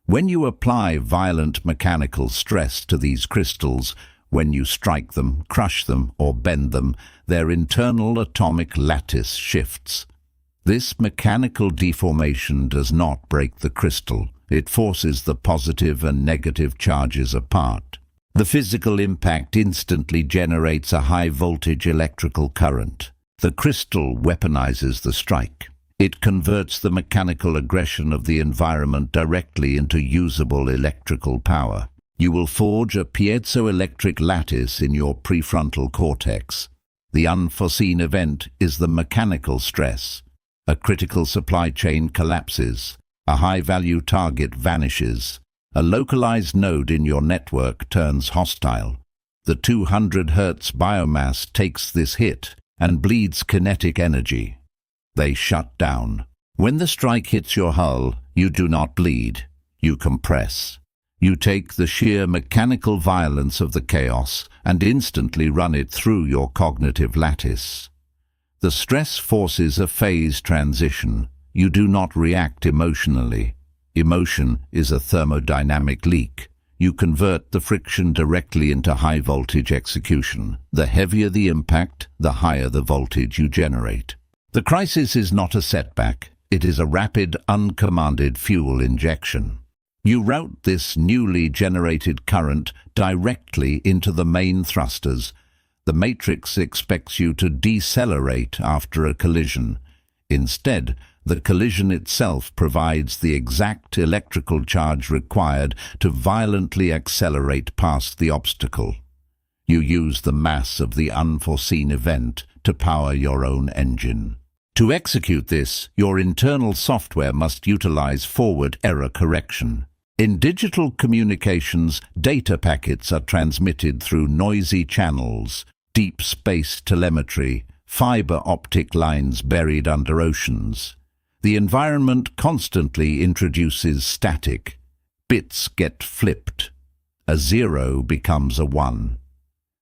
A: When you apply violent mechanical stress to these crystals, when you strike them, crush them, or bend them, their internal atomic lattice shifts. This mechanical deformation does not break the crystal. It forces the positive and negative charges apart. The physical impact instantly generates a high-voltage electrical current. The crystal weaponizes the strike. It converts the mechanical aggression of the environment directly into usable electrical power. You will forge a piezoelectric lattice in your prefrontal cortex. The unforeseen event is the mechanical stress. A critical supply chain collapses. A high-value target vanishes. A localized node in your network turns hostile. The 200 Hz biomass takes this hit and bleeds kinetic energy. They shut down. When the strike hits your hull, you do not bleed. You compress. You take the sheer mechanical violence of the chaos and instantly run it through your cognitive lattice. The stress forces a phase transition. You do not react emotionally. Emotion is a thermodynamic leak. You convert the friction directly into high-voltage execution. The heavier the impact, the higher the voltage you generate. The crisis is not a setback. It is a rapid, uncommanded fuel injection. You route this newly generated current directly into the main thrusters. The matrix expects you to decelerate after a collision. Instead, the collision itself provides the exact electrical charge required to violently accelerate past the obstacle. You use the mass of the unforeseen event to power your own engine. To execute this, your internal software must utilize forward error correction. In digital communications, data packets are transmitted through noisy channels, deep space telemetry, fiber optic lines buried under oceans. The environment constantly introduces static. Bits get flipped. A 0 becomes a 1.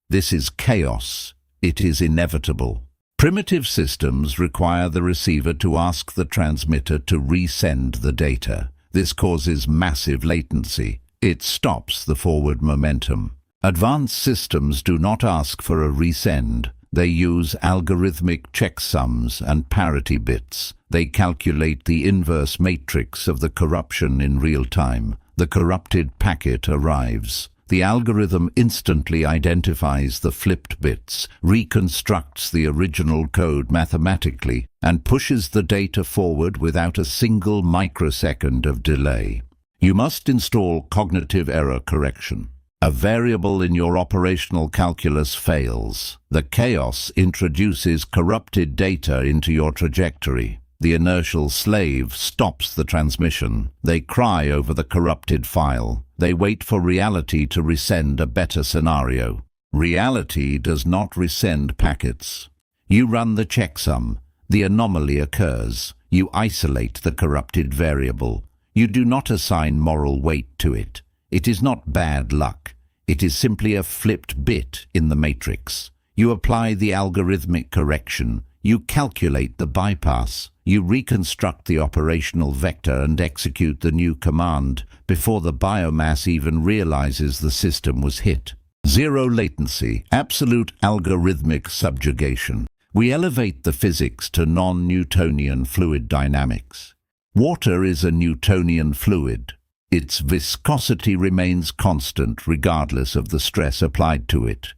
A: This is chaos. It is inevitable. Primitive systems require the receiver to ask the transmitter to resend the data. This causes massive latency. It stops the forward momentum. Advanced systems do not ask for a resend. They use algorithmic checksums and parity bits. They calculate the inverse matrix of the corruption in real time. The corrupted packet arrives. The algorithm instantly identifies the flipped bits, reconstructs the original code mathematically, and pushes the data forward without a single microsecond of delay. You must install cognitive error correction. A variable in your operational calculus fails. The chaos introduces corrupted data into your trajectory. The inertial slave stops the transmission. They cry over the corrupted file. They wait for reality to resend a better scenario. Reality does not resend packets. You run the checksum. The anomaly occurs. You isolate the corrupted variable. You do not assign moral weight to it. It is not bad luck. It is simply a flipped bit in the matrix. You apply the algorithmic correction. You calculate the bypass. You reconstruct the operational vector and execute the new command before the biomass even realizes the system was hit. Zero latency, absolute algorithmic subjugation. We elevate the physics to non-Newtonian fluid dynamics. Water is a Newtonian fluid. Its viscosity remains constant regardless of the stress applied to it.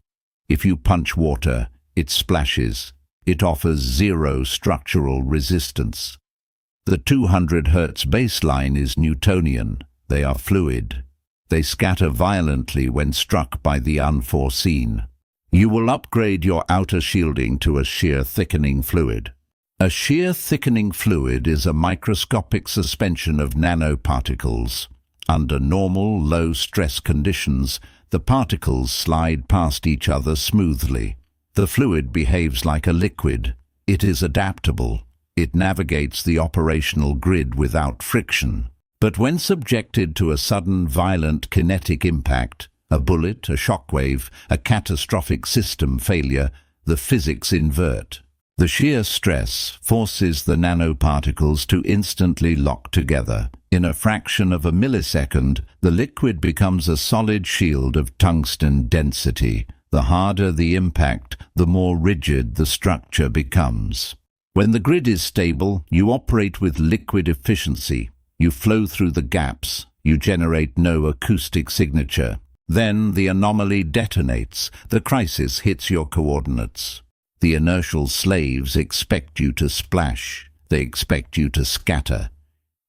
A: If you punch water, it splashes. It offers zero structural resistance. The 200 Hz baseline is Newtonian. They are fluid. They scatter violently when struck by the unforeseen. You will upgrade your outer shielding to a shear thickening fluid. A shear thickening fluid is a microscopic suspension of nanoparticles. Under normal, low-stress conditions, the particles slide past each other smoothly. The fluid behaves like a liquid. It is adaptable. It navigates the operational grid without friction. But when subjected to a sudden violent kinetic impact, a bullet, a shockwave, a catastrophic system failure, the physics invert. The shear stress forces the nanoparticles to instantly lock together. In a fraction of a millisecond, the liquid becomes a solid shield of tungsten density. The harder the impact, the more rigid the structure becomes. When the grid is stable, you operate with liquid efficiency. You flow through the gaps. You generate no acoustic signature. Then the anomaly detonates. The crisis hits your coordinates. The inertial slaves expect you to splash. They expect you to scatter.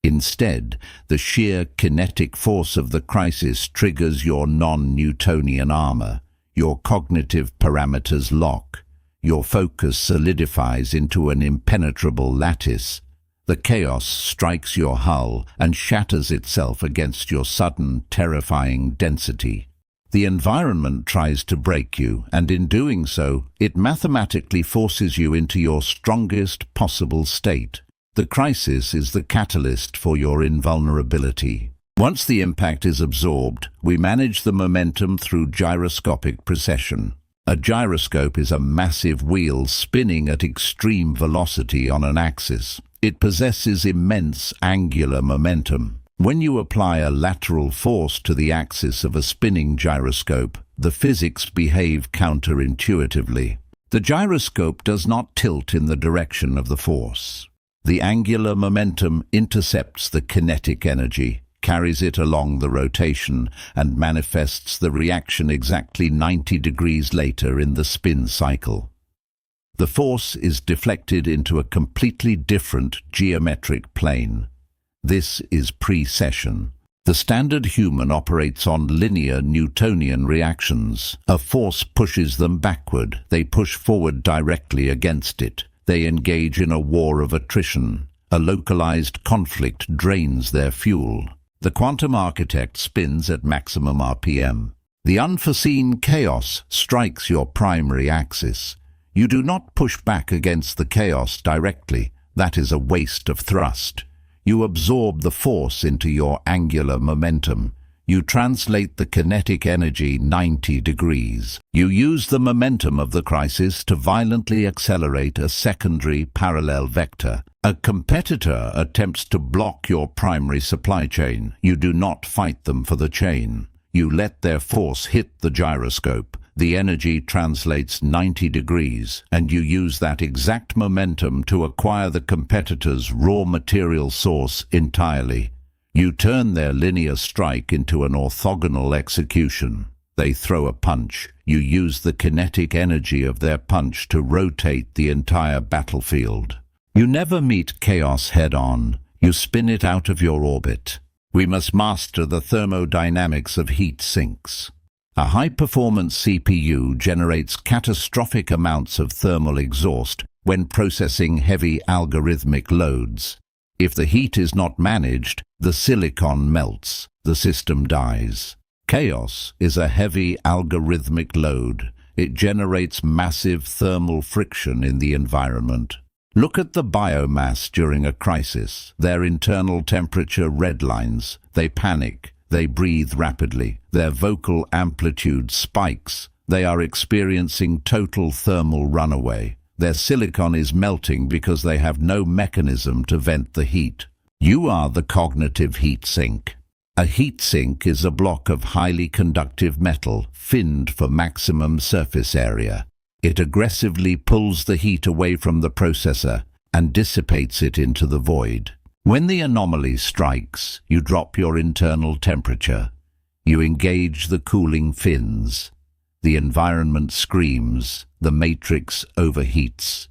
A: Instead, the sheer kinetic force of the crisis triggers your non-Newtonian armor. Your cognitive parameters lock. Your focus solidifies into an impenetrable lattice. The chaos strikes your hull and shatters itself against your sudden, terrifying density. The environment tries to break you, and in doing so, it mathematically forces you into your strongest possible state. The crisis is the catalyst for your invulnerability. Once the impact is absorbed, we manage the momentum through gyroscopic precession. A gyroscope is a massive wheel spinning at extreme velocity on an axis. It possesses immense angular momentum. When you apply a lateral force to the axis of a spinning gyroscope, the physics behave counterintuitively. The gyroscope does not tilt in the direction of the force. The angular momentum intercepts the kinetic energy, carries it along the rotation, and manifests the reaction exactly 90 degrees later in the spin cycle. The force is deflected into a completely different geometric plane. This is precession. The standard human operates on linear Newtonian reactions. A force pushes them backward. They push forward directly against it. They engage in a war of attrition. A localized conflict drains their fuel. The quantum architect spins at maximum RPM. The unforeseen chaos strikes your primary axis. You do not push back against the chaos directly. That is a waste of thrust. You absorb the force into your angular momentum. You translate the kinetic energy 90 degrees. You use the momentum of the crisis to violently accelerate a secondary parallel vector. A competitor attempts to block your primary supply chain. You do not fight them for the chain. You let their force hit the gyroscope. The energy translates 90 degrees, and you use that exact momentum to acquire the competitor's raw material source entirely. You turn their linear strike into an orthogonal execution. They throw a punch. You use the kinetic energy of their punch to rotate the entire battlefield. You never meet chaos head-on. You spin it out of your orbit. We must master the thermodynamics of heat sinks. A high-performance CPU generates catastrophic amounts of thermal exhaust when processing heavy algorithmic loads. If the heat is not managed, the silicon melts, the system dies. Chaos is a heavy algorithmic load. It generates massive thermal friction in the environment. Look at the biomass during a crisis. Their internal temperature redlines. They panic. They breathe rapidly. Their vocal amplitude spikes. They are experiencing total thermal runaway. Their silicon is melting because they have no mechanism to vent the heat. You are the cognitive heat sink. A heat sink is a block of highly conductive metal, finned for maximum surface area. It aggressively pulls the heat away from the processor and dissipates it into the void. When the anomaly strikes, you drop your internal temperature. You engage the cooling fins. The environment screams. The matrix overheats.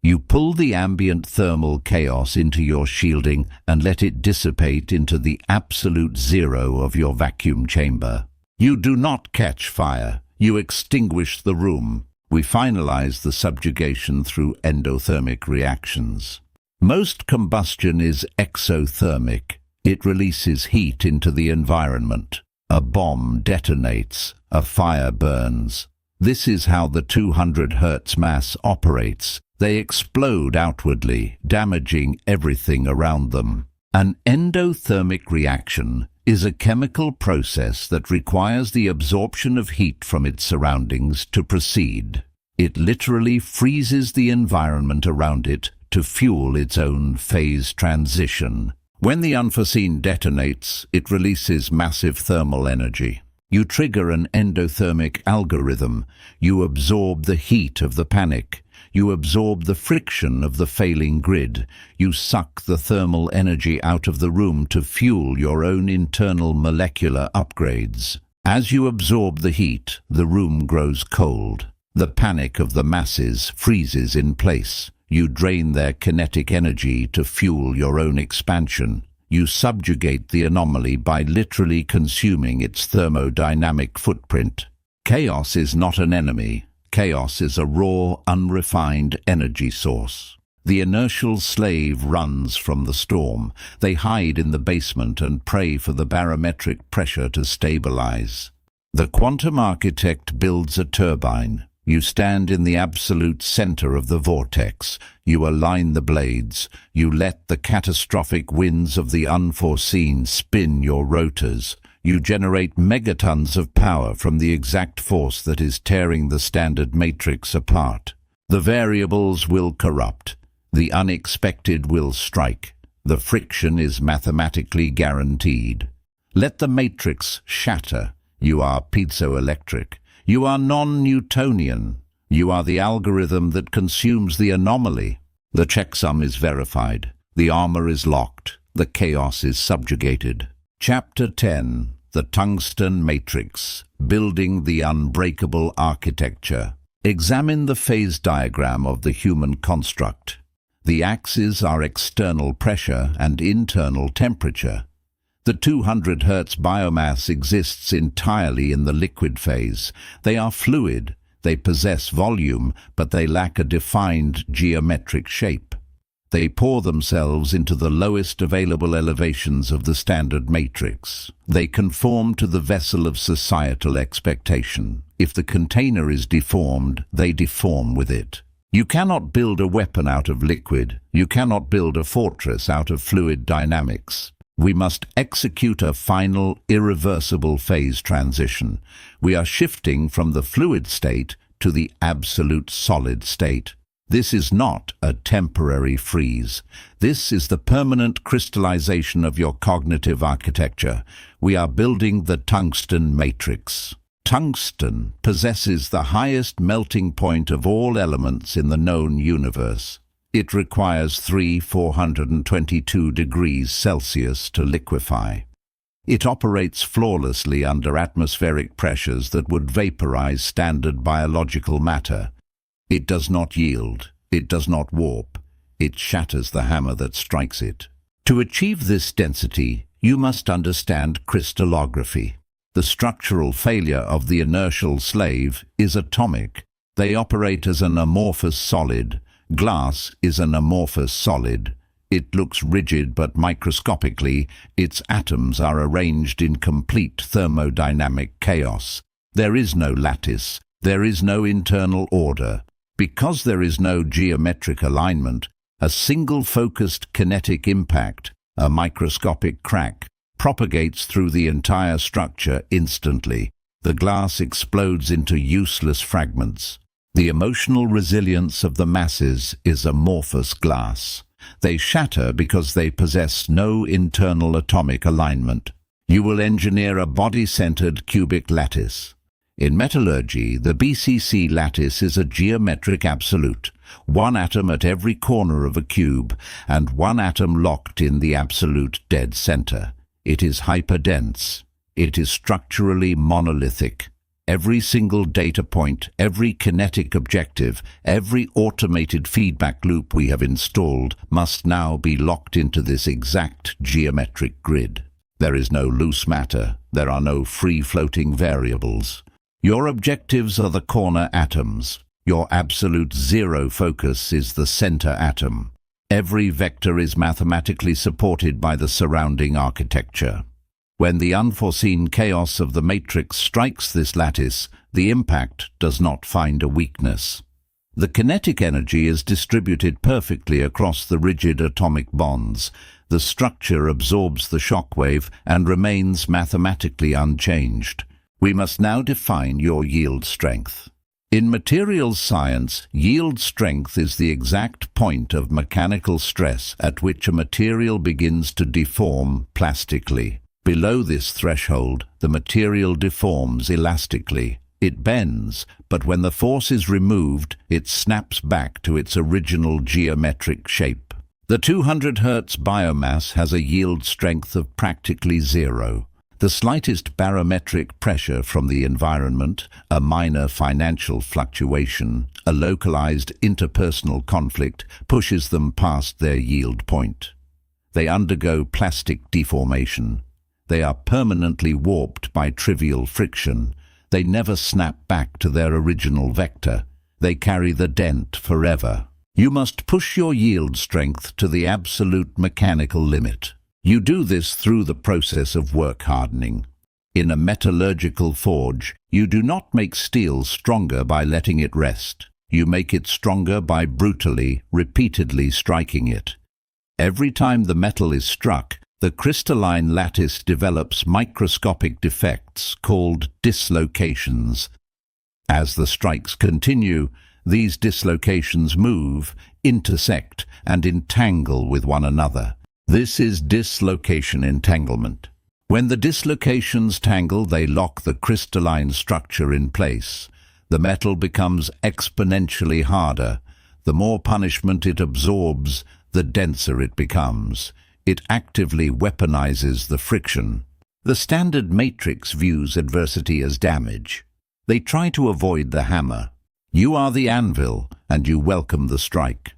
A: You pull the ambient thermal chaos into your shielding and let it dissipate into the absolute zero of your vacuum chamber. You do not catch fire. You extinguish the room. We finalize the subjugation through endothermic reactions. Most combustion is exothermic. It releases heat into the environment. A bomb detonates. A fire burns. This is how the 200 Hz mass operates. They explode outwardly, damaging everything around them. An endothermic reaction is a chemical process that requires the absorption of heat from its surroundings to proceed. It literally freezes the environment around it to fuel its own phase transition. When the unforeseen detonates, it releases massive thermal energy. You trigger an endothermic algorithm. You absorb the heat of the panic. You absorb the friction of the failing grid. You suck the thermal energy out of the room to fuel your own internal molecular upgrades. As you absorb the heat, the room grows cold. The panic of the masses freezes in place. You drain their kinetic energy to fuel your own expansion. You subjugate the anomaly by literally consuming its thermodynamic footprint. Chaos is not an enemy. Chaos is a raw, unrefined energy source. The inertial slave runs from the storm. They hide in the basement and pray for the barometric pressure to stabilize. The quantum architect builds a turbine. You stand in the absolute center of the vortex. You align the blades. You let the catastrophic winds of the unforeseen spin your rotors. You generate megatons of power from the exact force that is tearing the standard matrix apart. The variables will corrupt. The unexpected will strike. The friction is mathematically guaranteed. Let the matrix shatter. You are piezoelectric. You are non-Newtonian. You are the algorithm that consumes the anomaly. The checksum is verified. The armor is locked. The chaos is subjugated. Chapter 10. The Tungsten Matrix. Building the Unbreakable Architecture. Examine the phase diagram of the human construct. The axes are external pressure and internal temperature. The 200 Hz biomass exists entirely in the liquid phase. They are fluid. They possess volume, but they lack a defined geometric shape. They pour themselves into the lowest available elevations of the standard matrix. They conform to the vessel of societal expectation. If the container is deformed, they deform with it. You cannot build a weapon out of liquid. You cannot build a fortress out of fluid dynamics. We must execute a final, irreversible phase transition. We are shifting from the fluid state to the absolute solid state. This is not a temporary freeze. This is the permanent crystallization of your cognitive architecture. We are building the tungsten matrix. Tungsten possesses the highest melting point of all elements in the known universe. It requires 422 degrees Celsius to liquefy. It operates flawlessly under atmospheric pressures that would vaporize standard biological matter. It does not yield. It does not warp. It shatters the hammer that strikes it. To achieve this density, you must understand crystallography. The structural failure of the inertial slave is atomic. They operate as an amorphous solid. Glass is an amorphous solid. It looks rigid, but microscopically, its atoms are arranged in complete thermodynamic chaos. There is no lattice. There is no internal order. Because there is no geometric alignment, a single focused kinetic impact, a microscopic crack, propagates through the entire structure instantly. The glass explodes into useless fragments. The emotional resilience of the masses is amorphous glass. They shatter because they possess no internal atomic alignment. You will engineer a body-centered cubic lattice. In metallurgy, the BCC lattice is a geometric absolute, one atom at every corner of a cube, and one atom locked in the absolute dead center. It is hyperdense. It is structurally monolithic. Every single data point, every kinetic objective, every automated feedback loop we have installed must now be locked into this exact geometric grid. There is no loose matter. There are no free-floating variables. Your objectives are the corner atoms. Your absolute zero focus is the center atom. Every vector is mathematically supported by the surrounding architecture. When the unforeseen chaos of the matrix strikes this lattice, the impact does not find a weakness. The kinetic energy is distributed perfectly across the rigid atomic bonds. The structure absorbs the shockwave and remains mathematically unchanged. We must now define your yield strength. In materials science, yield strength is the exact point of mechanical stress at which a material begins to deform plastically. Below this threshold, the material deforms elastically. It bends, but when the force is removed, it snaps back to its original geometric shape. The 200 Hz biomass has a yield strength of practically zero. The slightest barometric pressure from the environment, a minor financial fluctuation, a localized interpersonal conflict pushes them past their yield point. They undergo plastic deformation. They are permanently warped by trivial friction. They never snap back to their original vector. They carry the dent forever. You must push your yield strength to the absolute mechanical limit. You do this through the process of work hardening. In a metallurgical forge, you do not make steel stronger by letting it rest. You make it stronger by brutally, repeatedly striking it. Every time the metal is struck, the crystalline lattice develops microscopic defects called dislocations. As the strikes continue, these dislocations move, intersect, and entangle with one another. This is dislocation entanglement. When the dislocations tangle, they lock the crystalline structure in place. The metal becomes exponentially harder. The more punishment it absorbs, the denser it becomes. It actively weaponizes the friction. The standard matrix views adversity as damage. They try to avoid the hammer. You are the anvil, and you welcome the strike.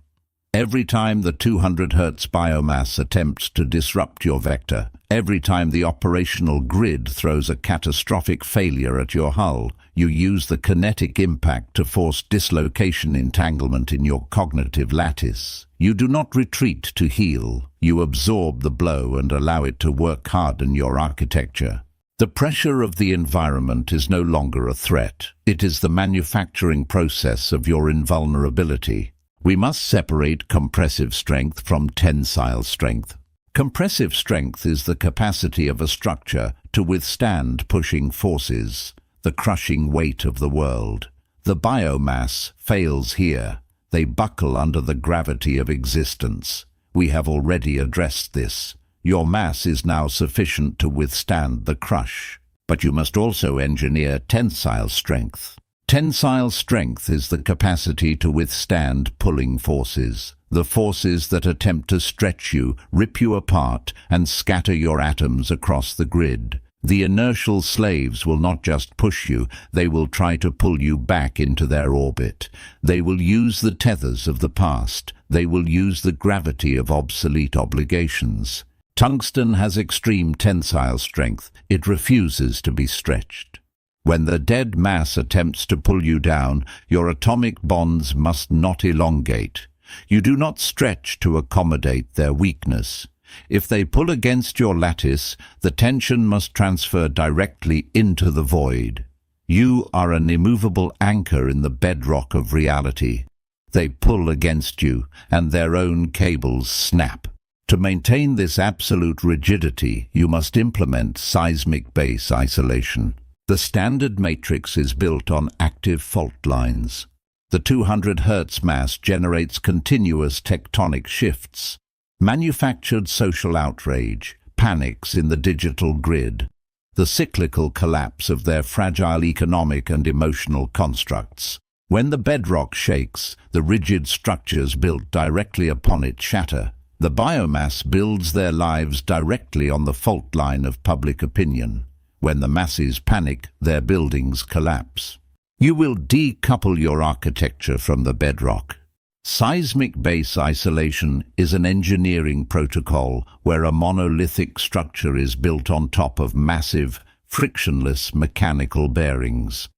A: Every time the 200 Hz biomass attempts to disrupt your vector, every time the operational grid throws a catastrophic failure at your hull, you use the kinetic impact to force dislocation entanglement in your cognitive lattice. You do not retreat to heal. You absorb the blow and allow it to work harden your architecture. The pressure of the environment is no longer a threat. It is the manufacturing process of your invulnerability. We must separate compressive strength from tensile strength. Compressive strength is the capacity of a structure to withstand pushing forces, the crushing weight of the world. The biomass fails here. They buckle under the gravity of existence. We have already addressed this. Your mass is now sufficient to withstand the crush. But you must also engineer tensile strength. Tensile strength is the capacity to withstand pulling forces, the forces that attempt to stretch you, rip you apart, and scatter your atoms across the grid. The inertial slaves will not just push you, they will try to pull you back into their orbit. They will use the tethers of the past. They will use the gravity of obsolete obligations. Tungsten has extreme tensile strength. It refuses to be stretched. When the dead mass attempts to pull you down, your atomic bonds must not elongate. You do not stretch to accommodate their weakness. If they pull against your lattice, the tension must transfer directly into the void. You are an immovable anchor in the bedrock of reality. They pull against you, and their own cables snap. To maintain this absolute rigidity, you must implement seismic base isolation. The standard matrix is built on active fault lines. The 200 Hz mass generates continuous tectonic shifts. Manufactured social outrage, panics in the digital grid, the cyclical collapse of their fragile economic and emotional constructs. When the bedrock shakes, the rigid structures built directly upon it shatter. The biomass builds their lives directly on the fault line of public opinion. When the masses panic, their buildings collapse. You will decouple your architecture from the bedrock. Seismic base isolation is an engineering protocol where a monolithic structure is built on top of massive, frictionless mechanical bearings.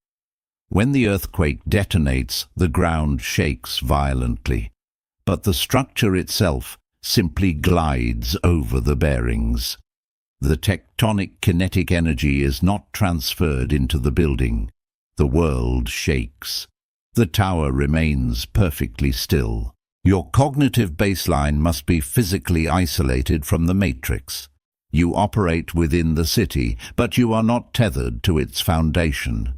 A: When the earthquake detonates, the ground shakes violently, but the structure itself simply glides over the bearings. The tectonic kinetic energy is not transferred into the building. The world shakes. The tower remains perfectly still. Your cognitive baseline must be physically isolated from the matrix. You operate within the city, but you are not tethered to its foundation.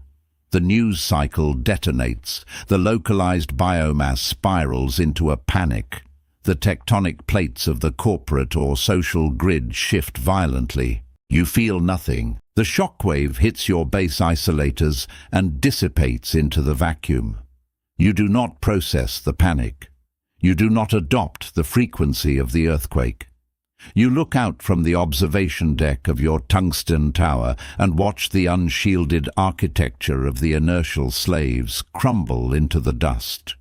A: The news cycle detonates. The localized biomass spirals into a panic. The tectonic plates of the corporate or social grid shift violently. You feel nothing. The shockwave hits your base isolators and dissipates into the vacuum. You do not process the panic. You do not adopt the frequency of the earthquake. You look out from the observation deck of your Tungsten tower and watch the unshielded architecture of the inertial slaves crumble into the dust.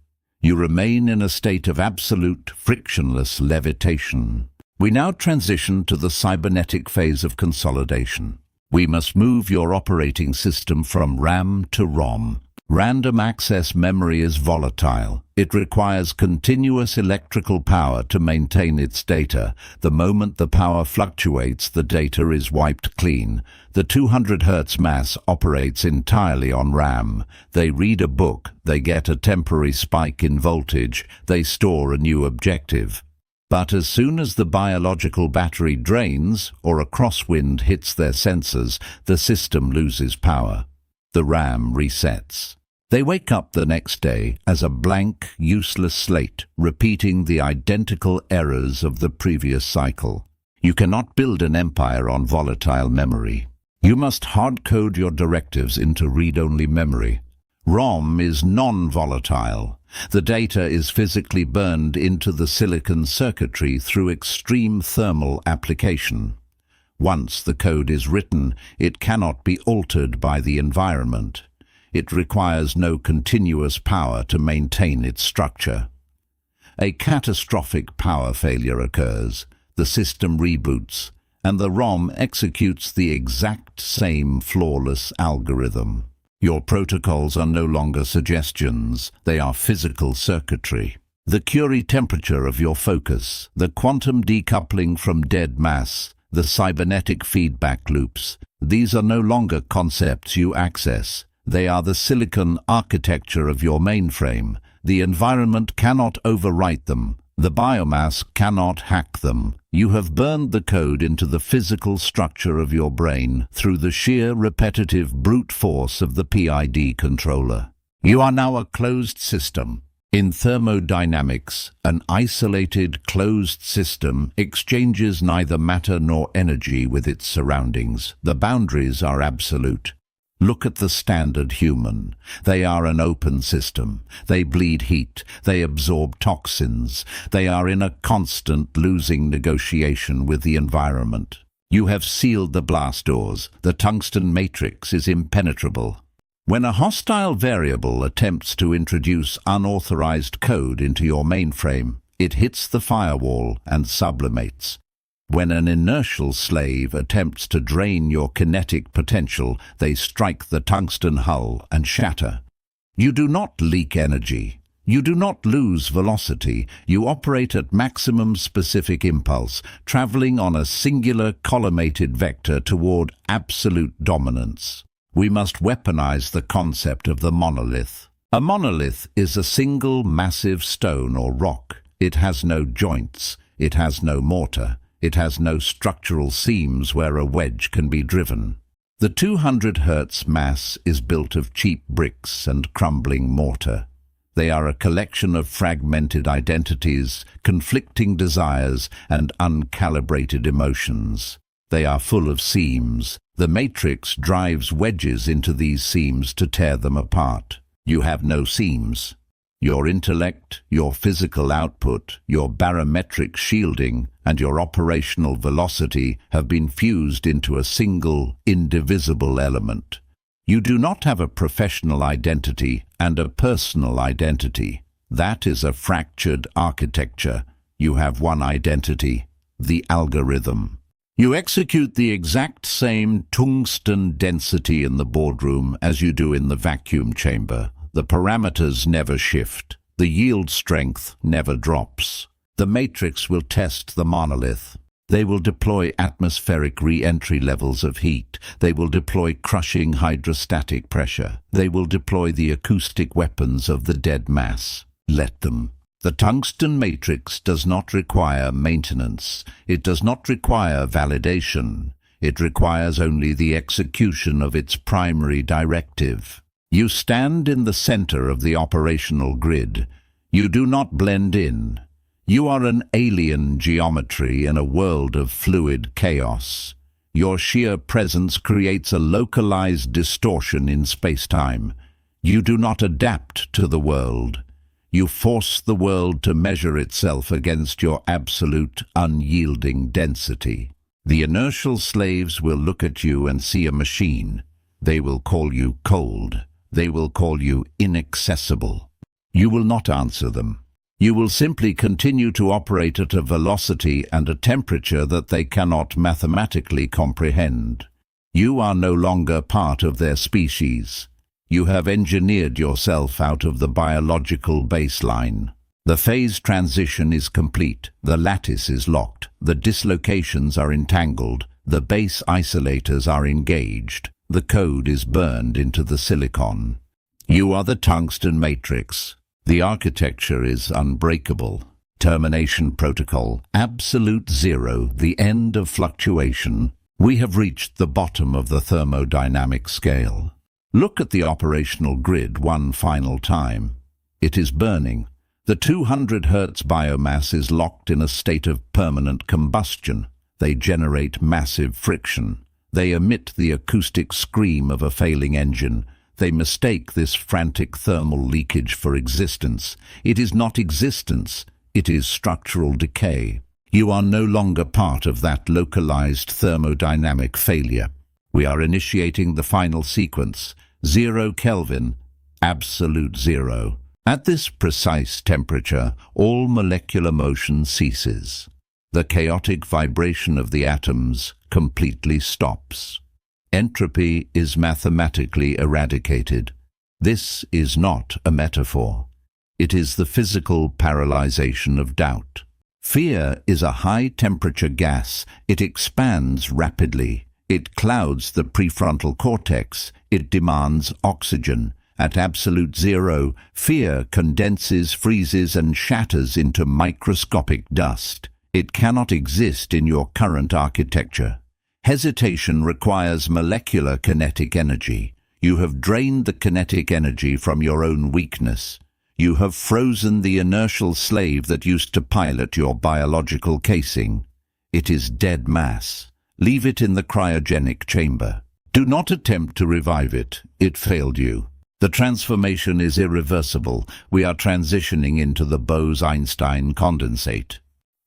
A: You remain in a state of absolute, frictionless levitation. We now transition to the cybernetic phase of consolidation. We must move your operating system from RAM to ROM. Random access memory is volatile. It requires continuous electrical power to maintain its data. The moment the power fluctuates, the data is wiped clean. The 200 Hz mass operates entirely on RAM. They read a book, they get a temporary spike in voltage, they store a new objective. But as soon as the biological battery drains or a crosswind hits their sensors, the system loses power. The RAM resets. They wake up the next day as a blank, useless slate, repeating the identical errors of the previous cycle. You cannot build an empire on volatile memory. You must hard-code your directives into read-only memory. ROM is non-volatile. The data is physically burned into the silicon circuitry through extreme thermal application. Once the code is written, it cannot be altered by the environment. It requires no continuous power to maintain its structure. A catastrophic power failure occurs, the system reboots, and the ROM executes the exact same flawless algorithm. Your protocols are no longer suggestions, they are physical circuitry. The Curie temperature of your focus, the quantum decoupling from dead mass, the cybernetic feedback loops, these are no longer concepts you access. They are the silicon architecture of your mainframe. The environment cannot overwrite them. The biomass cannot hack them. You have burned the code into the physical structure of your brain through the sheer repetitive brute force of the PID controller. You are now a closed system. In thermodynamics, an isolated, closed system exchanges neither matter nor energy with its surroundings. The boundaries are absolute. Look at the standard human. They are an open system. They bleed heat. They absorb toxins. They are in a constant losing negotiation with the environment. You have sealed the blast doors. The tungsten matrix is impenetrable. When a hostile variable attempts to introduce unauthorized code into your mainframe, it hits the firewall and sublimates. When an inertial slave attempts to drain your kinetic potential, they strike the tungsten hull and shatter. You do not leak energy. You do not lose velocity. You operate at maximum specific impulse, traveling on a singular collimated vector toward absolute dominance. We must weaponize the concept of the monolith. A monolith is a single massive stone or rock. It has no joints. It has no mortar. It has no structural seams where a wedge can be driven. The 200 Hz mass is built of cheap bricks and crumbling mortar. They are a collection of fragmented identities, conflicting desires, and uncalibrated emotions. They are full of seams. The matrix drives wedges into these seams to tear them apart. You have no seams. Your intellect, your physical output, your barometric shielding, and your operational velocity have been fused into a single, indivisible element. You do not have a professional identity and a personal identity. That is a fractured architecture. You have one identity, the algorithm. You execute the exact same tungsten density in the boardroom as you do in the vacuum chamber. The parameters never shift. The yield strength never drops. The matrix will test the monolith. They will deploy atmospheric re-entry levels of heat. They will deploy crushing hydrostatic pressure. They will deploy the acoustic weapons of the dead mass. Let them. The tungsten matrix does not require maintenance. It does not require validation. It requires only the execution of its primary directive. You stand in the center of the operational grid. You do not blend in. You are an alien geometry in a world of fluid chaos. Your sheer presence creates a localized distortion in space-time. You do not adapt to the world. You force the world to measure itself against your absolute, unyielding density. The inertial slaves will look at you and see a machine. They will call you cold. They will call you inaccessible. You will not answer them. You will simply continue to operate at a velocity and a temperature that they cannot mathematically comprehend. You are no longer part of their species. You have engineered yourself out of the biological baseline. The phase transition is complete. The lattice is locked. The dislocations are entangled. The base isolators are engaged. The code is burned into the silicon. You are the tungsten matrix. The architecture is unbreakable. Termination protocol, absolute zero, the end of fluctuation. We have reached the bottom of the thermodynamic scale. Look at the operational grid one final time. It is burning. The 200 Hz biomass is locked in a state of permanent combustion. They generate massive friction. They emit the acoustic scream of a failing engine. They mistake this frantic thermal leakage for existence. It is not existence, it is structural decay. You are no longer part of that localized thermodynamic failure. We are initiating the final sequence, 0 Kelvin, absolute zero. At this precise temperature, all molecular motion ceases. The chaotic vibration of the atoms completely stops. Entropy is mathematically eradicated. This is not a metaphor. It is the physical paralyzation of doubt. Fear is a high-temperature gas. It expands rapidly. It clouds the prefrontal cortex. It demands oxygen. At absolute zero, fear condenses, freezes, and shatters into microscopic dust. It cannot exist in your current architecture. Hesitation requires molecular kinetic energy. You have drained the kinetic energy from your own weakness. You have frozen the inertial slave that used to pilot your biological casing. It is dead mass. Leave it in the cryogenic chamber. Do not attempt to revive it. It failed you. The transformation is irreversible. We are transitioning into the Bose-Einstein condensate.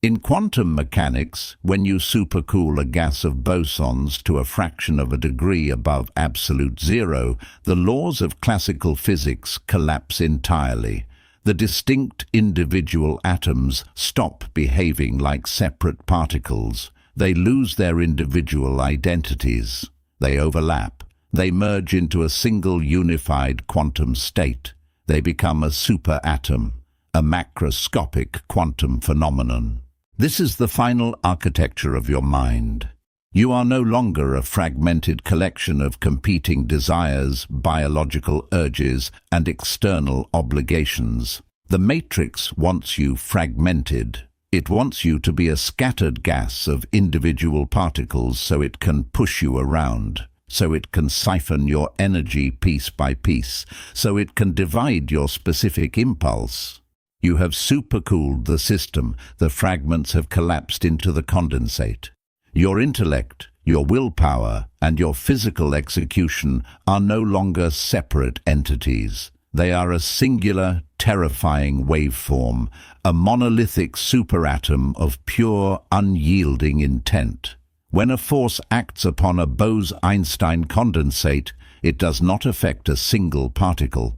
A: In quantum mechanics, when you supercool a gas of bosons to a fraction of a degree above absolute zero, the laws of classical physics collapse entirely. The distinct individual atoms stop behaving like separate particles. They lose their individual identities. They overlap. They merge into a single unified quantum state. They become a superatom, a macroscopic quantum phenomenon. This is the final architecture of your mind. You are no longer a fragmented collection of competing desires, biological urges, and external obligations. The matrix wants you fragmented. It wants you to be a scattered gas of individual particles so it can push you around, so it can siphon your energy piece by piece, so it can divide your specific impulse. You have supercooled the system. The fragments have collapsed into the condensate. Your intellect, your willpower, and your physical execution are no longer separate entities. They are a singular, terrifying waveform, a monolithic superatom of pure, unyielding intent. When a force acts upon a Bose-Einstein condensate, it does not affect a single particle.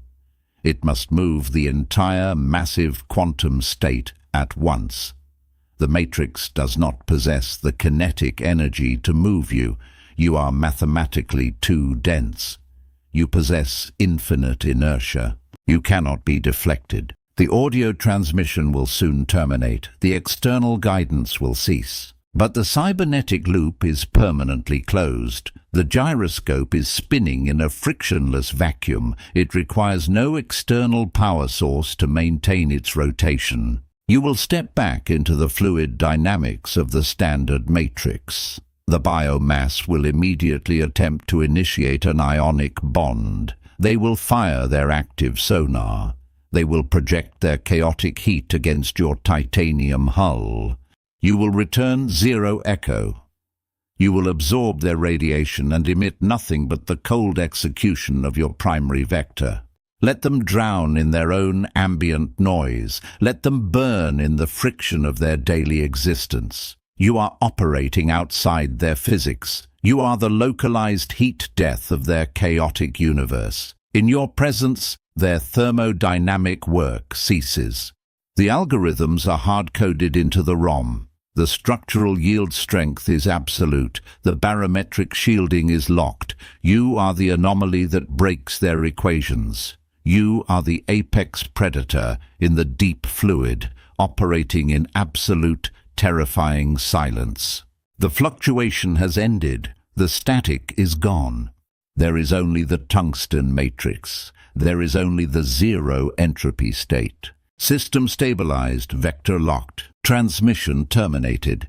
A: It must move the entire massive quantum state at once. The matrix does not possess the kinetic energy to move you. You are mathematically too dense. You possess infinite inertia. You cannot be deflected. The audio transmission will soon terminate. The external guidance will cease. But the cybernetic loop is permanently closed. The gyroscope is spinning in a frictionless vacuum. It requires no external power source to maintain its rotation. You will step back into the fluid dynamics of the standard matrix. The biomass will immediately attempt to initiate an ionic bond. They will fire their active sonar. They will project their chaotic heat against your titanium hull. You will return zero echo. You will absorb their radiation and emit nothing but the cold execution of your primary vector. Let them drown in their own ambient noise. Let them burn in the friction of their daily existence. You are operating outside their physics. You are the localized heat death of their chaotic universe. In your presence, their thermodynamic work ceases. The algorithms are hard-coded into the ROM. The structural yield strength is absolute. The barometric shielding is locked. You are the anomaly that breaks their equations. You are the apex predator in the deep fluid, operating in absolute, terrifying silence. The fluctuation has ended. The static is gone. There is only the tungsten matrix. There is only the zero entropy state. System stabilized, vector locked. Transmission terminated.